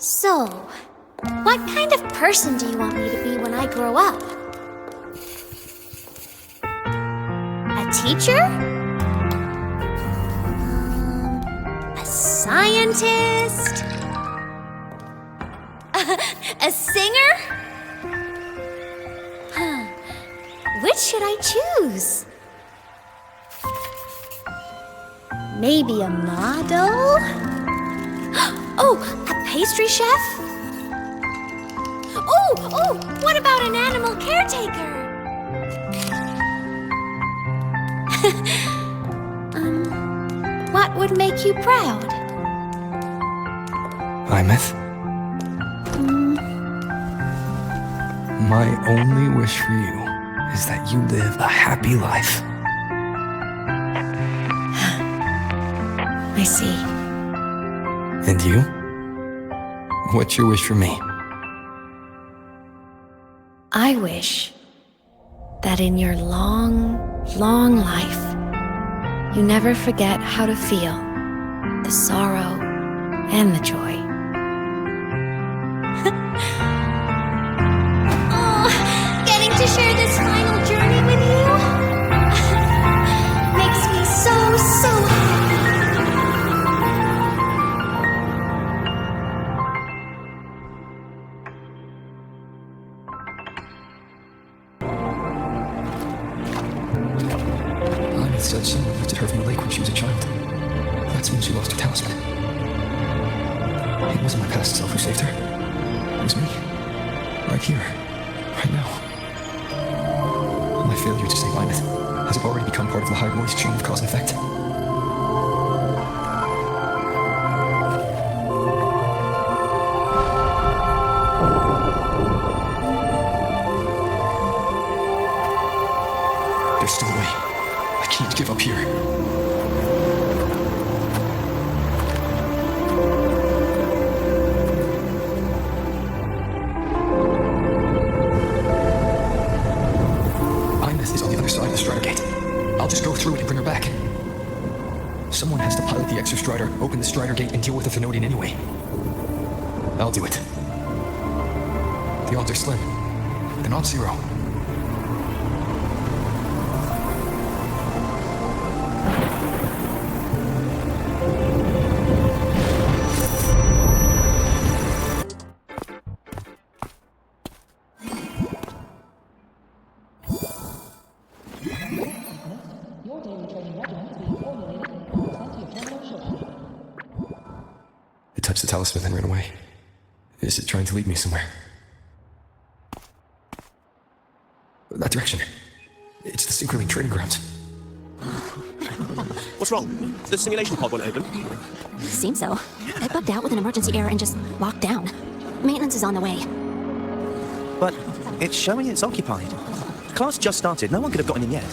[SPEAKER 8] So, what kind of person do you want me to be when I grow up? A teacher? A scientist? A singer? Huh. Which should I choose? Maybe a model? Oh, a pastry chef? Oh, what about an animal caretaker? What would make you proud?
[SPEAKER 4] Aemeath? My only wish for you is that you live a happy life.
[SPEAKER 15] I see.
[SPEAKER 4] And you? What's your wish for me?
[SPEAKER 15] I wish that in your long, long life, you never forget how to feel the sorrow and the joy.
[SPEAKER 8] Oh, getting to share this final journey with you makes me so happy.
[SPEAKER 4] Said someone lifted her from the lake when she was a child. That's when she lost her talisman. It wasn't my past self who saved her. It was me. Right here. Right now. My failure to save Aemeath has already become part of Lahai-Roi's chain of cause and effect. There's still a way. I can't give up here. Aemeath is on the other side of the Strider Gate. I'll just go through it and bring her back. Someone has to pilot the Exostrider, open the Strider Gate, and deal with the Thenodian anyway. I'll do it. The odds are slim. They're not zero. It touched the talisman and ran away. Is it trying to lead me somewhere? That direction. It's the Synchroline training grounds.
[SPEAKER 12] What's wrong? The simulation pod won't open?
[SPEAKER 3] Seems so. It bugged out with an emergency error and just locked down. Maintenance is on the way.
[SPEAKER 12] But it's showing it's occupied. Class just started. No one could have gotten in yet.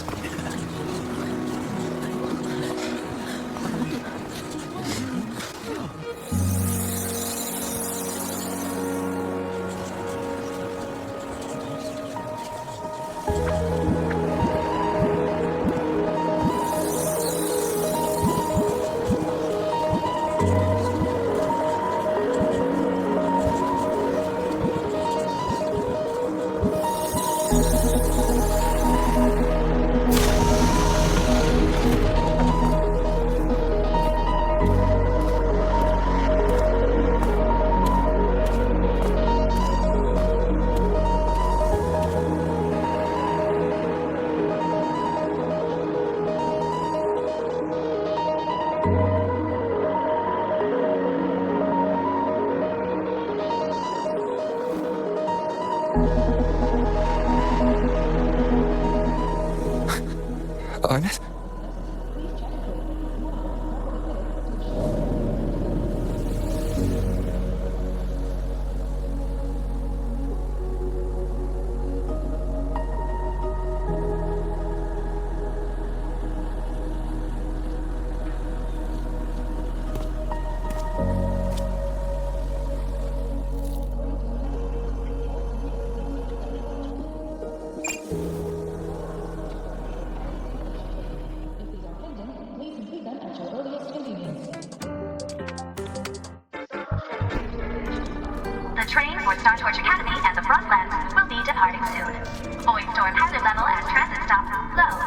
[SPEAKER 4] Aemeath?
[SPEAKER 6] The train for Startorch Academy and the Frontlands will be departing soon. Void storm hazard level at transit stop low.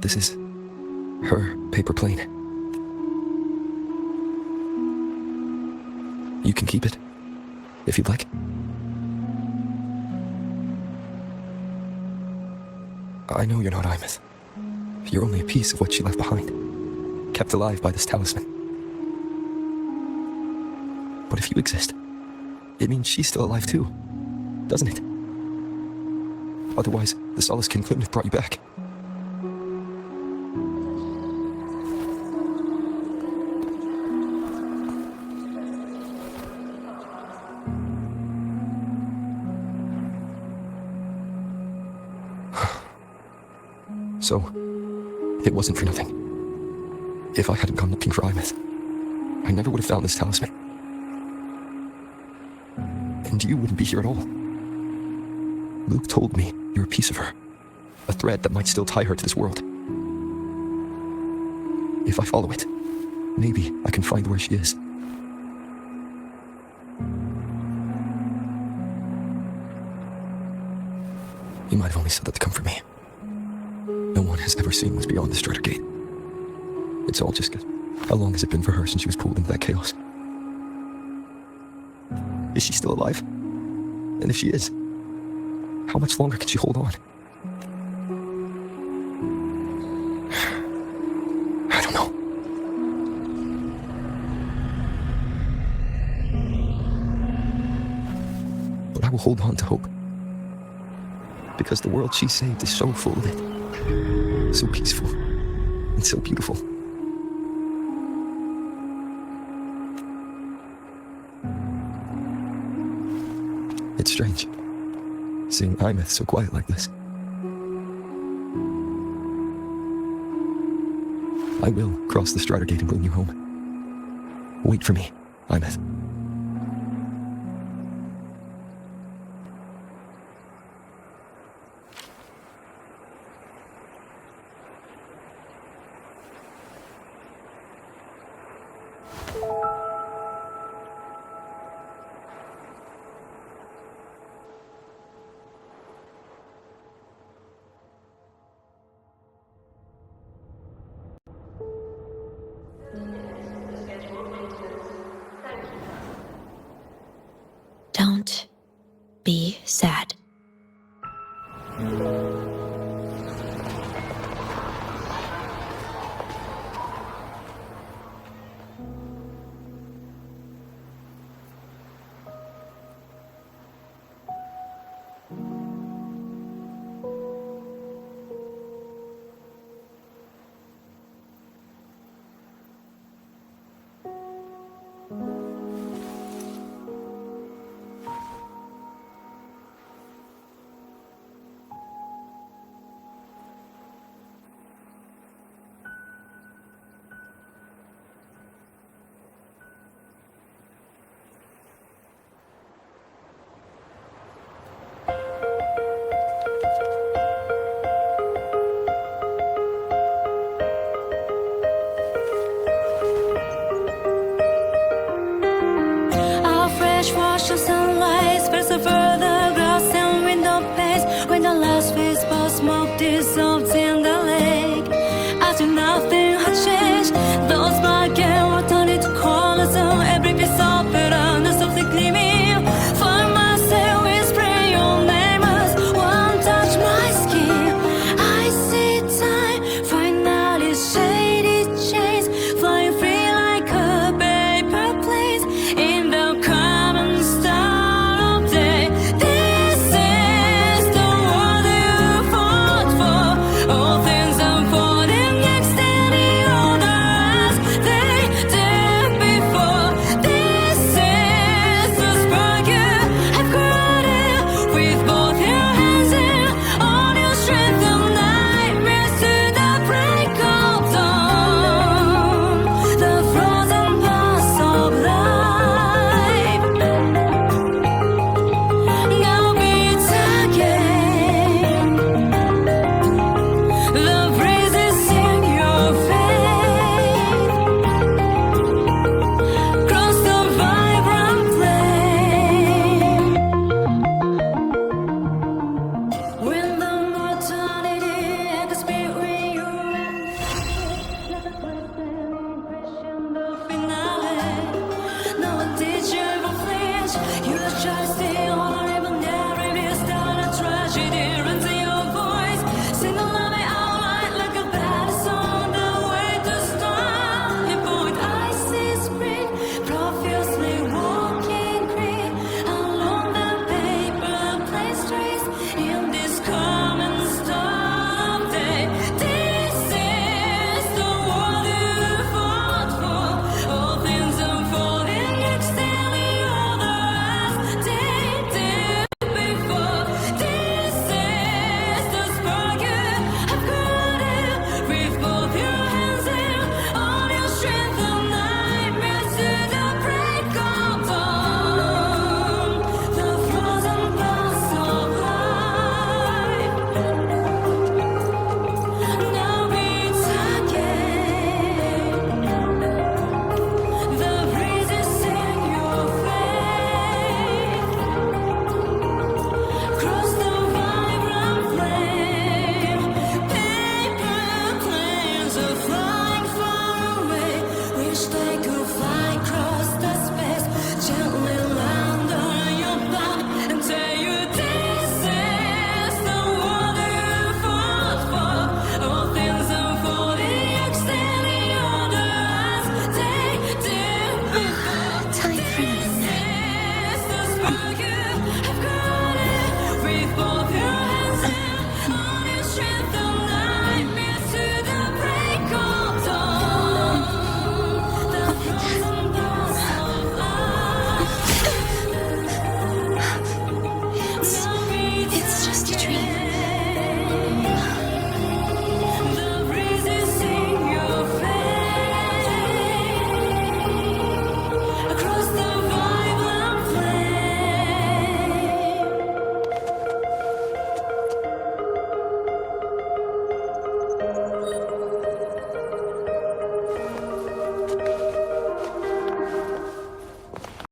[SPEAKER 4] This is her paper plane. You can keep it, if you'd like. I know you're not Aemeath. You're only a piece of what she left behind, kept alive by this talisman. But if you exist, it means she's still alive too, doesn't it? Otherwise, the Solaskin couldn't have brought you back. So, it wasn't for nothing. If I hadn't gone looking for Aemeath, I never would have found this talisman. And you wouldn't be here at all. Luke told me you're a piece of her, a thread that might still tie her to this world. If I follow it, maybe I can find where she is. You might have only said that to comfort me. No one has ever seen what's beyond the Strider Gate. It's all just good. How long has it been for her since she was pulled into that chaos? Is she still alive? And if she is, how much longer can she hold on? I don't know. But I will hold on to hope. Because the world she saved is so full of it. So peaceful and so beautiful. It's strange, seeing Aemeath so quiet like this. I will cross the Strider Gate and bring you home. Wait for me, Aemeath.
[SPEAKER 8] Don't be sad.